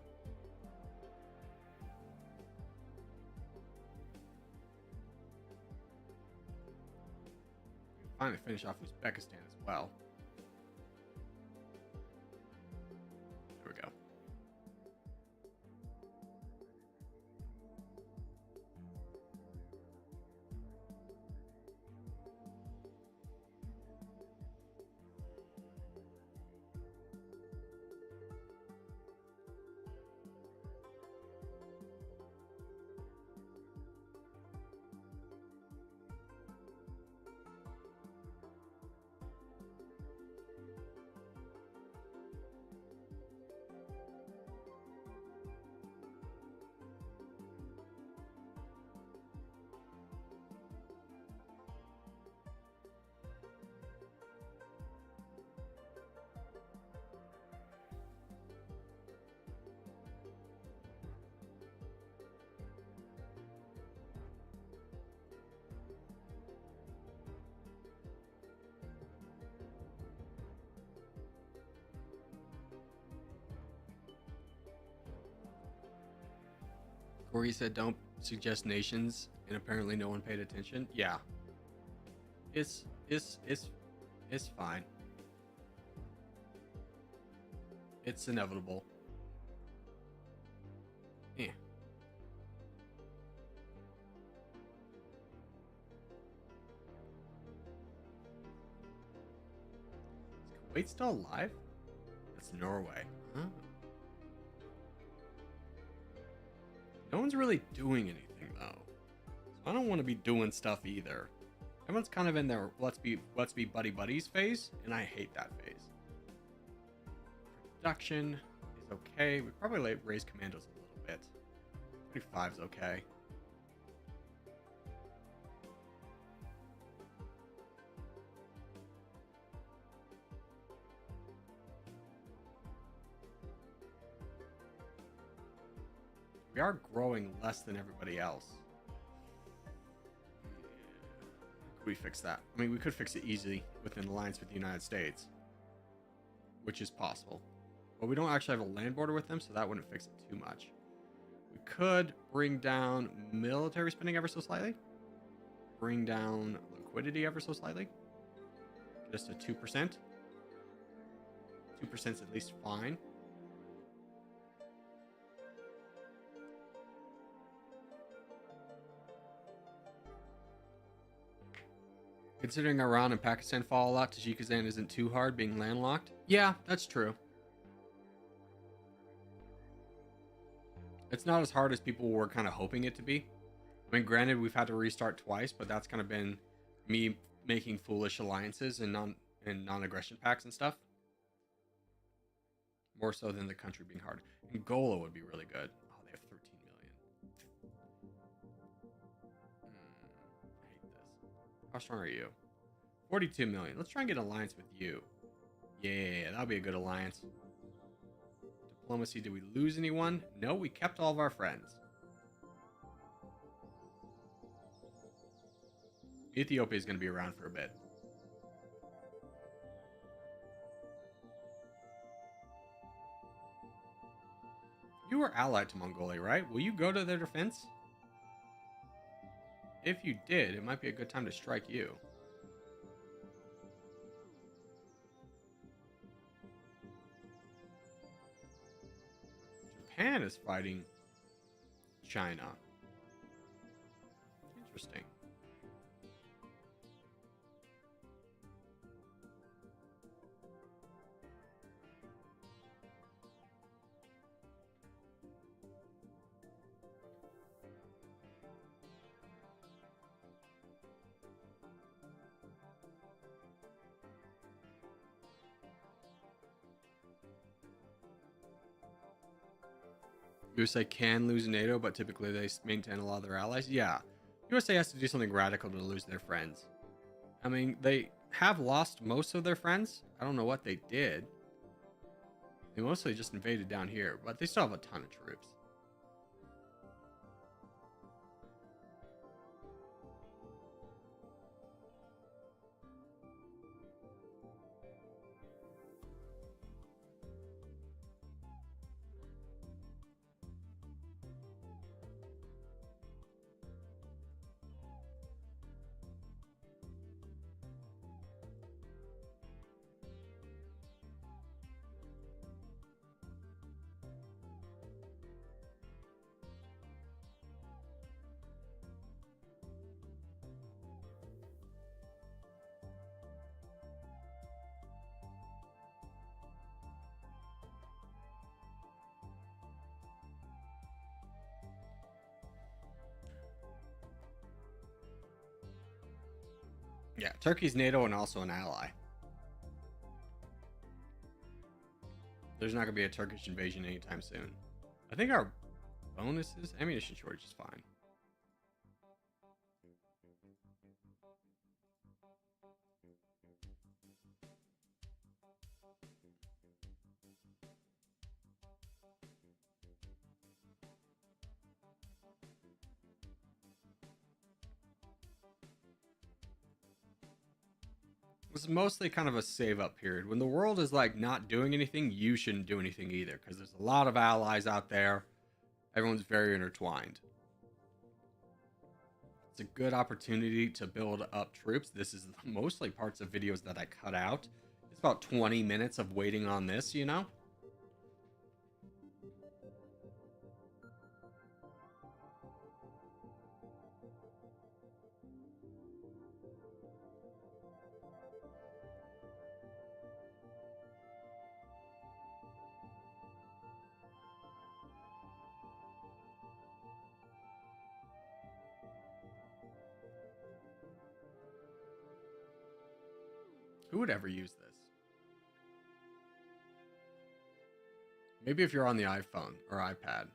Finally finish off Uzbekistan as well. There we go. Corey said don't suggest nations, and apparently no one paid attention. Yeah. It's fine. It's inevitable. Yeah. Is Kuwait still alive? That's Norway. Huh? No one's really doing anything though, so I don't want to be doing stuff either. Everyone's kind of in their let's be buddy buddies phase, and I hate that phase. Production is okay. We probably raise commandos a little bit. 25 is okay. We are growing less than everybody else. we fix that? I mean, we could fix it easily with an alliance with the United States, which is possible. But we don't actually have a land border with them, so that wouldn't fix it too much. We could bring down military spending ever so slightly. Bring down liquidity ever so slightly. Just a 2%. 2% is at least fine. Considering Iran and Pakistan fall a lot, Tajikistan isn't too hard being landlocked. Yeah, that's true. It's not as hard as people were kind of hoping it to be. I mean, granted, we've had to restart twice, but that's kind of been me making foolish alliances and non-aggression pacts and stuff. More so than the country being hard. Angola would be really good. Oh, they have 13 million. I hate this. How strong are you? 42 million. Let's try and get an alliance with you. Yeah, that'll be a good alliance. Diplomacy, did we lose anyone? No, we kept all of our friends. Ethiopia is going to be around for a bit. You were allied to Mongolia, right? Will you go to their defense? If you did, it might be a good time to strike you. Japan is fighting China. Interesting. USA can lose NATO, but typically they maintain a lot of their allies. Yeah. USA has to do something radical to lose their friends. I mean, they have lost most of their friends. I don't know what they did. They mostly just invaded down here, but they still have a ton of troops. Yeah, Turkey's NATO and also an ally. There's not going to be a Turkish invasion anytime soon. I think our bonuses, ammunition shortage is fine. This is mostly kind of a save up period. When the world is like not doing anything, you shouldn't do anything either, because there's a lot of allies out there. Everyone's very intertwined. It's a good opportunity to build up troops. This is mostly parts of videos that I cut out. It's about 20 minutes of waiting on this, you know? Who would ever use this? Maybe if you're on the iPhone or iPad.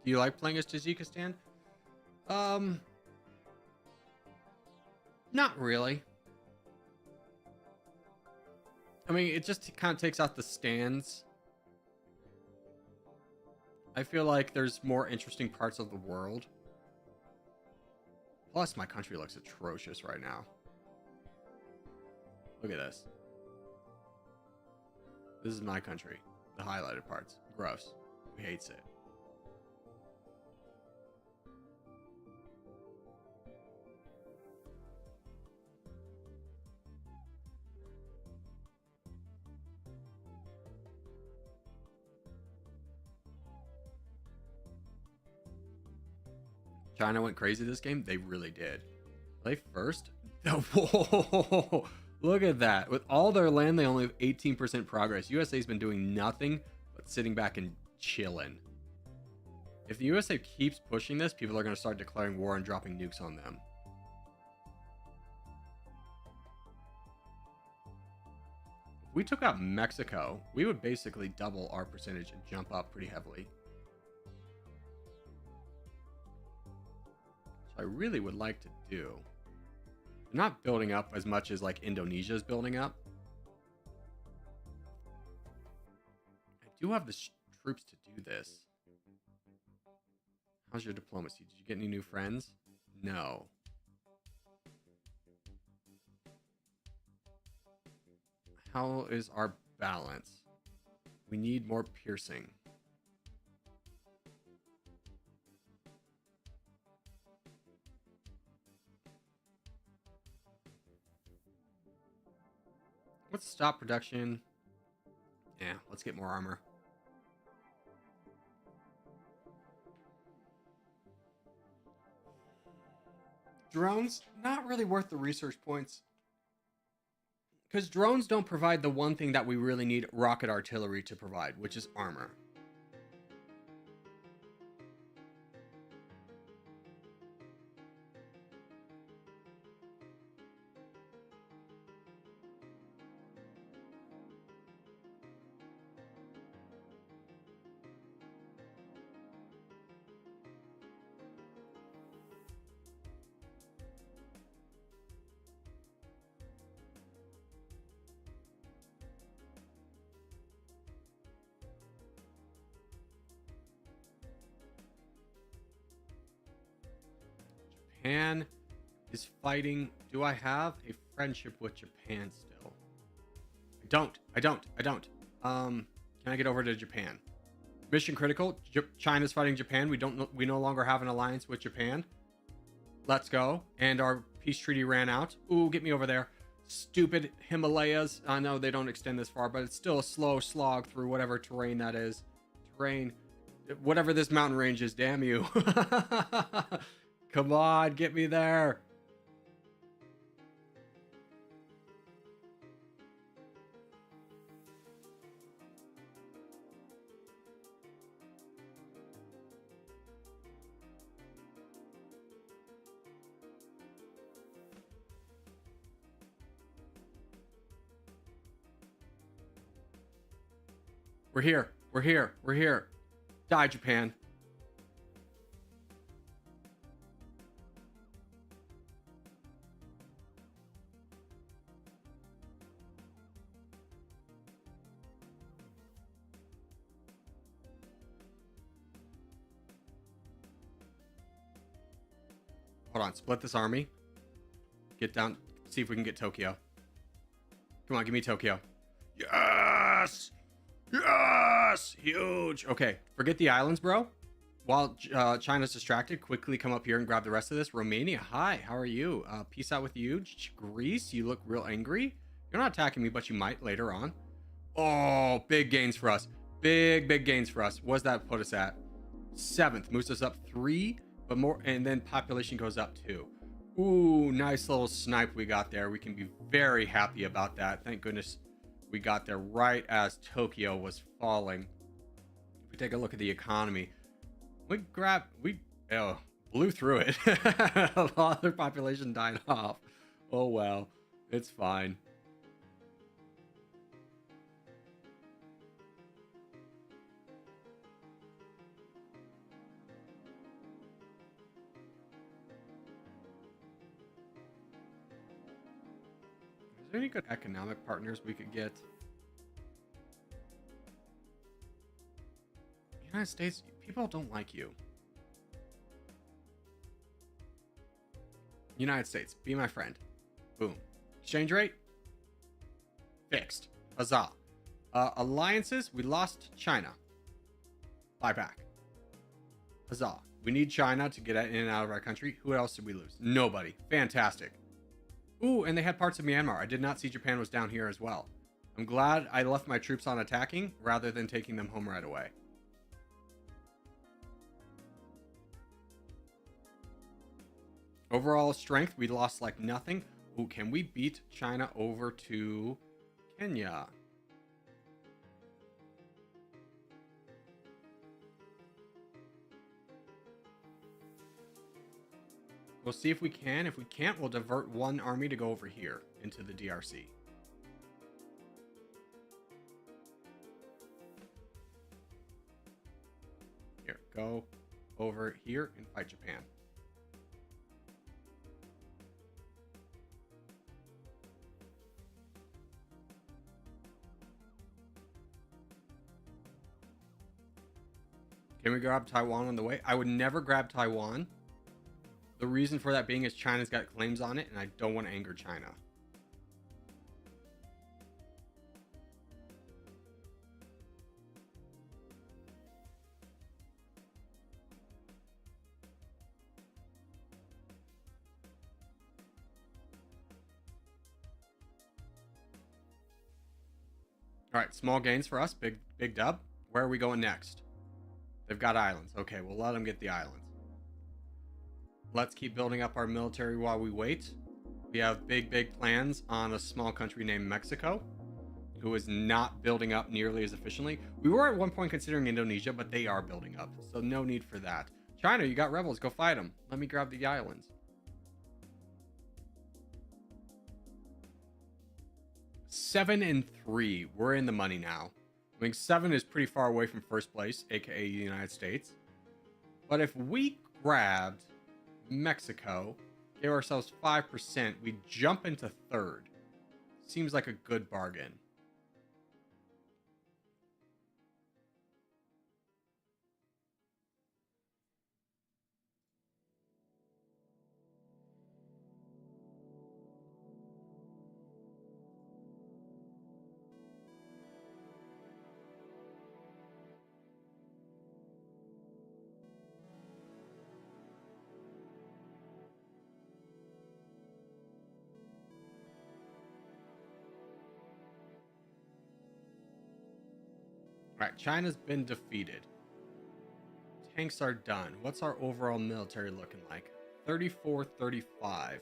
Do you like playing as Tajikistan? Not really. I mean, it just kind of takes out the stands. I feel like there's more interesting parts of the world. Plus, my country looks atrocious right now. Look at this. This is my country. The highlighted parts. Gross. Who hates it? China went crazy this game. They really did. Play first. Whoa, look at that. With all their land, they only have 18% progress. USA's been doing nothing but sitting back and chilling. If the USA keeps pushing this, people are going to start declaring war and dropping nukes on them. If we took out Mexico, we would basically double our percentage and jump up pretty heavily. I really would like to do. They're not building up as much as like Indonesia is building up. I do have the troops to do this. How's your diplomacy? Did you get any new friends? No. How is our balance? We need more piercing. Let's stop production. Yeah, let's get more armor. Drones, not really worth the research points. Because drones don't provide the one thing that we really need rocket artillery to provide, which is armor. Japan is fighting. Do I have a friendship with Japan still? I don't. Can I get over to Japan? Mission critical. China's fighting Japan. We no longer have an alliance with Japan. Let's go. And our peace treaty ran out. Ooh, get me over there. Stupid Himalayas. I know they don't extend this far, but it's still a slow slog through whatever terrain that is. Whatever this mountain range is, damn you. Come on, get me there. We're here. We're here. We're here. Die, Japan. Hold on. Split this army. Get down. See if we can get Tokyo. Come on, give me Tokyo. Yes! Yes! Huge! Okay, forget the islands, bro. While China's distracted, quickly come up here and grab the rest of this. Romania, hi, how are you? Peace out with you. Greece, you look real angry. You're not attacking me, but you might later on. Oh, big gains for us. Big gains for us. What does that put us at? 7th. Moves us up 3, but more, and then population goes up 2. Ooh, nice little snipe we got there. We can be very happy about that. Thank goodness we got there right as Tokyo was falling. If we take a look at the economy, we blew through it. A lot of their population died off. Oh well, it's fine. there any good economic partners we could get? United States, people don't like you. United States, be my friend. Boom. Exchange rate? Fixed. Huzzah. Alliances, we lost China. Buy back. Huzzah. We need China to get in and out of our country. Who else did we lose? Nobody. Fantastic. Ooh, and they had parts of Myanmar. I did not see Japan was down here as well. I'm glad I left my troops on attacking rather than taking them home right away. Overall strength, we lost like nothing. Ooh, can we beat China over to Kenya? We'll see if we can. If we can't, we'll divert one army to go over here into the DRC. Here, go over here and fight Japan. Can we grab Taiwan on the way? I would never grab Taiwan. The reason for that being is China's got claims on it, and I don't want to anger China. All right, small gains for us. Big dub. Where are we going next? They've got islands. Okay, we'll let them get the islands. Let's keep building up our military while we wait. We have big plans on a small country named Mexico, who is not building up nearly as efficiently. We were at one point considering Indonesia, but they are building up, so no need for that. China, you got rebels. Go fight them. Let me grab the islands. Seven and 3. We're in the money now. I mean, 7 is pretty far away from first place, aka the United States. But if we grabbed Mexico, gave ourselves 5%, we jump into third. Seems like a good bargain. All right, China's been defeated. Tanks are done. What's our overall military looking like? 34-35.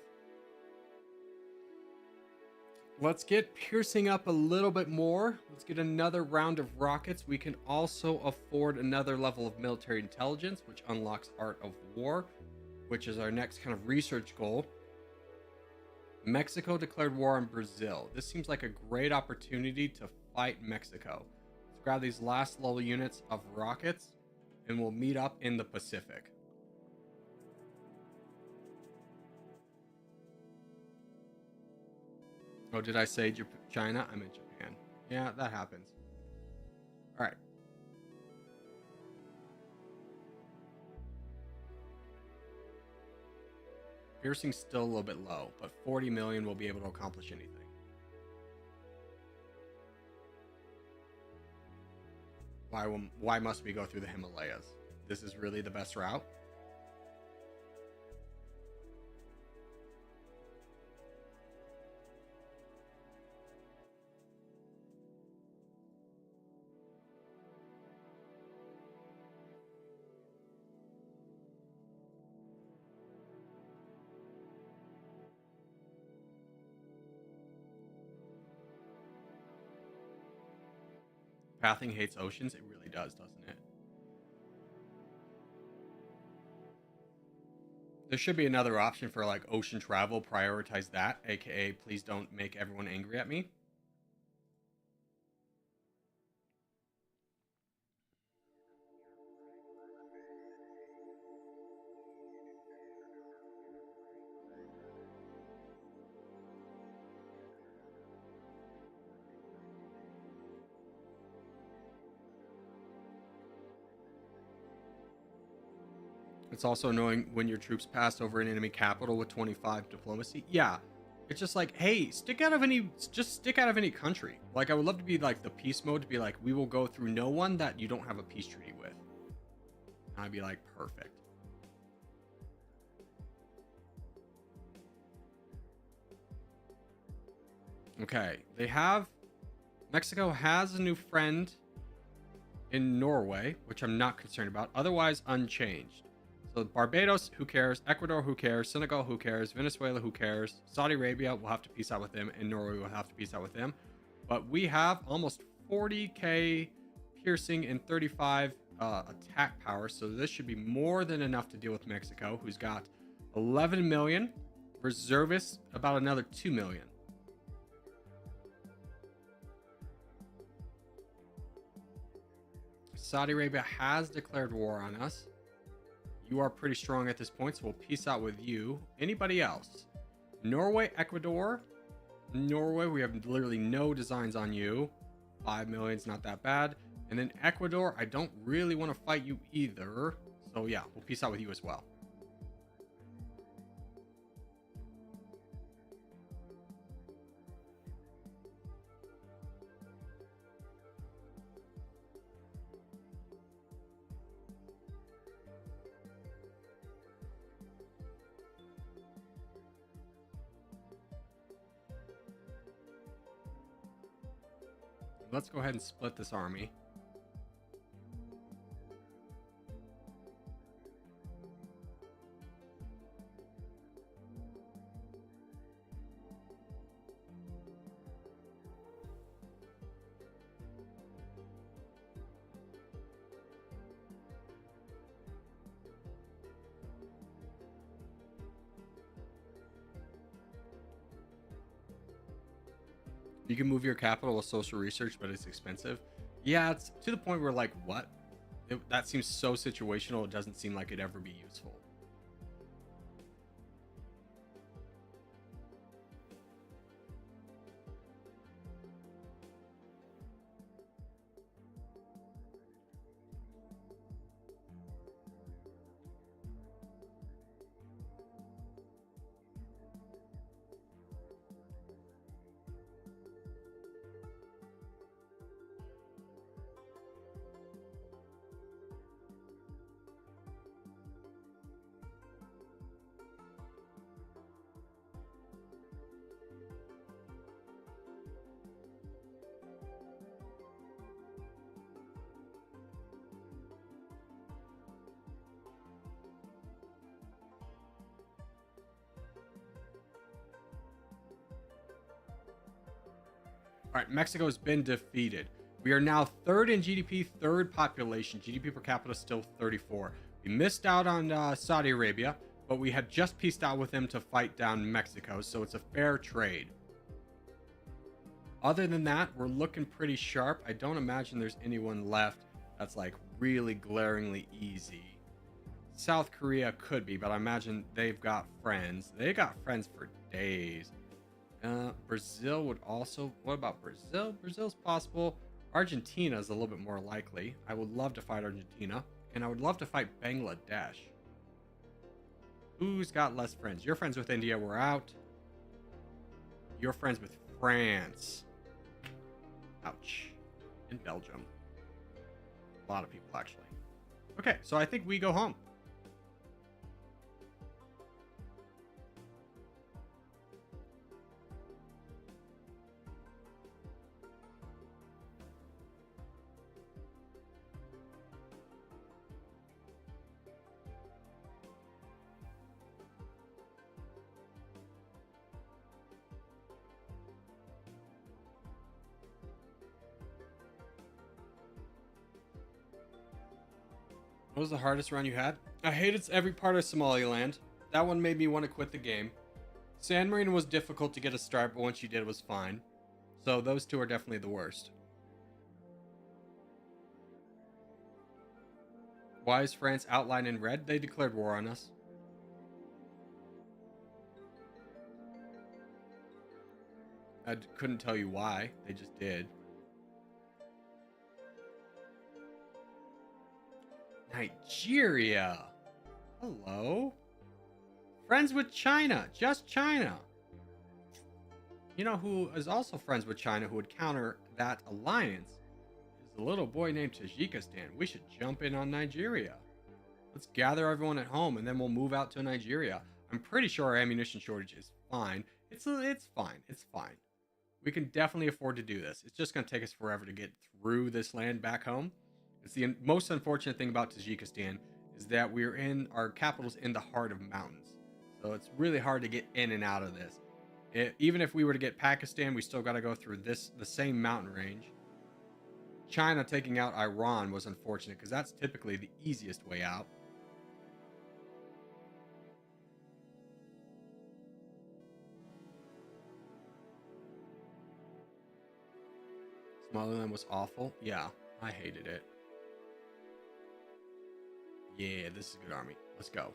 Let's get piercing up a little bit more. Let's get another round of rockets. We can also afford another level of military intelligence, which unlocks Art of War, which is our next kind of research goal. Mexico declared war on Brazil. This seems like a great opportunity to fight Mexico. Let's grab these last little units of rockets, and we'll meet up in the Pacific. Oh, did I say China? I meant Japan. Yeah, that happens. All right. Piercing's still a little bit low, but 40 million will be able to accomplish anything. Why must we go through the Himalayas? This is really the best route. Pathing hates oceans. It really does, doesn't it? There should be another option for like ocean travel. Prioritize that, aka please don't make everyone angry at me. It's also annoying when your troops pass over an enemy capital with 25 diplomacy. Yeah, it's just like, hey, stick out of any country. Like, I would love to be like the peace mode, to be like, we will go through no one that you don't have a peace treaty with. And I'd be like, perfect. Okay, Mexico has a new friend in Norway, which I'm not concerned about. Otherwise, unchanged. So Barbados, who cares? Ecuador, who cares? Senegal, who cares? Venezuela, who cares? Saudi Arabia will have to peace out with them, and Norway will have to peace out with them. But we have almost 40k piercing and 35 attack power, so this should be more than enough to deal with Mexico, who's got 11 million. Reservists, about another 2 million. Saudi Arabia has declared war on us. You are pretty strong at this point, so we'll peace out with you. Anybody else? Norway, Ecuador. Norway, we have literally no designs on you. 5 million's not that bad. And then Ecuador, I don't really want to fight you either. So yeah, we'll peace out with you as well. Let's go ahead and split this army. You can move your capital with social research, but it's expensive. Yeah, it's to the point where, like, what? That seems so situational. It doesn't seem like it'd ever be useful. All right, Mexico's been defeated. We are now third in GDP, third population. GDP per capita is still 34. We missed out on Saudi Arabia, but we had just pieced out with them to fight down Mexico, so it's a fair trade. Other than that, we're looking pretty sharp. I don't imagine there's anyone left that's like really glaringly easy. South Korea could be, but I imagine they've got friends. They got friends for days. Brazil would also... What about Brazil? Brazil's possible. Argentina is a little bit more likely. I would love to fight Argentina. And I would love to fight Bangladesh. Who's got less friends? You're friends with India. We're out. You're friends with France. Ouch. In Belgium. A lot of people, actually. Okay, so I think we go home. What was the hardest run you had? I hated every part of Somaliland. That one made me want to quit the game. San Marino was difficult to get a start, but once you did, it was fine. So those two are definitely the worst. Why is France outlined in red? They declared war on us. I couldn't tell you why. They just did. Nigeria. Hello? Friends with China. Just China. You know who is also friends with China who would counter that alliance is a little boy named Tajikistan. We should jump in on Nigeria. Let's gather everyone at home and then we'll move out to Nigeria. I'm pretty sure our ammunition shortage is fine. It's fine. It's fine. We can definitely afford to do this. It's just going to take us forever to get through this land back home. It's the most unfortunate thing about Tajikistan is that our capital's in the heart of mountains. So it's really hard to get in and out of this. Even if we were to get Pakistan, we still got to go through the same mountain range. China taking out Iran was unfortunate because that's typically the easiest way out. Somaliland was awful. Yeah, I hated it. Yeah, this is a good army. Let's go.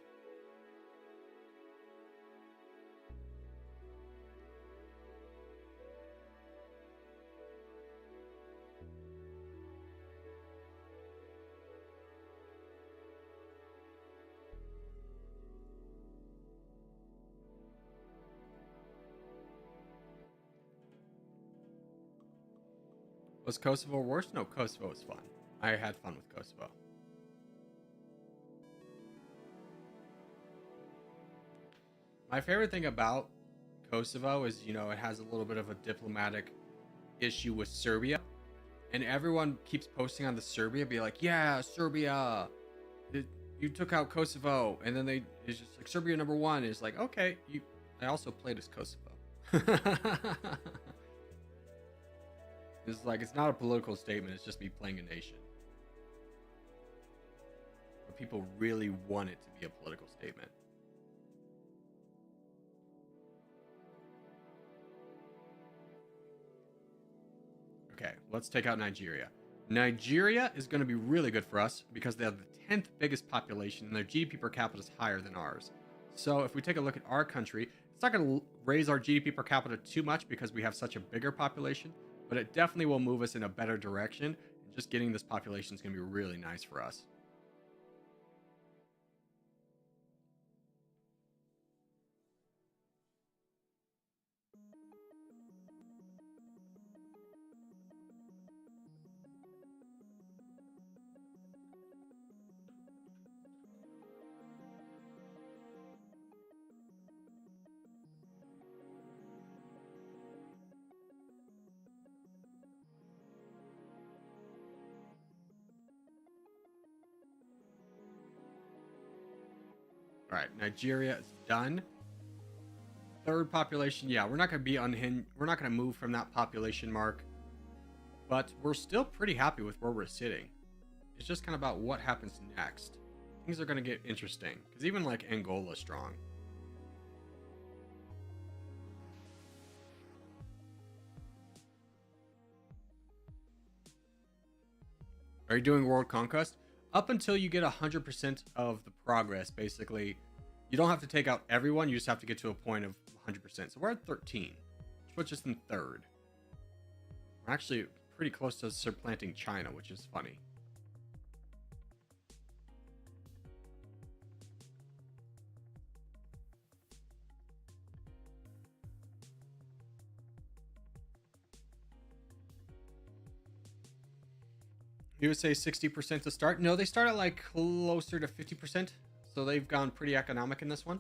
Was Kosovo worse? No, Kosovo was fun. I had fun with Kosovo. My favorite thing about Kosovo is, it has a little bit of a diplomatic issue with Serbia. And everyone keeps posting on the Serbia, be like, yeah, Serbia, you took out Kosovo. And then it's just like, Serbia #1 is like, okay, I also played as Kosovo. It's like, it's not a political statement, it's just me playing a nation. But people really want it to be a political statement. Okay, let's take out Nigeria. Nigeria is going to be really good for us because they have the 10th biggest population and their GDP per capita is higher than ours. So if we take a look at our country, it's not going to raise our GDP per capita too much because we have such a bigger population, but it definitely will move us in a better direction. And just getting this population is going to be really nice for us. All right, Nigeria is done. Third population, yeah, we're not going to be unhinged. We're not going to move from that population mark, but we're still pretty happy with where we're sitting. It's just kind of about what happens next. Things are going to get interesting because even like Angola is strong. Are you doing world conquest? Up until you get 100% of the progress, basically, you don't have to take out everyone. You just have to get to a point of 100%. So we're at 13, which puts us in third. We're actually pretty close to supplanting China, which is funny. You would say 60% to start? No, they start at like closer to 50%. So they've gone pretty economic in this one.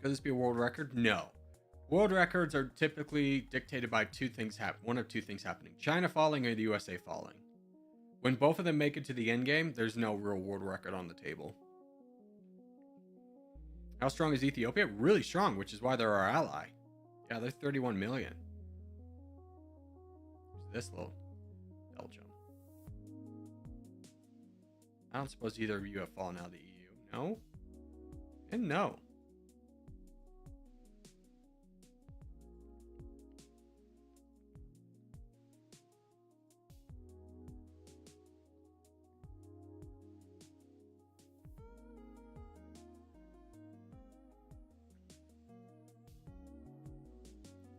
Could this be a world record? No. World records are typically dictated by one of two things happening. China falling or the USA falling. When both of them make it to the end game, there's no real world record on the table. How strong is Ethiopia? Really strong, which is why they're our ally. Yeah, they're 31 million. Who's this little Belgium? I don't suppose either of you have fallen out of the EU. No? And no.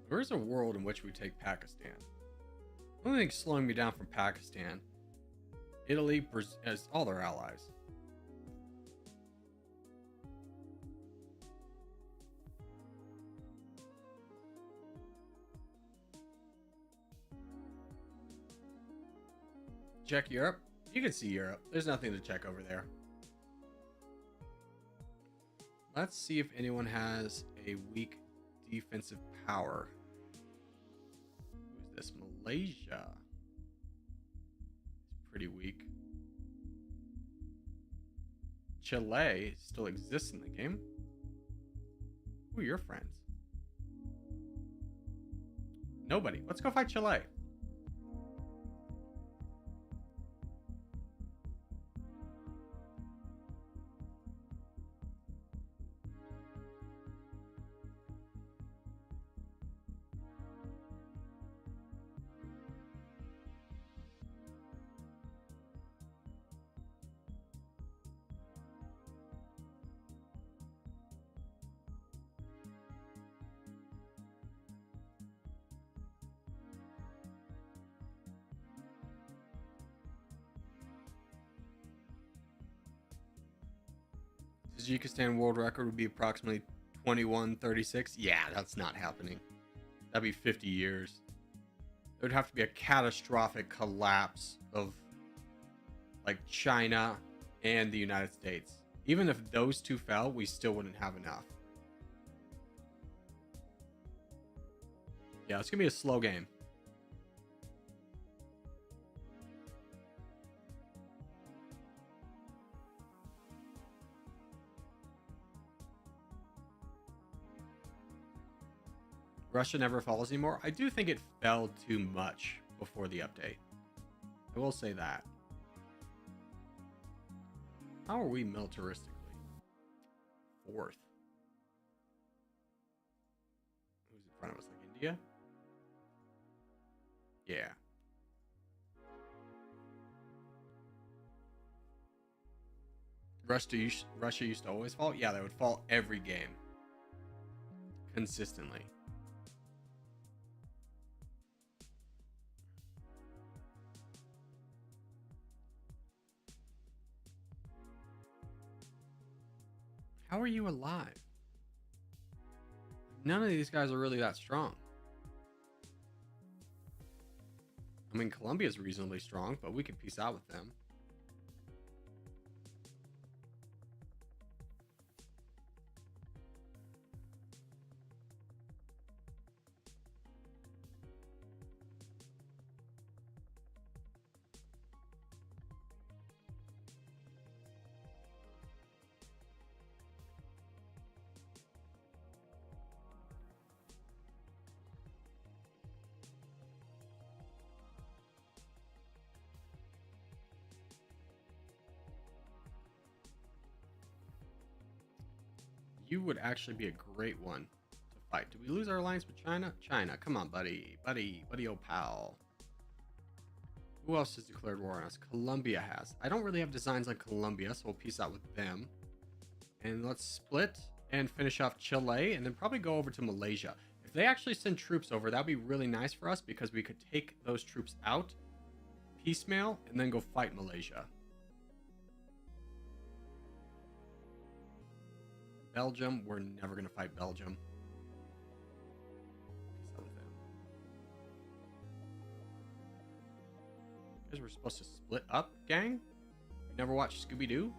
There is a world in which we take Pakistan. The only thing slowing me down from Pakistan, Italy as all their allies. Check Europe. You can see Europe. There's nothing to check over there. Let's see if anyone has a weak defensive power. Who's this? Malaysia. It's pretty weak. Chile still exists in the game. Who are your friends? Nobody. Let's go fight Chile. Tajikistan world record would be approximately 21:36. Yeah, that's not happening. That'd be 50 years. There would have to be a catastrophic collapse of like China and the United States. Even if those two fell, we still wouldn't have enough. Yeah, it's gonna be a slow game. Russia never falls anymore. I do think it fell too much before the update. I will say that. How are we militaristically? 4th. Who's in front of us? Like India? Yeah. Russia used to always fall? Yeah, they would fall every game. Consistently. How are you alive? None of these guys are really that strong. I mean, Colombia's reasonably strong, but we could peace out with them. You would actually be a great one to fight. Did we lose our alliance with China? China, come on, buddy, oh pal. Who else has declared war on us? Colombia has. I don't really have designs on Colombia, so we'll peace out with them. And let's split and finish off Chile, and then probably go over to Malaysia. If they actually send troops over, that'd be really nice for us because we could take those troops out, piecemeal, and then go fight Malaysia. Belgium, we're never going to fight Belgium. Because we're supposed to split up, gang? You never watched Scooby-Doo?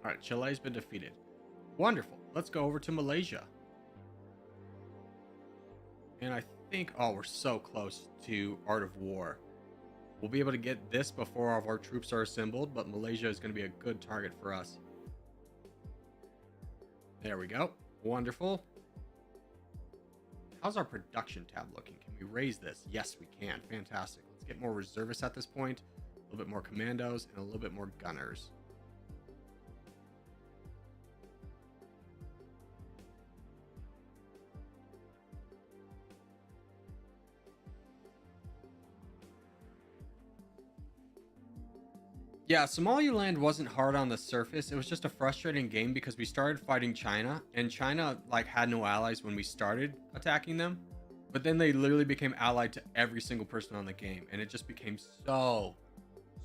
All right, Chile's been defeated. Wonderful. Let's go over to Malaysia. And I think, oh, we're so close to Art of War. We'll be able to get this before all of our troops are assembled, but Malaysia is going to be a good target for us. There we go. Wonderful. How's our production tab looking? Can we raise this? Yes, we can. Fantastic. Let's get more reservists at this point, a little bit more commandos, and a little bit more gunners. Yeah, Somaliland wasn't hard on the surface. It was just a frustrating game because we started fighting China, and China like had no allies when we started attacking them. But then they literally became allied to every single person on the game, and it just became so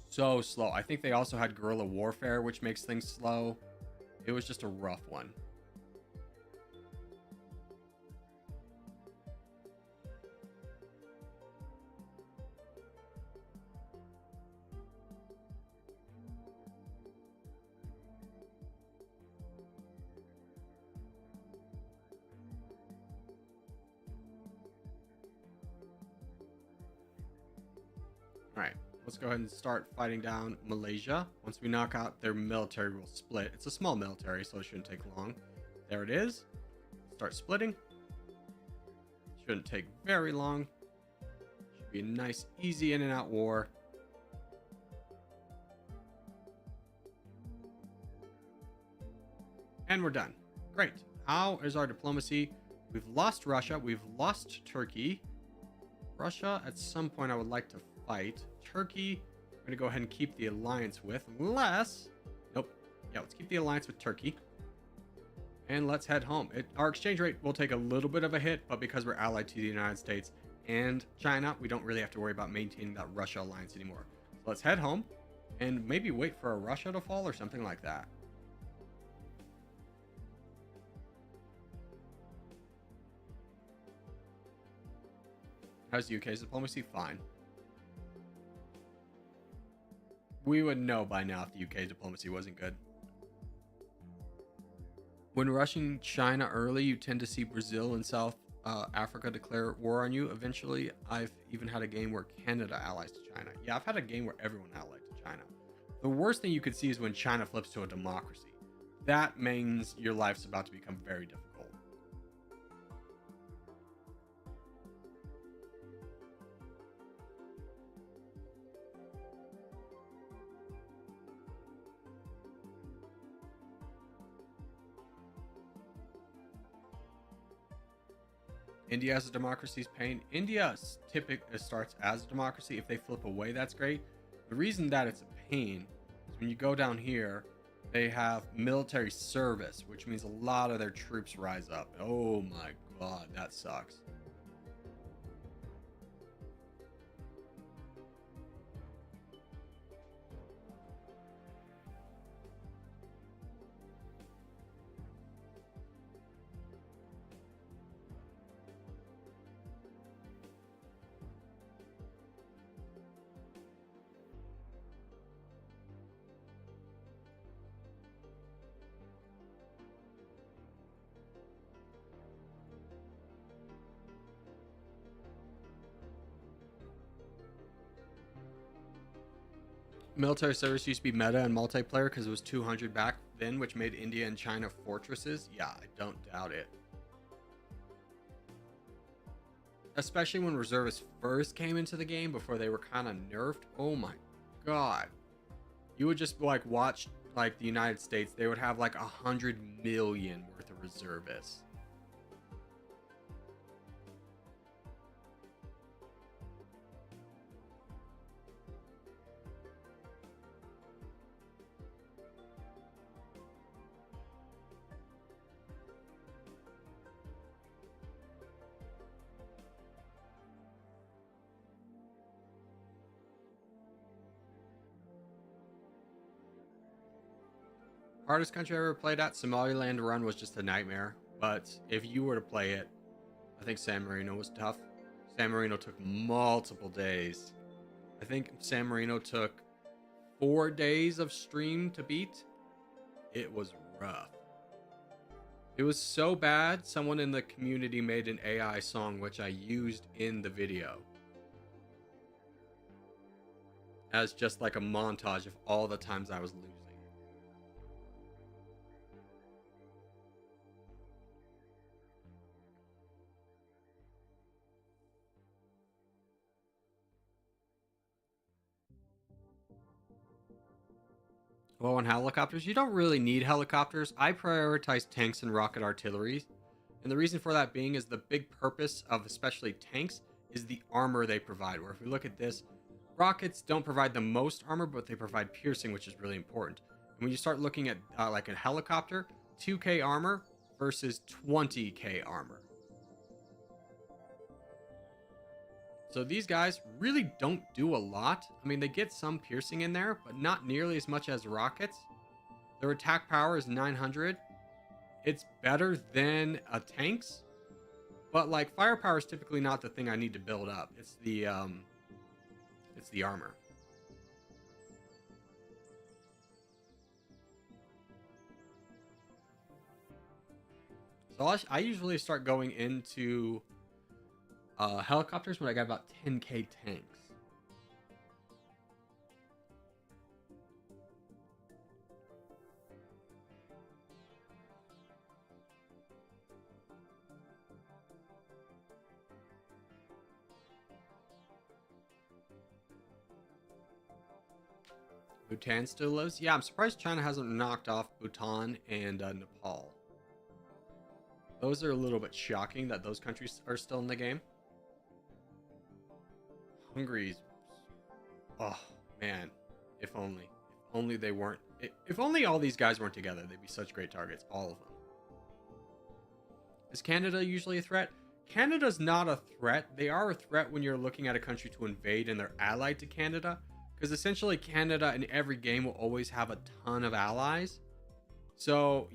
slow. I think they also had guerrilla warfare, which makes things slow. It was just a rough one. All right, let's go ahead and start fighting down Malaysia. Once we knock out their military, we'll split. It's a small military, so it shouldn't take long. There it is. Start splitting. Shouldn't take very long. Should be a nice, easy in and out war. And we're done. Great. How is our diplomacy? We've lost Russia. We've lost Turkey. Russia, at some point, I would like to fight. Turkey, I'm going to go ahead and keep the alliance with, unless... Nope. Yeah, let's keep the alliance with Turkey. And let's head home. Our exchange rate will take a little bit of a hit, but because we're allied to the United States and China, we don't really have to worry about maintaining that Russia alliance anymore. So let's head home and maybe wait for a Russia to fall or something like that. How's the UK's diplomacy? Fine. We would know by now if the UK's diplomacy wasn't good. When rushing China early, you tend to see Brazil and South Africa declare war on you. Eventually, I've even had a game where Canada allies to China. Yeah, I've had a game where everyone allied to China. The worst thing you could see is when China flips to a democracy. That means your life's about to become very difficult. India as a democracy is pain. India typically starts as a democracy. If they flip away, that's great. The reason that it's a pain is when you go down here, they have military service, which means a lot of their troops rise up. Oh my god, that sucks. Military service used to be meta and multiplayer because it was 200 back then, which made India and China fortresses. Yeah, I don't doubt it. Especially when reservists first came into the game before they were kind of nerfed. Oh my god. You would just like watch like the United States, they would have like 100 million worth of reservists. Hardest country I ever played at, Somaliland Run was just a nightmare. But if you were to play it, I think San Marino was tough. San Marino took multiple days. I think San Marino took 4 days of stream to beat. It was rough. It was so bad, someone in the community made an AI song which I used in the video as just like a montage of all the times I was losing. Well, on helicopters, you don't really need helicopters. I prioritize tanks and rocket artillery. And the reason for that being is the big purpose of especially tanks is the armor they provide. Where if we look at this, rockets don't provide the most armor, but they provide piercing, which is really important. And when you start looking at like a helicopter, 2K armor versus 20K armor. So these guys really don't do a lot. I mean, they get some piercing in there, but not nearly as much as rockets. Their attack power is 900. It's better than a tank's, but like firepower is typically not the thing I need to build up. It's the armor. So I usually start going into helicopters when I got about 10K tanks. Bhutan still lives. Yeah, I'm surprised China hasn't knocked off Bhutan and Nepal. Those are a little bit shocking that those countries are still in the game. Hungary's... Oh, man. If only. If only they weren't... If only all these guys weren't together, they'd be such great targets. All of them. Is Canada usually a threat? Canada's not a threat. They are a threat when you're looking at a country to invade and they're allied to Canada. Because essentially Canada in every game will always have a ton of allies. So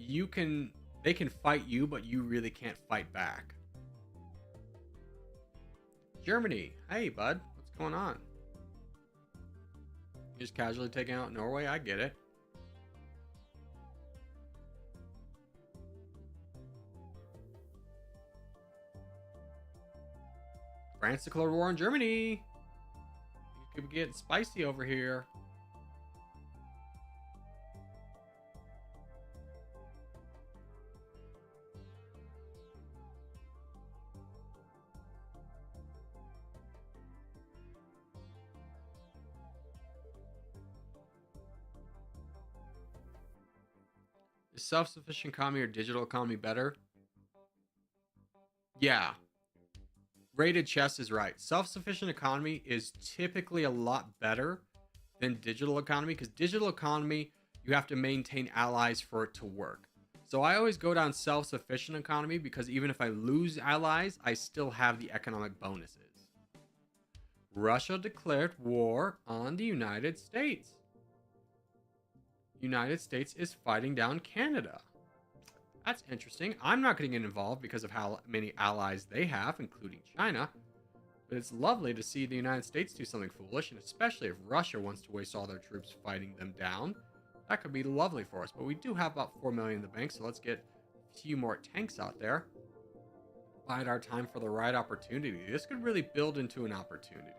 they can fight you, but you really can't fight back. Germany. Hey, bud. What's going on? You're just casually taking out Norway? I get it. France declared war on Germany. It could get spicy over here. Is self-sufficient economy or digital economy better? Yeah. Rated chess is right. Self-sufficient economy is typically a lot better than digital economy because digital economy, you have to maintain allies for it to work. So I always go down self-sufficient economy because even if I lose allies, I still have the economic bonuses. Russia declared war on the United States. United States is fighting down Canada. That's interesting. I'm not going to get involved because of how many allies they have, including China. But it's lovely to see the United States do something foolish, and especially if Russia wants to waste all their troops fighting them down. That could be lovely for us. But we do have about 4 million in the bank, so let's get a few more tanks out there. Bide our time for the right opportunity. This could really build into an opportunity.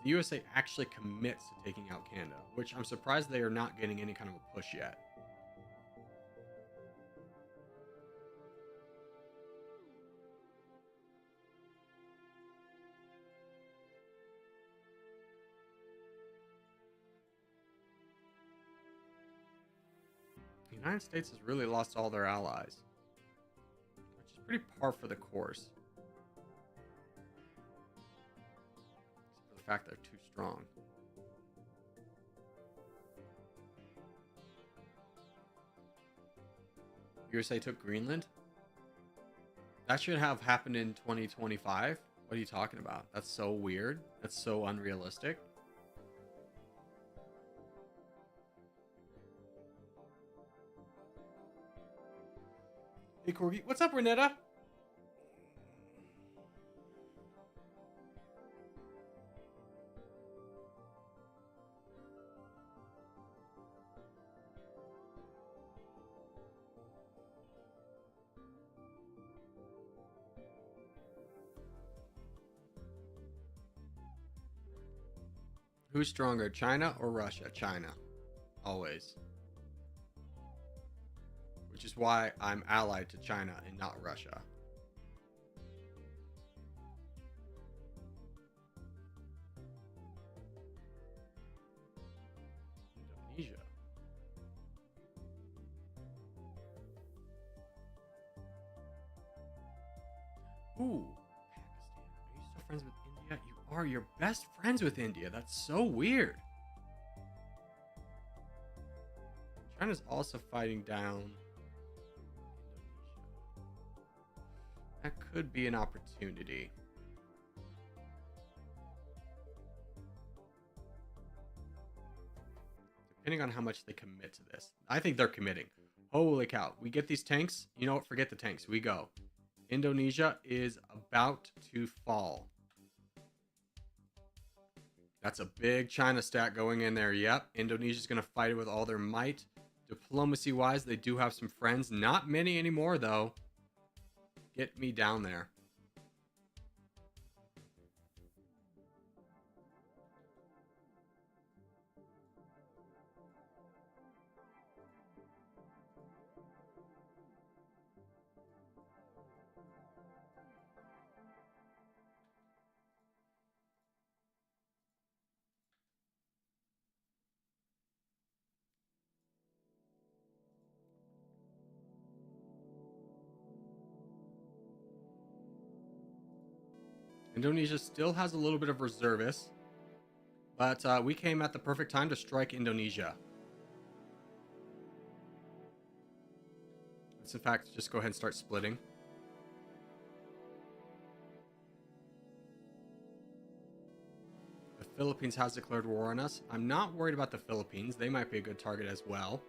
The USA actually commits to taking out Canada, which I'm surprised they are not getting any kind of a push yet. The United States has really lost all their allies, which is pretty par for the course. Except for the fact they're too strong. USA took Greenland? That should have happened in 2025. What are you talking about? That's so weird. That's so unrealistic. Hey, Corgi. What's up, Renetta? Who's stronger, China or Russia? China. Always. Which is why I'm allied to China and not Russia. Indonesia. Ooh. Pakistan. Are you still friends with India? You are. You're best friends with India. That's so weird. China's also fighting down Indonesia. That could be an opportunity. Depending on how much they commit to this. I think they're committing. Holy cow. We get these tanks. You know what? Forget the tanks. We go. Indonesia is about to fall. That's a big China stat going in there. Yep. Indonesia's going to fight it with all their might. Diplomacy-wise, they do have some friends. Not many anymore, though. Get me down there. Indonesia still has a little bit of reservists, but we came at the perfect time to strike Indonesia. Let's in fact just go ahead and start splitting. The Philippines has declared war on us. I'm not worried about the Philippines. They might be a good target as well.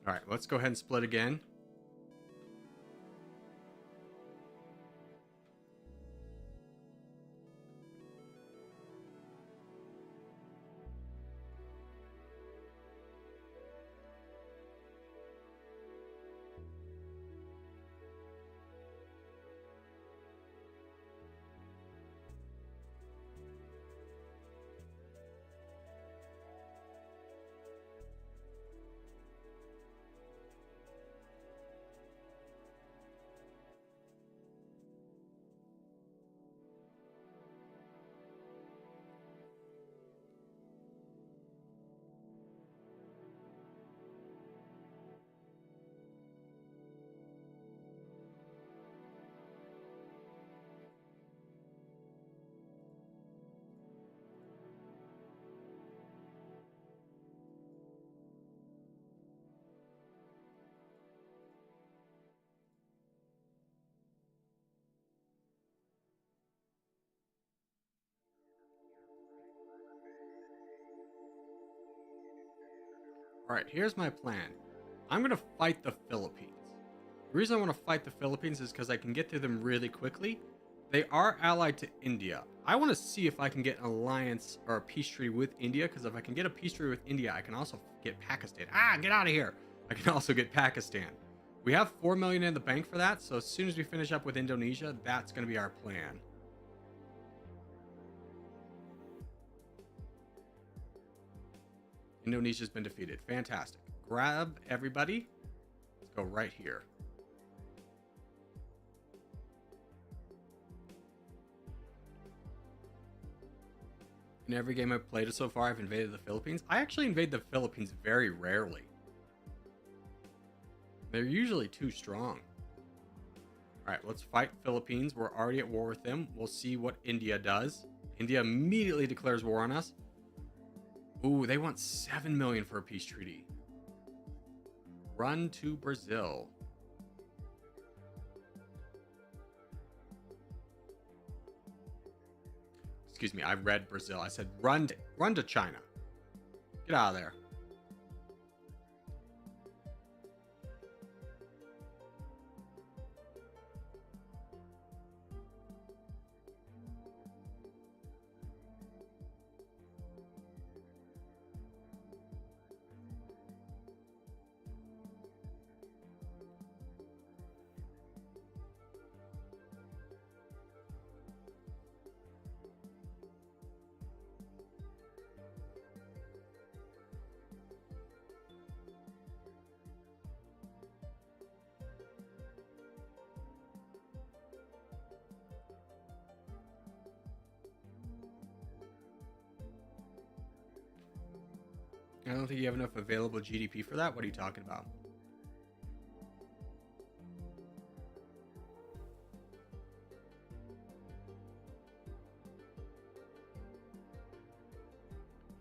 All right, let's go ahead and split again. All right, here's my plan. I'm going to fight the Philippines. The reason I want to fight the Philippines is because I can get to them really quickly. They are allied to India. I want to see if I can get an alliance or a peace treaty with India, because if I can get a peace treaty with India, I can also get Pakistan. Get out of here. I can also get Pakistan. We have 4 million in the bank for that, so as soon as we finish up with Indonesia, that's going to be our plan. Indonesia's been defeated. Fantastic. Grab everybody. Let's go right here. In every game I've played so far, I've invaded the Philippines. I actually invade the Philippines very rarely. They're usually too strong. All right, let's fight Philippines. We're already at war with them. We'll see what India does. India immediately declares war on us. Ooh, they want 7 million for a peace treaty. Run to Brazil. excuse me, I read Brazil. I said run to China. Get out of there. I don't think you have enough available GDP for that. What are you talking about?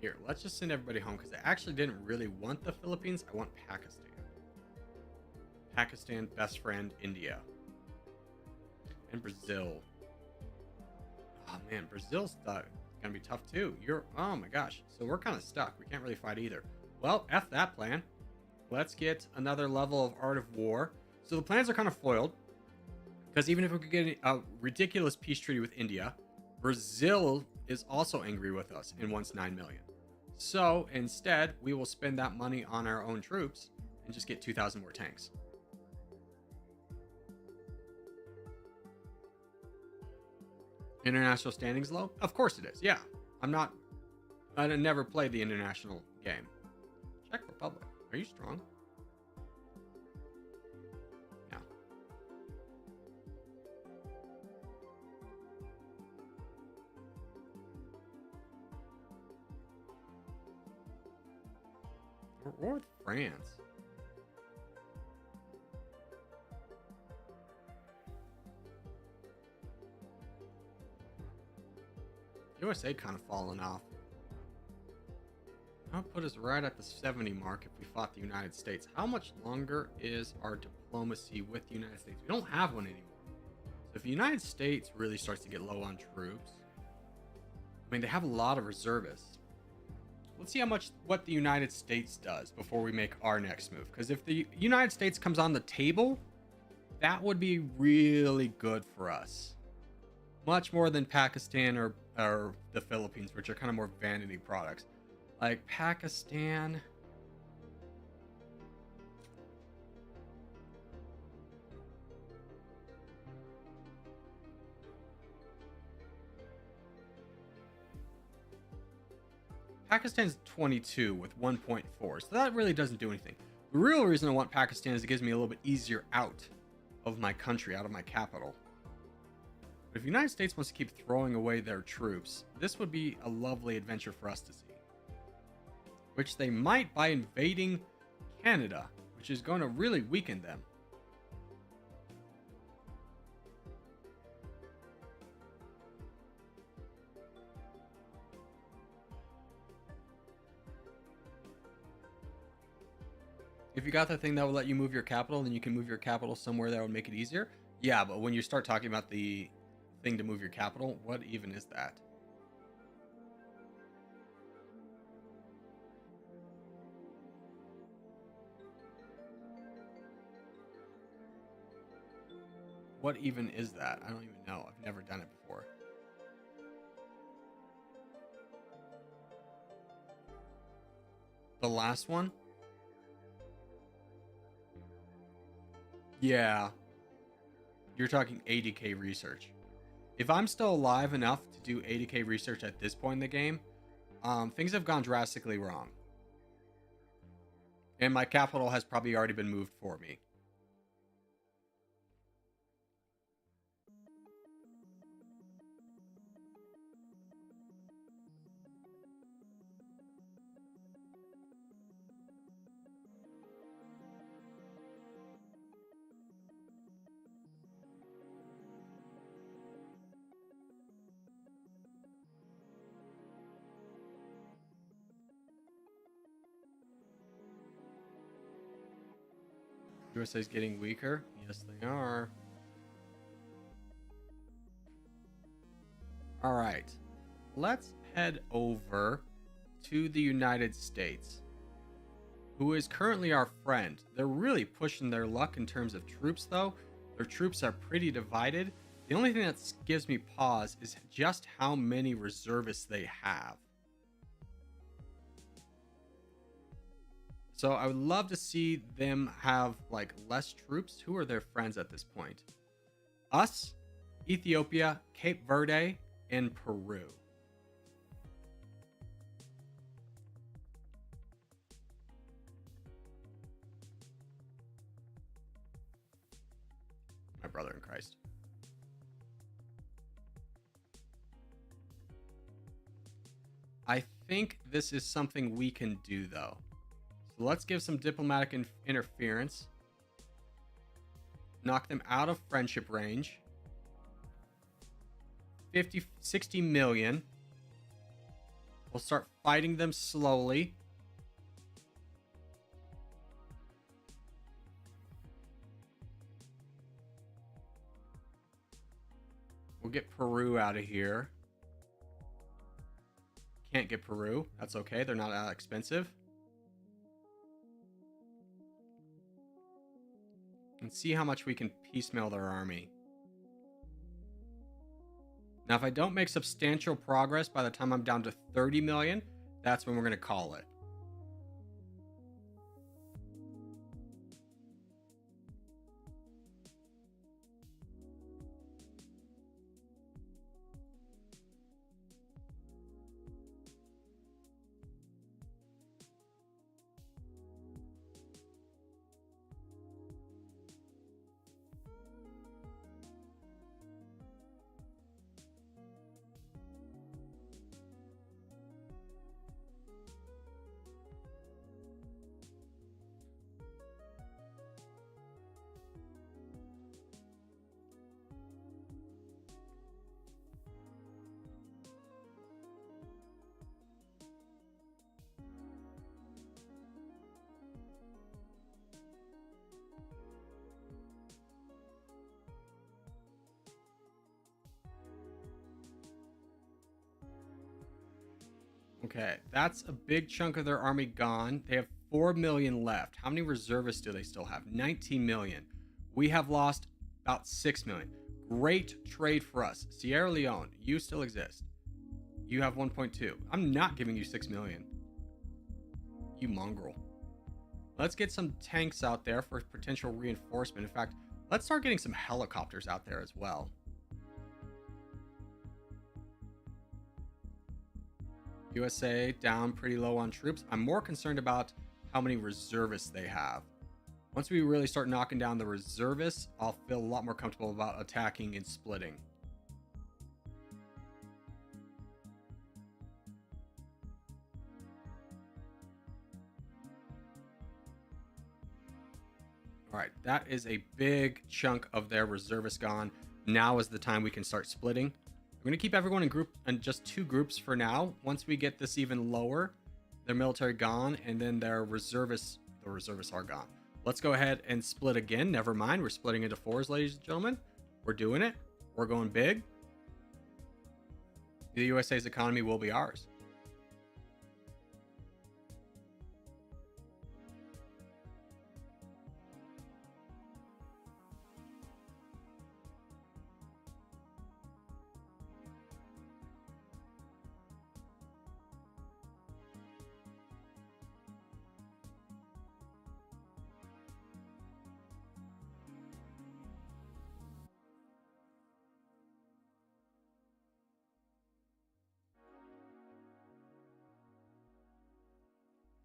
Here, let's just send everybody home because I actually didn't really want the Philippines. I want Pakistan. Pakistan, best friend, India. And Brazil. Oh man, Brazil's gonna be tough too. Oh my gosh. So we're kind of stuck. We can't really fight either. Well, F that plan. Let's get another level of Art of War. So the plans are kind of foiled. Because even if we could get a ridiculous peace treaty with India, Brazil is also angry with us and wants 9 million. So instead, we will spend that money on our own troops and just get 2,000 more tanks. International standings low? Of course it is. Yeah. I never played the international game. Czech Republic. Are you strong? No. Or with France. USA kind of fallen off. That'll put us right at the 70 mark if we fought the United States. How much longer is our diplomacy with the United States? We don't have one anymore. So if the United States really starts to get low on troops, I mean, they have a lot of reservists. Let's see what the United States does before we make our next move. Because if the United States comes on the table, that would be really good for us. Much more than Pakistan or the Philippines, which are kind of more vanity products. Like Pakistan. Pakistan's 22 with 1.4, so that really doesn't do anything. The real reason I want Pakistan is it gives me a little bit easier out of my country, out of my capital. But if the United States wants to keep throwing away their troops, this would be a lovely adventure for us to see. Which they might by invading Canada, which is going to really weaken them. If you got the thing that will let you move your capital, then you can move your capital somewhere that would make it easier. Yeah, but when you start talking about the thing to move your capital, what even is that? What even is that? I don't even know. I've never done it before. The last one? Yeah. You're talking 80k research. If I'm still alive enough to do 80k research at this point in the game, things have gone drastically wrong. And my capital has probably already been moved for me. USA's getting weaker. Yes, they are. All right. let's head over to the United States, who is currently our friend. They're really pushing their luck in terms of troops, though. Their troops are pretty divided. The only thing that gives me pause is just how many reservists they have. So I would love to see them have like less troops. Who are their friends at this point? Us, Ethiopia, Cape Verde, and Peru. My brother in Christ. I think this is something we can do, though. So let's give some diplomatic interference. Knock them out of friendship range. 60 million. We'll start fighting them slowly. We'll get Peru out of here. Can't get Peru. That's okay. They're not that expensive. And see how much we can piecemeal their army. Now, if I don't make substantial progress by the time I'm down to 30 million, that's when we're going to call it. Okay, that's a big chunk of their army gone. They have 4 million left. How many reservists do they still have? 19 million. We have lost about 6 million. Great trade for us. Sierra Leone, you still exist. You have 1.2. I'm not giving you 6 million. You mongrel. Let's get some tanks out there for potential reinforcement. In fact, let's start getting some helicopters out there as well. USA down pretty low on troops. I'm more concerned about how many reservists they have. Once we really start knocking down the reservists, I'll feel a lot more comfortable about attacking and splitting. All right, that is a big chunk of their reservists gone. Now is the time we can start splitting. I'm going to keep everyone in just 2 groups for now. Once we get this even lower, their military gone, and then their reservists, the reservists are gone. Let's go ahead and split again. Never mind, we're splitting into 4s, ladies and gentlemen. We're doing it. We're going big. The USA's economy will be ours.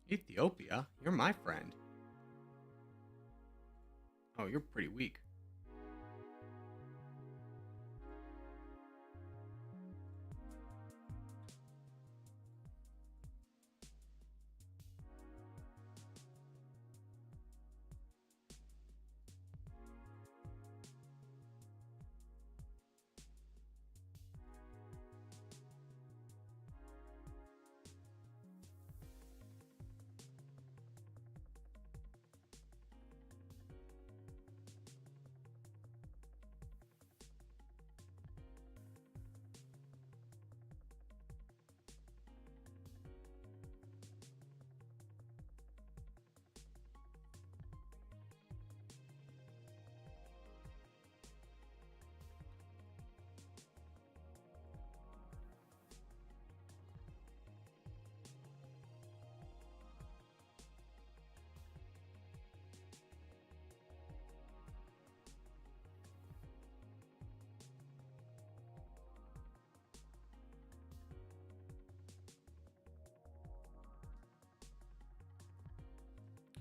Ethiopia? You're my friend. Oh, you're pretty weak.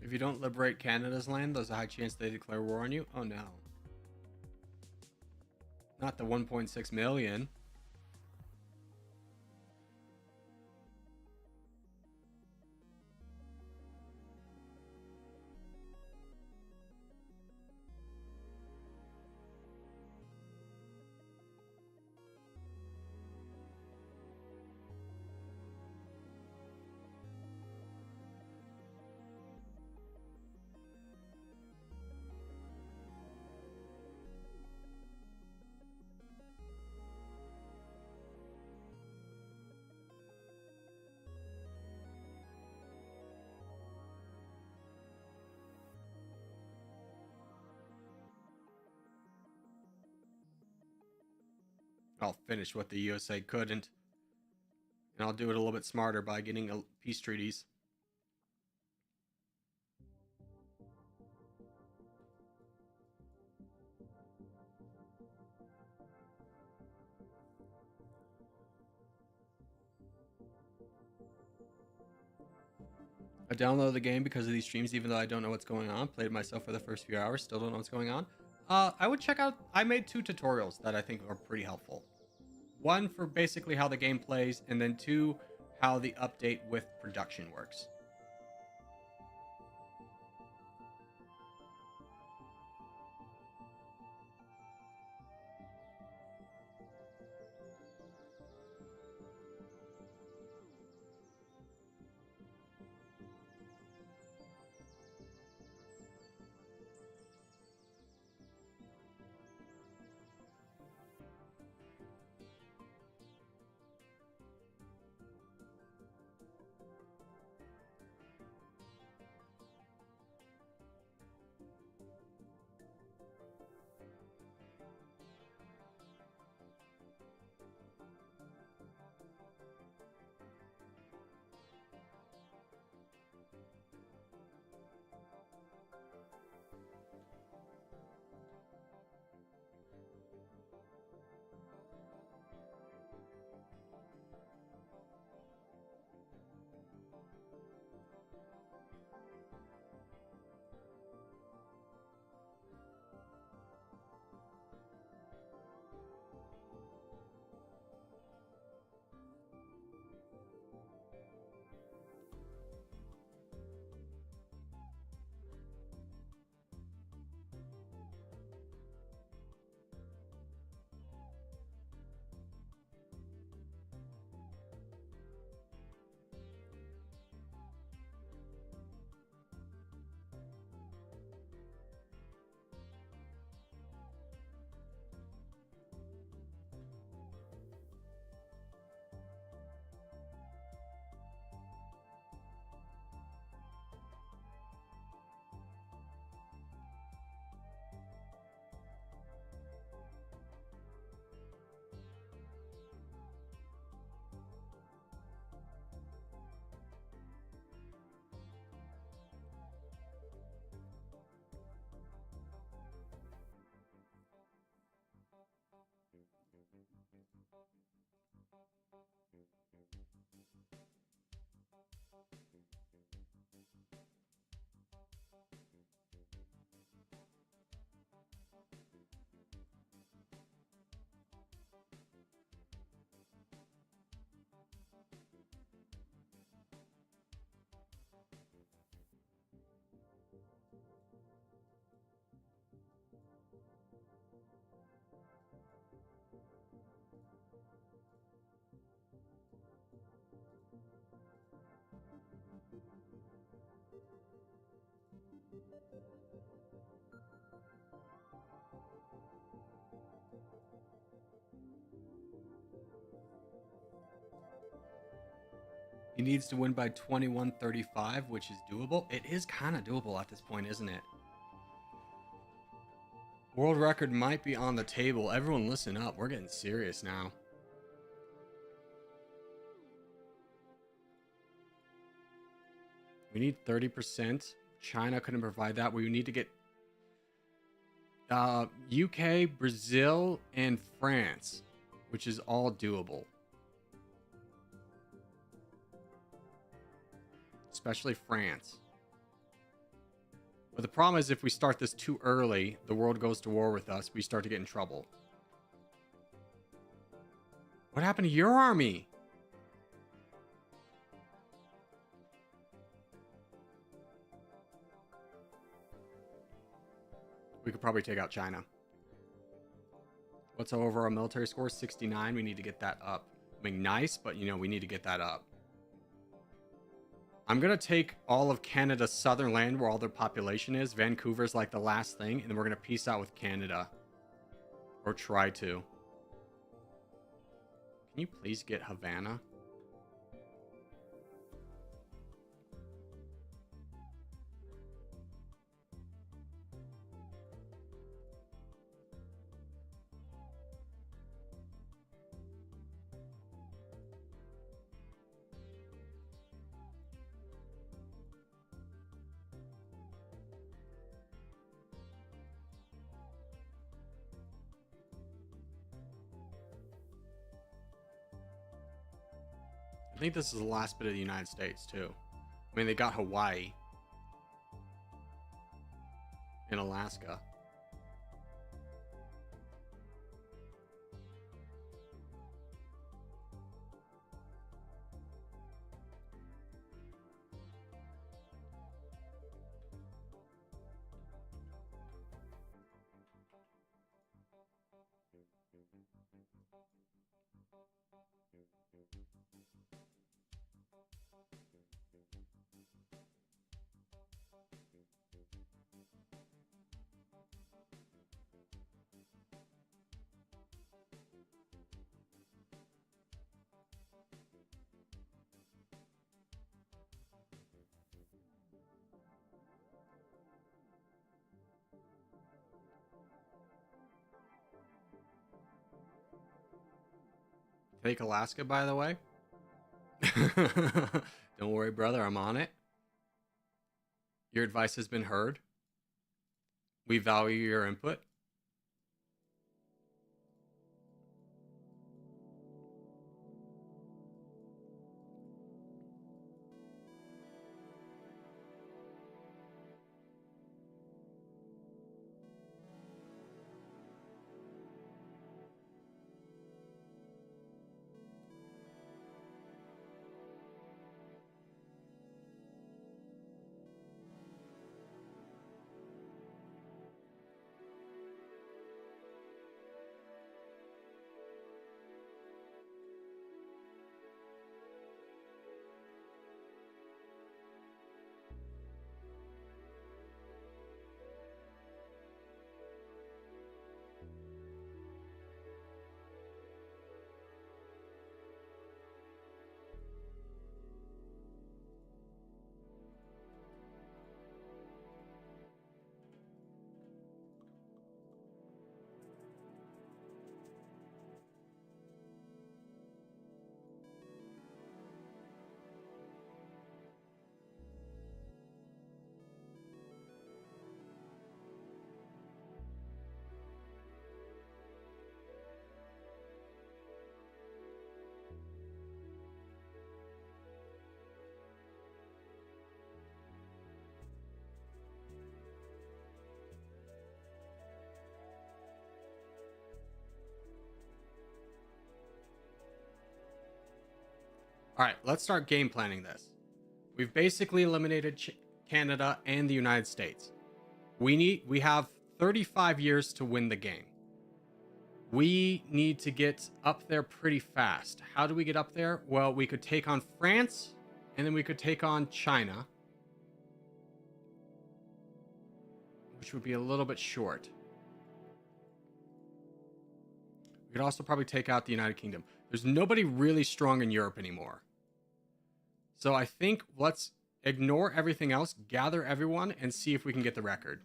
If you don't liberate Canada's land, there's a high chance they declare war on you. Oh no. Not the 1.6 million. I'll finish what the USA couldn't. And I'll do it a little bit smarter by getting peace treaties. I downloaded the game because of these streams, even though I don't know what's going on. Played it myself for the first few hours, still don't know what's going on. I would check out, I made 2 tutorials that I think are pretty helpful. One for basically how the game plays, and then 2, how the update with production works. He needs to win by 21-35, which is doable. It is kind of doable at this point, isn't it? World record might be on the table. Everyone listen up. We're getting serious now. We need 30%. China couldn't provide that. We need to get UK, Brazil, and France, which is all doable. Especially France. But the problem is if we start this too early, the world goes to war with us, we start to get in trouble. What happened to your army? We could probably take out China. What's our overall military score? 69. We need to get that up. I mean, nice, but, you know, we need to get that up. I'm going to take all of Canada's southern land where all their population is. Vancouver's like the last thing. And then we're going to peace out with Canada. Or try to. Can you please get Havana? I think this is the last bit of the United States, too. I mean, they got Hawaii. And Alaska. Take Alaska, by the way. Don't worry, brother. I'm on it. Your advice has been heard. We value your input. All right, let's start game planning this. We've basically eliminated Canada and the United States. We have 35 years to win the game. We need to get up there pretty fast. How do we get up there? Well, we could take on France, and then we could take on China, which would be a little bit short. We could also probably take out the United Kingdom. There's nobody really strong in Europe anymore. So I think let's ignore everything else, gather everyone, and see if we can get the record.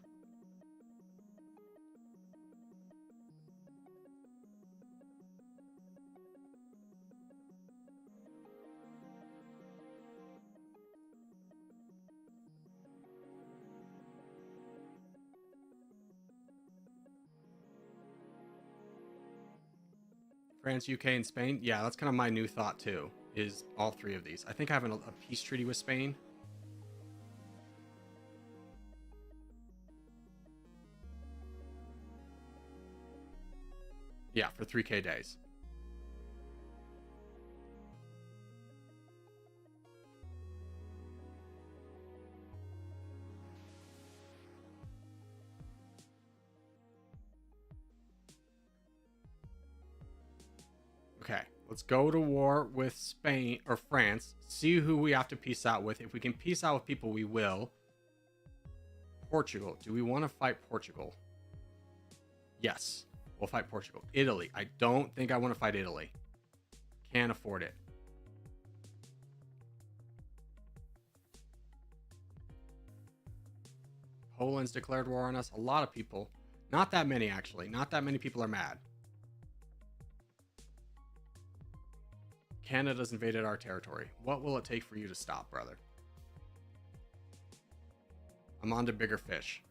France, UK, and Spain. Yeah, that's kind of my new thought too, is all three of these. I think I have a peace treaty with Spain. Yeah, for 3K days. Okay, let's go to war with Spain or France. See who we have to peace out with. If we can peace out with people, we will. Portugal. Do we want to fight Portugal? Yes, we'll fight Portugal. Italy. I don't think I want to fight Italy. Can't afford it. Poland's declared war on us. A lot of people. Not that many, actually. Not that many people are mad. Canada's invaded our territory. What will it take for you to stop, brother? I'm on to bigger fish.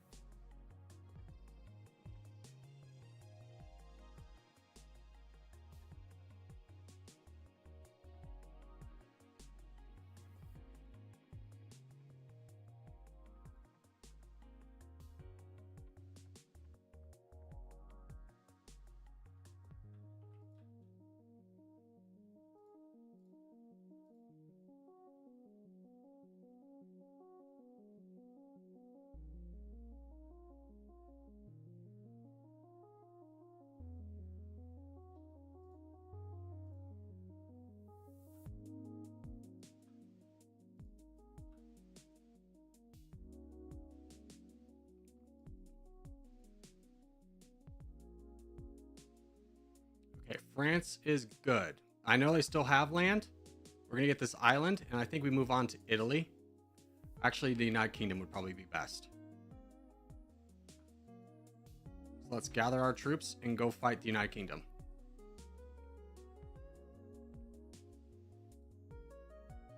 Okay, France is good. I know they still have land. We're going to get this island, and I think we move on to Italy. Actually, the United Kingdom would probably be best. So let's gather our troops and go fight the United Kingdom.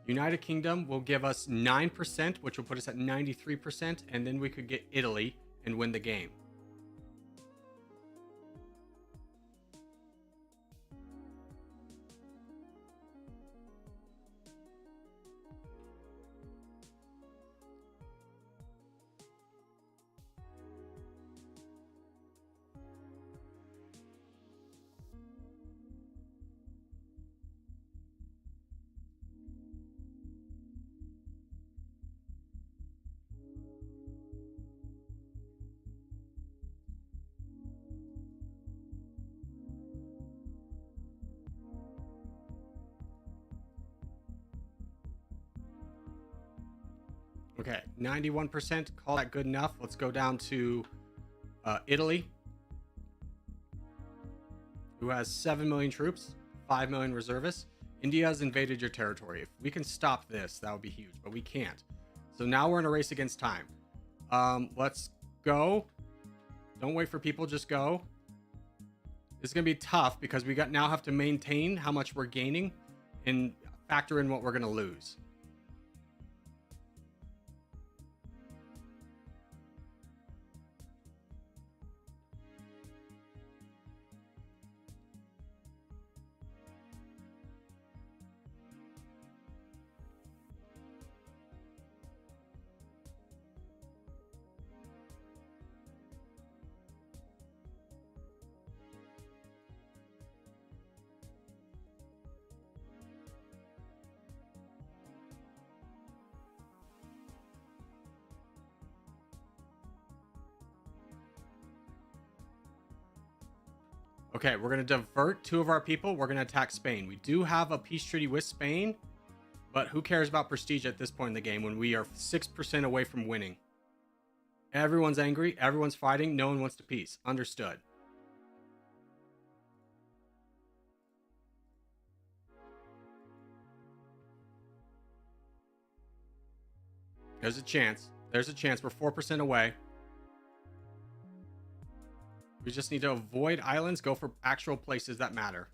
United Kingdom will give us 9%, which will put us at 93%, and then we could get Italy and win the game. Okay, 91%. Call that good enough. Let's go down to Italy, who has 7 million troops, 5 million reservists. India has invaded your territory. If we can stop this, that would be huge, but we can't. So now we're in a race against time. Let's go. Don't wait for people, just go. This is going to be tough because we now have to maintain how much we're gaining and factor in what we're going to lose. Okay, we're going to divert 2 of our people. We're going to attack Spain. We do have a peace treaty with Spain, but who cares about prestige at this point in the game when we are 6% away from winning? Everyone's angry. Everyone's fighting. No one wants to peace. Understood. There's a chance. There's a chance. We're 4% away. We just need to avoid islands, go for actual places that matter.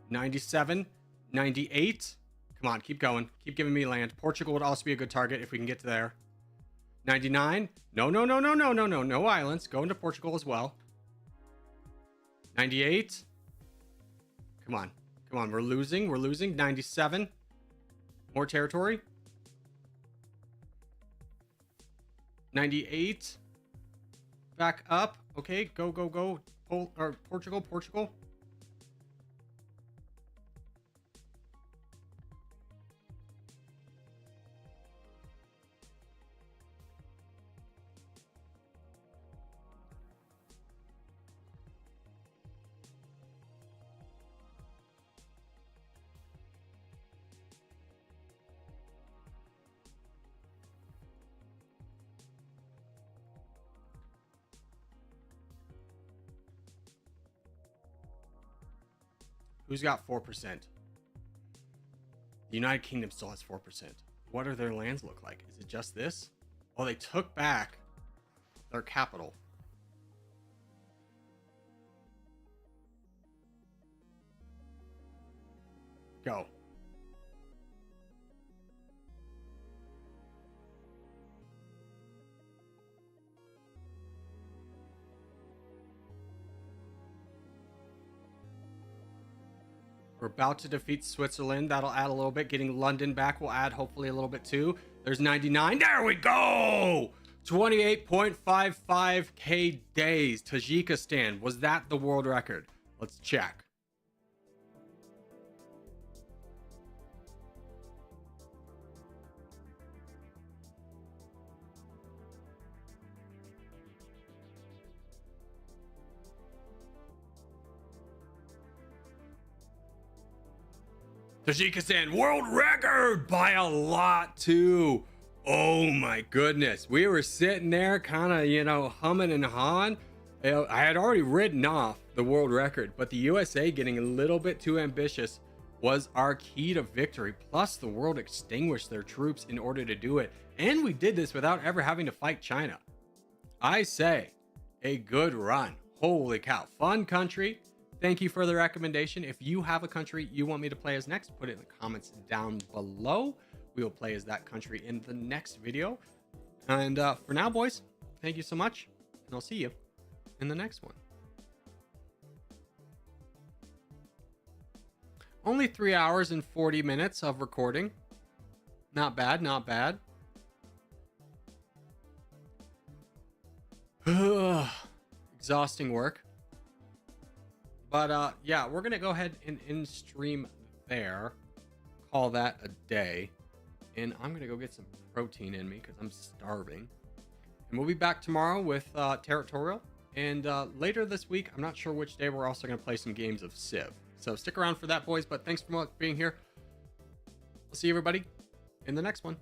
97, 98. Come on, keep going. Keep giving me land. Portugal would also be a good target if we can get to there. 99. No, no, no, no, no, no, no. No islands. Go into Portugal as well. 98. Come on. Come on. We're losing. We're losing. 97. More territory. 98. Back up. Okay, go, go, go. Portugal. Who's got 4%? The United Kingdom still has 4%. What are their lands look like? Is it just this? Oh, they took back their capital. Go. We're about to defeat Switzerland. That'll add a little bit. Getting London back will add hopefully a little bit too. There's 99. There we go. 28.55k days. Tajikistan. Was that the world record? Let's check. Tajikistan world record by a lot too. Oh my goodness. We were sitting there kind of, humming and hawing. I had already written off the world record, but the USA getting a little bit too ambitious was our key to victory. Plus the world extinguished their troops in order to do it. And we did this without ever having to fight China. I say a good run. Holy cow. Fun country. Thank you for the recommendation. If you have a country you want me to play as next, put it in the comments down below. We will play as that country in the next video. And for now, boys, thank you so much. And I'll see you in the next one. Only 3 hours and 40 minutes of recording. Not bad, not bad. Exhausting work. But yeah, we're gonna go ahead and end stream there. Call that a day. And I'm gonna go get some protein in me because I'm starving. And we'll be back tomorrow with Territorial. And later this week, I'm not sure which day, we're also gonna play some games of Civ. So stick around for that, boys. But thanks for being here. I'll see everybody in the next one.